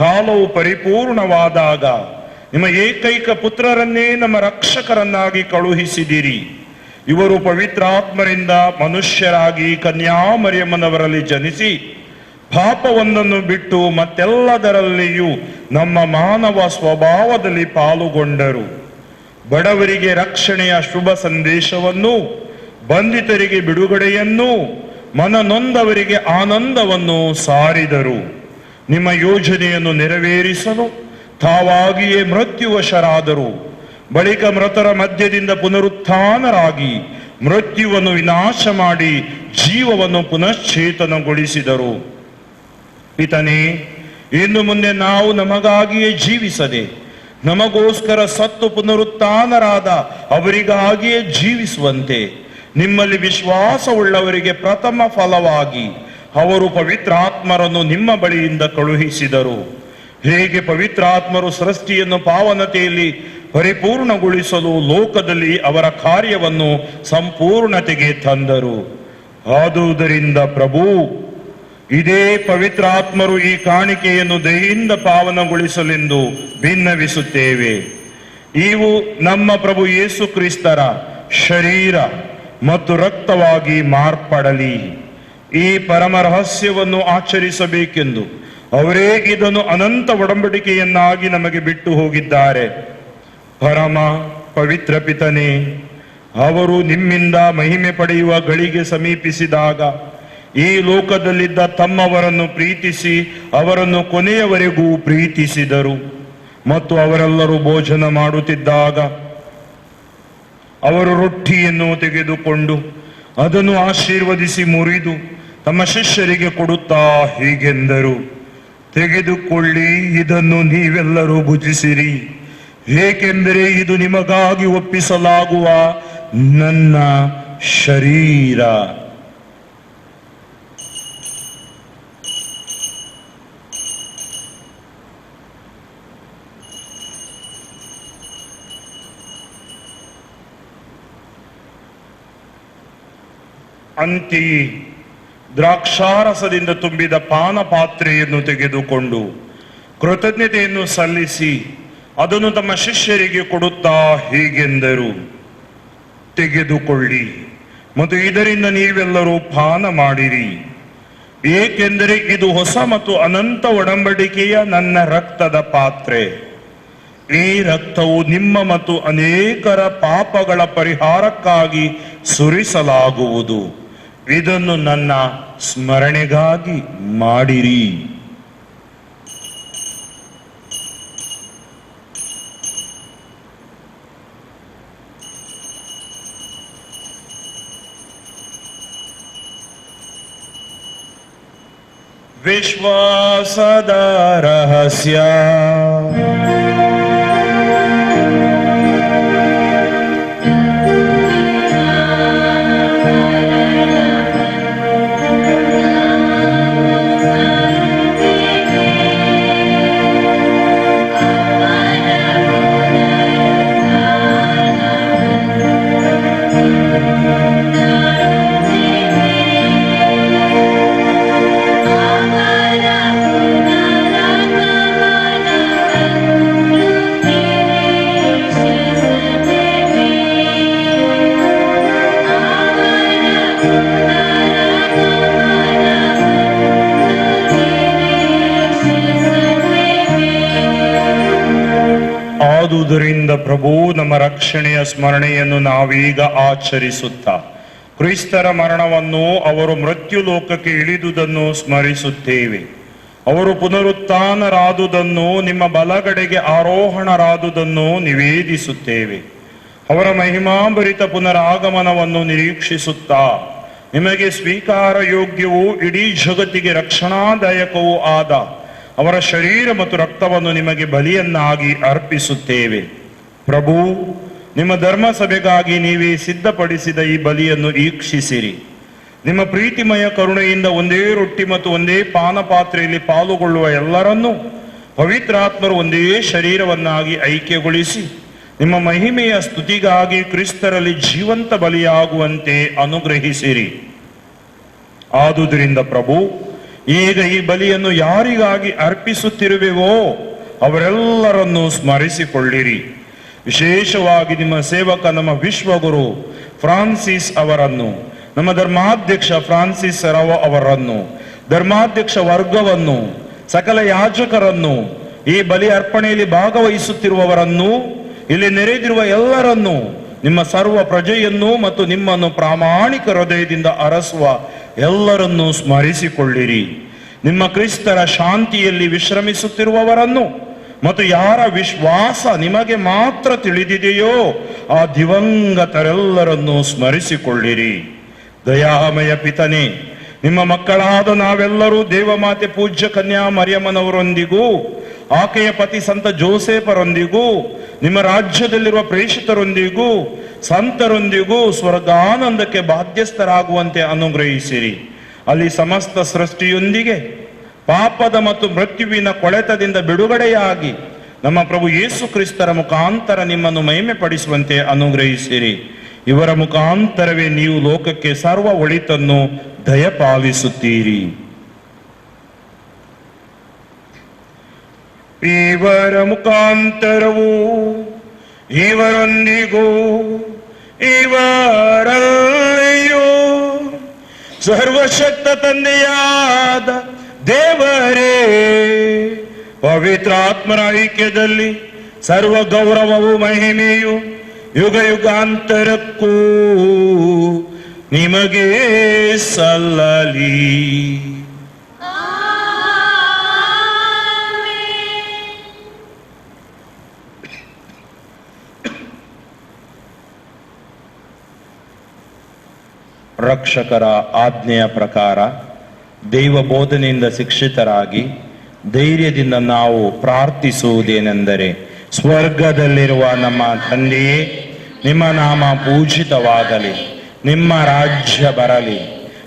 ಕಾಲವು ಪರಿಪೂರ್ಣವಾದಾಗ ನಿಮ್ಮ ಏಕೈಕ ಪುತ್ರರನ್ನೇ ನಮ್ಮ ರಕ್ಷಕರನ್ನಾಗಿ ಕಳುಹಿಸಿದಿರಿ. ಇವರು ಪವಿತ್ರಾತ್ಮರಿಂದ ಮನುಷ್ಯರಾಗಿ ಕನ್ಯಾಮರಿಯಮ್ಮನವರಲ್ಲಿ ಜನಿಸಿ ಪಾಪವೊಂದನ್ನು ಬಿಟ್ಟು ಮತ್ತೆಲ್ಲದರಲ್ಲಿಯೂ ನಮ್ಮ ಮಾನವ ಸ್ವಭಾವದಲ್ಲಿ ಪಾಲುಗೊಂಡರು. ಬಡವರಿಗೆ ರಕ್ಷಣೆಯ ಶುಭ ಸಂದೇಶವನ್ನು, ಬಂಧಿತರಿಗೆ ಬಿಡುಗಡೆಯನ್ನು, ಮನನೊಂದವರಿಗೆ ಆನಂದವನ್ನು ಸಾರಿದರು. ನಿಮ್ಮ ಯೋಜನೆಯನ್ನು ನೆರವೇರಿಸಲು ತಾವಾಗಿಯೇ ಮೃತ್ಯುವಶರಾದರು. ಬಳಿಕ ಮೃತರ ಮಧ್ಯದಿಂದ ಪುನರುತ್ಥಾನರಾಗಿ ಮೃತ್ಯುವನ್ನು ವಿನಾಶ ಮಾಡಿ ಜೀವವನ್ನು ಪುನಶ್ಚೇತನಗೊಳಿಸಿದರು. ಪಿತನೇ, ಇನ್ನು ಮುಂದೆ ನಾವು ನಮಗಾಗಿಯೇ ಜೀವಿಸದೆ ನಮಗೋಸ್ಕರ ಸತ್ತು ಪುನರುತ್ಥಾನರಾದ ಅವರಿಗಾಗಿಯೇ ಜೀವಿಸುವಂತೆ ನಿಮ್ಮಲ್ಲಿ ವಿಶ್ವಾಸವುಳ್ಳವರಿಗೆ ಪ್ರಥಮ ಫಲವಾಗಿ ಅವರು ಪವಿತ್ರಾತ್ಮರನ್ನು ನಿಮ್ಮ ಬಳಿಯಿಂದ ಕಳುಹಿಸಿದರು. ಹೇಗೆ ಪವಿತ್ರಾತ್ಮರು ಸೃಷ್ಟಿಯನ್ನು ಪಾವನತೆಯಲ್ಲಿ ಪರಿಪೂರ್ಣಗೊಳಿಸಲು ಲೋಕದಲ್ಲಿ ಅವರ ಕಾರ್ಯವನ್ನು ಸಂಪೂರ್ಣತೆಗೆ ತಂದರು. ಆದುದರಿಂದ ಪ್ರಭು, ಇದೇ ಪವಿತ್ರಾತ್ಮರು ಈ ಕಾಣಿಕೆಯನ್ನು ದಯೆಯಿಂದ ಪಾವನಗೊಳಿಸಲೆಂದು ಭಿನ್ನವಿಸುತ್ತೇವೆ. ಇವು ನಮ್ಮ ಪ್ರಭು ಯೇಸು ಕ್ರಿಸ್ತರ ಶರೀರ ಮತ್ತು ರಕ್ತವಾಗಿ ಮಾರ್ಪಡಲಿ. ಈ ಪರಮ ರಹಸ್ಯವನ್ನು ಆಚರಿಸಬೇಕೆಂದು ಅವರೇ ಇದನ್ನು ಅನಂತ ಒಡಂಬಡಿಕೆಯನ್ನಾಗಿ ನಮಗೆ ಬಿಟ್ಟು ಹೋಗಿದ್ದಾರೆ. ಪರಮ ಪವಿತ್ರ ಪಿತನೇ, ಅವರು ನಿಮ್ಮಿಂದ ಮಹಿಮೆ ಪಡೆಯುವ ಗಳಿಗೆ ಸಮೀಪಿಸಿದಾಗ ಈ ಲೋಕದಲ್ಲಿದ್ದ ತಮ್ಮವರನ್ನು ಪ್ರೀತಿಸಿ ಅವರನ್ನು ಕೊನೆಯವರೆಗೂ ಪ್ರೀತಿಸಿದರು. ಮತ್ತು ಅವರೆಲ್ಲರೂ ಭೋಜನ ಮಾಡುತ್ತಿದ್ದಾಗ ಅವರು ರೊಟ್ಟಿಯನ್ನು ತೆಗೆದುಕೊಂಡು ಅದನ್ನು ಆಶೀರ್ವದಿಸಿ ಮುರಿದು ತಮ್ಮ ಶಿಷ್ಯರಿಗೆ ಕೊಡುತ್ತಾ ಹೀಗೆಂದರು: ತೆಗೆದುಕೊಳ್ಳಿ, ಇದನ್ನು ನೀವೆಲ್ಲರೂ ಭುಜಿಸಿರಿ, ಏಕೆಂದರೆ ಇದು ನಿಮಗಾಗಿ ಒಪ್ಪಿಸಲಾಗುವ ನನ್ನ ಶರೀರ. ಅಂತೆಯೇ ದ್ರಾಕ್ಷಾರಸದಿಂದ ತುಂಬಿದ ಪಾನ ಪಾತ್ರೆಯನ್ನು ತೆಗೆದುಕೊಂಡು ಕೃತಜ್ಞತೆಯನ್ನು ಸಲ್ಲಿಸಿ ಅದನ್ನು ತಮ್ಮ ಶಿಷ್ಯರಿಗೆ ಕೊಡುತ್ತಾ ಹೀಗೆಂದರು: ತೆಗೆದುಕೊಳ್ಳಿ ಮತ್ತು ಇದರಿಂದ ನೀವೆಲ್ಲರೂ ಪಾನ ಮಾಡಿರಿ, ಏಕೆಂದರೆ ಇದು ಹೊಸ ಮತ್ತು ಅನಂತ ಒಡಂಬಡಿಕೆಯ ನನ್ನ ರಕ್ತದ ಪಾತ್ರೆ. ಈ ರಕ್ತವು ನಿಮ್ಮ ಮತ್ತು ಅನೇಕರ ಪಾಪಗಳ ಪರಿಹಾರಕ್ಕಾಗಿ ಸುರಿಸಲಾಗುವುದು. ಇದನ್ನು ನನ್ನ ಸ್ಮರಣೆಗಾಗಿ ಮಾಡಿರಿ. ವಿಶ್ವಾಸದ ರಹಸ್ಯ. ಆದುದರಿಂದ ಪ್ರಭು, ನಮ್ಮ ರಕ್ಷಣೆಯ ಸ್ಮರಣೆಯನ್ನು ನಾವೀಗ ಆಚರಿಸುತ್ತಾ ಕ್ರಿಸ್ತರ ಮರಣವನ್ನು, ಅವರು ಮೃತ್ಯು ಲೋಕಕ್ಕೆ ಇಳಿದುದನ್ನು ಸ್ಮರಿಸುತ್ತೇವೆ. ಅವರು ಪುನರುತ್ಥಾನರಾದುದನ್ನು, ನಿಮ್ಮ ಬಲಗಡೆಗೆ ಆರೋಹಣರಾದುದನ್ನು ನಿವೇದಿಸುತ್ತೇವೆ. ಅವರ ಮಹಿಮಾಭರಿತ ಪುನರಾಗಮನವನ್ನು ನಿರೀಕ್ಷಿಸುತ್ತಾ ನಿಮಗೆ ಸ್ವೀಕಾರ ಯೋಗ್ಯವೂ ಇಡೀ ಜಗತ್ತಿಗೆ ರಕ್ಷಣಾದಾಯಕವೂ ಆದ ಅವರ ಶರೀರ ಮತ್ತು ರಕ್ತವನ್ನು ನಿಮಗೆ ಬಲಿಯನ್ನಾಗಿ ಅರ್ಪಿಸುತ್ತೇವೆ. ಪ್ರಭು, ನಿಮ್ಮ ಧರ್ಮಸಭೆಗಾಗಿ ನೀವೇ ಸಿದ್ಧಪಡಿಸಿದ ಈ ಬಲಿಯನ್ನು ವೀಕ್ಷಿಸಿರಿ. ನಿಮ್ಮ ಪ್ರೀತಿಮಯ ಕರುಣೆಯಿಂದ ಒಂದೇ ರೊಟ್ಟಿ ಮತ್ತು ಒಂದೇ ಪಾನಪಾತ್ರೆಯಲ್ಲಿ ಪಾಲುಗೊಳ್ಳುವ ಎಲ್ಲರನ್ನೂ ಪವಿತ್ರಾತ್ಮರು ಒಂದೇ ಶರೀರವನ್ನಾಗಿ ಐಕ್ಯಗೊಳಿಸಿ ನಿಮ್ಮ ಮಹಿಮೆಯ ಸ್ತುತಿಗಾಗಿ ಕ್ರಿಸ್ತರಲ್ಲಿ ಜೀವಂತ ಬಲಿಯಾಗುವಂತೆ ಅನುಗ್ರಹಿಸಿರಿ. ಆದುದರಿಂದ ಪ್ರಭು, ಈಗ ಈ ಬಲಿಯನ್ನು ಯಾರಿಗಾಗಿ ಅರ್ಪಿಸುತ್ತಿರುವೆವೋ ಅವರೆಲ್ಲರನ್ನೂ ಸ್ಮರಿಸಿಕೊಳ್ಳಿರಿ. ವಿಶೇಷವಾಗಿ ನಿಮ್ಮ ಸೇವಕ ನಮ್ಮ ವಿಶ್ವಗುರು ಫ್ರಾನ್ಸಿಸ್ ಅವರನ್ನು, ನಮ್ಮ ಧರ್ಮಾಧ್ಯಕ್ಷ ಫ್ರಾನ್ಸಿಸ್ ರವ ಅವರನ್ನು, ಧರ್ಮಾಧ್ಯಕ್ಷ ವರ್ಗವನ್ನು, ಸಕಲ ಯಾಜಕರನ್ನು, ಈ ಬಲಿ ಅರ್ಪಣೆಯಲ್ಲಿ ಭಾಗವಹಿಸುತ್ತಿರುವವರನ್ನು, ಇಲ್ಲಿ ನೆರೆದಿರುವ ಎಲ್ಲರನ್ನೂ, ನಿಮ್ಮ ಸರ್ವ ಪ್ರಜೆಯನ್ನು ಮತ್ತು ನಿಮ್ಮನ್ನು ಪ್ರಾಮಾಣಿಕ ಹೃದಯದಿಂದ ಅರಸುವ ಎಲ್ಲರನ್ನೂ ಸ್ಮರಿಸಿಕೊಳ್ಳಿರಿ. ನಿಮ್ಮ ಕ್ರಿಸ್ತರ ಶಾಂತಿಯಲ್ಲಿ ವಿಶ್ರಮಿಸುತ್ತಿರುವವರನ್ನು ಮತ್ತು ಯಾರ ವಿಶ್ವಾಸ ನಿಮಗೆ ಮಾತ್ರ ತಿಳಿದಿದೆಯೋ ಆ ದಿವಂಗತರೆಲ್ಲರನ್ನೂ ಸ್ಮರಿಸಿಕೊಳ್ಳಿರಿ. ದಯಾಮಯ ಪಿತನೇ, ನಿಮ್ಮ ಮಕ್ಕಳಾದ ನಾವೆಲ್ಲರೂ ದೇವಮಾತೆ ಪೂಜ್ಯ ಕನ್ಯಾ ಮರಿಯಮ್ಮನವರೊಂದಿಗೂ ಆಕೆಯ ಪತಿ ಸಂತ ಜೋಸೇಫರೊಂದಿಗೂ ನಿಮ್ಮ ರಾಜ್ಯದಲ್ಲಿರುವ ಪ್ರೇಷಿತರೊಂದಿಗೂ ಸಂತರೊಂದಿಗೂ ಸ್ವರ್ಗಾನಂದಕ್ಕೆ ಬಾಧ್ಯಸ್ಥರಾಗುವಂತೆ ಅನುಗ್ರಹಿಸಿರಿ. ಅಲ್ಲಿ ಸಮಸ್ತ ಸೃಷ್ಟಿಯೊಂದಿಗೆ ಪಾಪದ ಮತ್ತು ಮೃತ್ಯುವಿನ ಕೊಳೆತದಿಂದ ಬಿಡುಗಡೆಯಾಗಿ ನಮ್ಮ ಪ್ರಭು ಯೇಸು ಕ್ರಿಸ್ತರ ಮುಖಾಂತರ ನಿಮ್ಮನ್ನು ಮಹಿಮೆ ಪಡಿಸುವಂತೆ ಅನುಗ್ರಹಿಸಿರಿ. ಇವರ ಮುಖಾಂತರವೇ ನೀವು ಲೋಕಕ್ಕೆ ಸರ್ವ ಒಳಿತನ್ನು ದಯಪಾಲಿಸುತ್ತೀರಿ. ಇವರ ಮುಖಾಂತರವೂ ಇವರೊಂದಿಗೂ ಇವರಲ್ಲಿಯೂ ಸರ್ವಶಕ್ತ ತಂದೆಯಾದ ದೇವರೇ, ಪವಿತ್ರಾತ್ಮರ ಐಕ್ಯದಲ್ಲಿ ಸರ್ವ ಗೌರವವು ಮಹಿಮೆಯು ಯುಗ ಯುಗಾಂತರಕ್ಕೂ ನಿಮಗೆ ಸಲ್ಲಲಿ. ರಕ್ಷಕರ ಆಜ್ಞೆಯ ಪ್ರಕಾರ ದೈವ ಬೋಧನೆಯಿಂದ ಶಿಕ್ಷಿತರಾಗಿ ಧೈರ್ಯದಿಂದ ನಾವು ಪ್ರಾರ್ಥಿಸುವುದೇನೆಂದರೆ, ಸ್ವರ್ಗದಲ್ಲಿರುವ ನಮ್ಮ ತಂದೆಯೇ, ನಿಮ್ಮ ನಾಮ ಪೂಜಿತವಾಗಲಿ, ನಿಮ್ಮ ರಾಜ್ಯ ಬರಲಿ,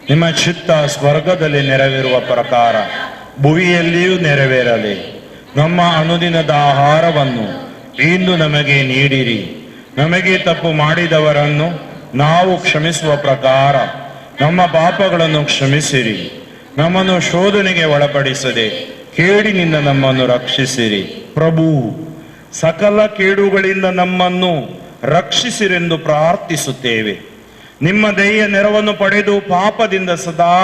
ನಿಮ್ಮ ಚಿತ್ತ ಸ್ವರ್ಗದಲ್ಲಿ ನೆರವೇರುವ ಪ್ರಕಾರ ಭುವಿಯಲ್ಲಿಯೂ ನೆರವೇರಲಿ. ನಮ್ಮ ಅನುದಿನದ ಆಹಾರವನ್ನು ಇಂದು ನಮಗೆ ನೀಡಿರಿ. ನಮಗೆ ತಪ್ಪು ಮಾಡಿದವರನ್ನು ನಾವು ಕ್ಷಮಿಸುವ ಪ್ರಕಾರ ನಮ್ಮ ಪಾಪಗಳನ್ನು ಕ್ಷಮಿಸಿರಿ. ನಮ್ಮನ್ನು ಶೋಧನೆಗೆ ಒಳಪಡಿಸದೆ ಕೇಡಿನಿಂದ ನಮ್ಮನ್ನು ರಕ್ಷಿಸಿರಿ. ಪ್ರಭು, ಸಕಲ ಕೇಡುಗಳಿಂದ ನಮ್ಮನ್ನು ರಕ್ಷಿಸಿರೆಂದು ಪ್ರಾರ್ಥಿಸುತ್ತೇವೆ. ನಿಮ್ಮ ದಯೆಯ ನೆರವನ್ನು ಪಡೆದು ಪಾಪದಿಂದ ಸದಾ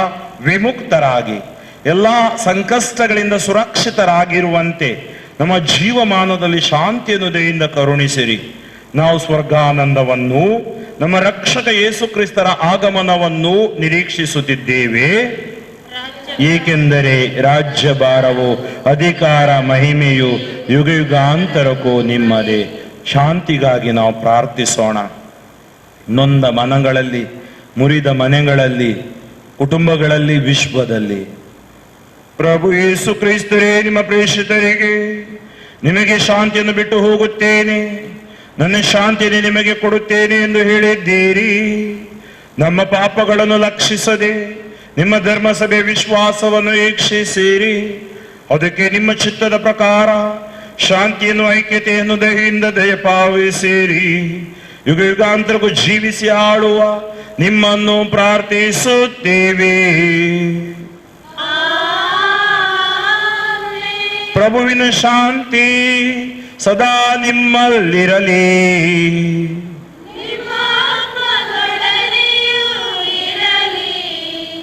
ವಿಮುಕ್ತರಾಗಿ ಎಲ್ಲಾ ಸಂಕಷ್ಟಗಳಿಂದ ಸುರಕ್ಷಿತರಾಗಿರುವಂತೆ ನಮ್ಮ ಜೀವಮಾನದಲ್ಲಿ ಶಾಂತಿಯನ್ನು ದಯೆಯಿಂದ ಕರುಣಿಸಿರಿ. ನಾವು ಸ್ವರ್ಗಾನಂದವನ್ನು, ನಮ್ಮ ರಕ್ಷಕ ಯೇಸು ಕ್ರಿಸ್ತರ ಆಗಮನವನ್ನು ನಿರೀಕ್ಷಿಸುತ್ತಿದ್ದೇವೆ. ಏಕೆಂದರೆ ರಾಜ್ಯಭಾರವು, ಅಧಿಕಾರ, ಮಹಿಮೆಯು ಯುಗ ಯುಗಾಂತರಕ್ಕೂ ನಿಮ್ಮದೇ. ಶಾಂತಿಗಾಗಿ ನಾವು ಪ್ರಾರ್ಥಿಸೋಣ. ನೊಂದ ಮನಗಳಲ್ಲಿ, ಮುರಿದ ಮನೆಗಳಲ್ಲಿ, ಕುಟುಂಬಗಳಲ್ಲಿ, ವಿಶ್ವದಲ್ಲಿ ಪ್ರಭು ಯೇಸು ಕ್ರಿಸ್ತರೇ, ನಿಮ್ಮ ಪ್ರೇಷಿತರಿಗೆ ನಿಮಗೆ ಶಾಂತಿಯನ್ನು ಬಿಟ್ಟು ಹೋಗುತ್ತೇನೆ, ನನ್ನ ಶಾಂತಿಯನ್ನು ನಿಮಗೆ ಕೊಡುತ್ತೇನೆ ಎಂದು ಹೇಳಿದ್ದೀರಿ. ನಮ್ಮ ಪಾಪಗಳನ್ನು ಲಕ್ಷಿಸದೆ ನಿಮ್ಮ ಧರ್ಮಸಭೆ ವಿಶ್ವಾಸವನ್ನು ವೀಕ್ಷಿಸಿರಿ. ಅದಕ್ಕೆ ನಿಮ್ಮ ಚಿತ್ತದ ಪ್ರಕಾರ ಶಾಂತಿಯನ್ನು, ಐಕ್ಯತೆಯನ್ನು ದಯೆಯಿಂದ ದಯಪಾಲಿಸಿರಿ. ಯುಗ ಯುಗಾಂತರಕ್ಕೂ ಜೀವಿಸಿ ಆಳುವ ನಿಮ್ಮನ್ನು ಪ್ರಾರ್ಥಿಸುತ್ತೇವೆ. ಪ್ರಭುವಿನ ಶಾಂತಿ ಸದಾ ನಿಮ್ಮಲ್ಲಿರಲಿ.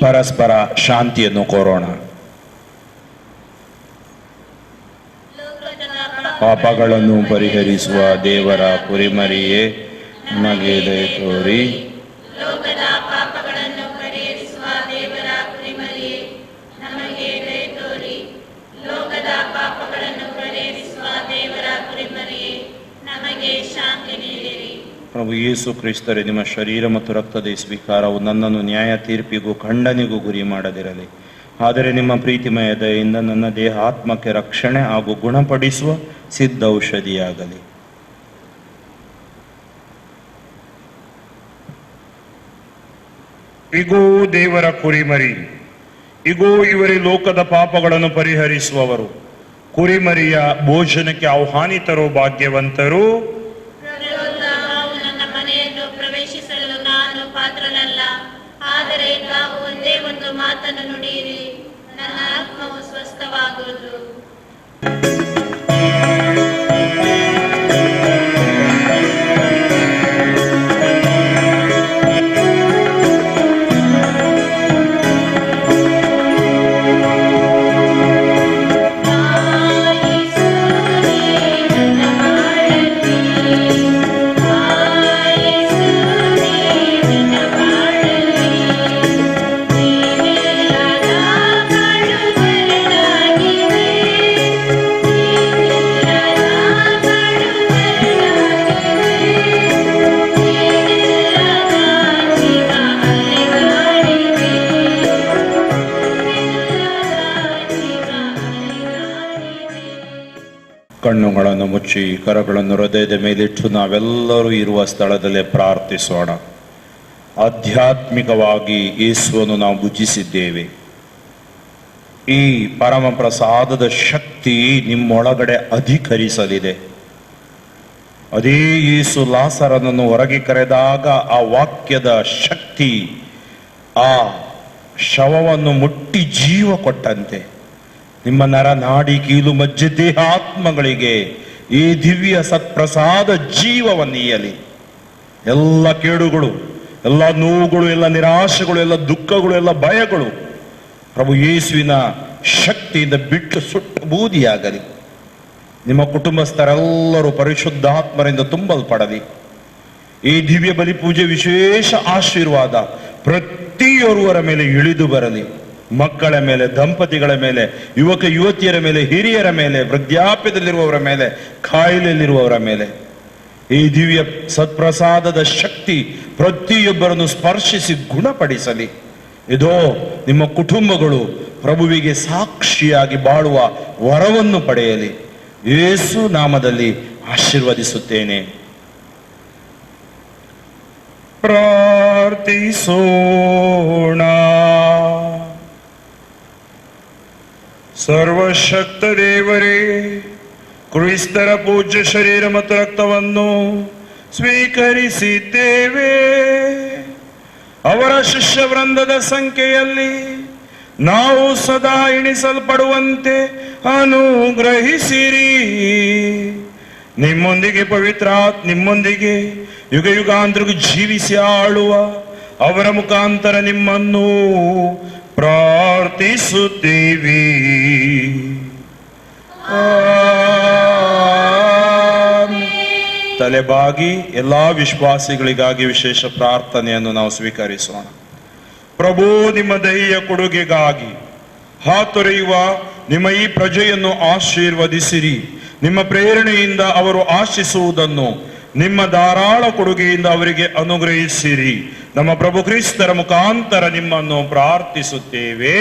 ಪರಸ್ಪರ ಶಾಂತಿಯನ್ನು ಕೋರೋಣ. ಲೋಕದ ಪಾಪಗಳನ್ನು ಪರಿಹರಿಸುವ ದೇವರ ಕುರಿಮರಿಯೇ, ನಮಗೆ ದಯೆ ತೋರಿ. ಲೋಕದ ಪಾಪಗಳನ್ನು ಪರಿಹರಿಸುವ ದೇವರ ಕುರಿಮರಿಯೇ, ನಮಗೆ ದಯೆ ತೋರಿ. ಲೋಕದ ಪಾಪಗಳನ್ನು ಪರಿಹರಿಸುವ ದೇವರ ಕುರಿಮರಿಯೇ, ನಮಗೆ ಶಾಂತಿ ನೀಡಿರಿ. ಪ್ರಭು ಯೇಸು ಕ್ರಿಸ್ತರೇ, ನಿಮ್ಮ ಶರೀರ ಮತ್ತು ರಕ್ತದ ಈ ಸ್ವೀಕಾರವು ನನ್ನನ್ನು ನ್ಯಾಯ ತೀರ್ಪಿಗೂ ಖಂಡನೆಗೂ ಗುರಿ ಮಾಡದಿರಲಿ, ಆದರೆ ನಿಮ್ಮ ಪ್ರೀತಿಮಯ ದಯೆಯಿಂದ ನನ್ನ ದೇಹ ಆತ್ಮಕ್ಕೆ ರಕ್ಷಣೆ ಹಾಗೂ ಗುಣಪಡಿಸುವ ಸಿದ್ಧ ಔಷಧಿಯಾಗಲಿ. ಇಗೋ ದೇವರ ಕುರಿಮರಿ, ಇಗೋ ಇವರೇ ಲೋಕದ ಪಾಪಗಳನ್ನು ಪರಿಹರಿಸುವವರು. ಕುರಿಮರಿಯ ಭೋಜನಕ್ಕೆ ಆಹ್ವಾನಿತರು ಭಾಗ್ಯವಂತರು. ತಾವು ನನ್ನ ಮನೆಯನ್ನು ಪ್ರವೇಶಿಸಲು ನಾನು ಪಾತ್ರನಲ್ಲ, ಆದರೆ ತಾವು ಒಂದೇ ಒಂದು ಮಾತನ್ನು ನುಡಿಯಿರಿ, ನನ್ನ ಆತ್ಮವು ಸ್ವಸ್ಥವಾಗುವುದು. ಕಣ್ಣುಗಳನ್ನು ಮುಚ್ಚಿ ಕರಗಳನ್ನು ಹೃದಯದ ಮೇಲಿಟ್ಟು ನಾವೆಲ್ಲರೂ ಇರುವ ಸ್ಥಳದಲ್ಲೇ ಪ್ರಾರ್ಥಿಸೋಣ. ಆಧ್ಯಾತ್ಮಿಕವಾಗಿ ಯೇಸುವನ್ನು ನಾವು ಭುಜಿಸಿದ್ದೇವೆ. ಈ ಪರಮ ಪ್ರಸಾದದ ಶಕ್ತಿ ನಿಮ್ಮೊಳಗಡೆ ಅಧಿಕರಿಸಲಿದೆ. ಅದೇ ಯೇಸು ಲಾಸರನನ್ನು ಹೊರಗೆ ಕರೆದಾಗ ಆ ವಾಕ್ಯದ ಶಕ್ತಿ ಆ ಶವವನ್ನು ಮುಟ್ಟಿ ಜೀವ ಕೊಟ್ಟಂತೆ ನಿಮ್ಮ ನರ ನಾಡಿ ಕೀಲು ಮಜ್ಜೆ ದೇಹ ಆತ್ಮಗಳಿಗೆ ಈ ದಿವ್ಯ ಸತ್ಪ್ರಸಾದ ಜೀವವನ್ನೀಯಲಿ. ಎಲ್ಲ ಕೇಡುಗಳು, ಎಲ್ಲ ನೋವುಗಳು, ಎಲ್ಲ ನಿರಾಶೆಗಳು, ಎಲ್ಲ ದುಃಖಗಳು, ಎಲ್ಲ ಭಯಗಳು ಪ್ರಭು ಯೇಸುವಿನ ಶಕ್ತಿಯಿಂದ ಬಿಟ್ಟು ಸುಟ್ಟು ಬೂದಿಯಾಗಲಿ. ನಿಮ್ಮ ಕುಟುಂಬಸ್ಥರೆಲ್ಲರೂ ಪರಿಶುದ್ಧಾತ್ಮರಿಂದ ತುಂಬಲ್ಪಡಲಿ. ಈ ದಿವ್ಯ ಬಲಿ ಪೂಜೆ ವಿಶೇಷ ಆಶೀರ್ವಾದ ಪ್ರತಿಯೊರುವರ ಮೇಲೆ ಇಳಿದು ಬರಲಿ. ಮಕ್ಕಳ ಮೇಲೆ, ದಂಪತಿಗಳ ಮೇಲೆ, ಯುವಕ ಯುವತಿಯರ ಮೇಲೆ, ಹಿರಿಯರ ಮೇಲೆ, ವೃದ್ಧಾಪ್ಯದಲ್ಲಿರುವವರ ಮೇಲೆ, ಕಾಯಿಲೆಯಲ್ಲಿರುವವರ ಮೇಲೆ ಈ ದಿವ್ಯ ಸತ್ಪ್ರಸಾದದ ಶಕ್ತಿ ಪ್ರತಿಯೊಬ್ಬರನ್ನು ಸ್ಪರ್ಶಿಸಿ ಗುಣಪಡಿಸಲಿ. ಇದೋ ನಿಮ್ಮ ಕುಟುಂಬಗಳು ಪ್ರಭುವಿಗೆ ಸಾಕ್ಷಿಯಾಗಿ ಬಾಳುವ ವರವನ್ನು ಪಡೆಯಲಿ. ಯೇಸು ನಾಮದಲ್ಲಿ ಆಶೀರ್ವದಿಸುತ್ತೇನೆ. ಪ್ರಾರ್ಥಿಸೋಣ. ಸರ್ವಶಕ್ತ ದೇವರೇ, ಕ್ರಿಸ್ತರ ಪೂಜ್ಯ ಶರೀರ ಮತ್ತು ರಕ್ತವನ್ನು ಸ್ವೀಕರಿಸಿದ್ದೇವೆ. ಅವರ ಶಿಷ್ಯ ವೃಂದದ ಸಂಖ್ಯೆಯಲ್ಲಿ ನಾವು ಸದಾ ಎಣಿಸಲ್ಪಡುವಂತೆ ಅನುಗ್ರಹಿಸಿರಿ. ನಿಮ್ಮೊಂದಿಗೆ ನಿಮ್ಮೊಂದಿಗೆ ಯುಗ ಯುಗಾಂತರಿಗೂ ಜೀವಿಸಿ ಆಳುವ ಅವರ ಮುಖಾಂತರ ನಿಮ್ಮನ್ನು ಪ್ರಾರ್ಥಿಸುತ್ತೀವಿ. ತಲೆಬಾಗಿ ಎಲ್ಲಾ ವಿಶ್ವಾಸಿಗಳಿಗಾಗಿ ವಿಶೇಷ ಪ್ರಾರ್ಥನೆಯನ್ನು ನಾವು ಸ್ವೀಕರಿಸೋಣ. ಪ್ರಭು, ನಿಮ್ಮ ದಯೆಯ ಕೊಡುಗೆಗಾಗಿ ಹಾತೊರೆಯುವ ನಿಮ್ಮ ಈ ಪ್ರಜೆಯನ್ನು ಆಶೀರ್ವದಿಸಿರಿ. ನಿಮ್ಮ ಪ್ರೇರಣೆಯಿಂದ ಅವರು ಆಶಿಸುವುದನ್ನು ನಿಮ್ಮ ಧಾರಾಳ ಕೊಡುಗೆಯಿಂದ ಅವರಿಗೆ ಅನುಗ್ರಹಿಸಿರಿ. ನಮ್ಮ ಪ್ರಭು ಕ್ರಿಸ್ತರ ಮುಖಾಂತರ ನಿಮ್ಮನ್ನು ಪ್ರಾರ್ಥಿಸುತ್ತೇವೆ.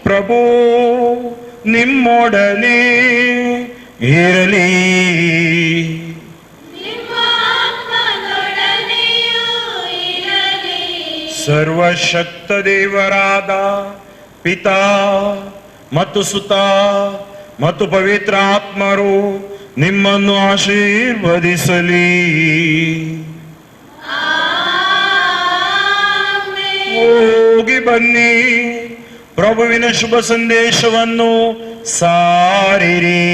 ಪ್ರಭು ನಿಮ್ಮೊಡನೆ ಇರಲಿ. ಸರ್ವಶಕ್ತ ದೇವರಾದ ಪಿತಾ ಮತ್ತು ಸುತ ಮತ್ತು ಪವಿತ್ರ ಆತ್ಮರು ನಿಮ್ಮನ್ನು ಆಶೀರ್ವದಿಸಲಿ. ಹೋಗಿ ಬನ್ನಿ, ಪ್ರಭುವಿನ ಶುಭ ಸಂದೇಶವನ್ನು ಸಾರಿರಿ.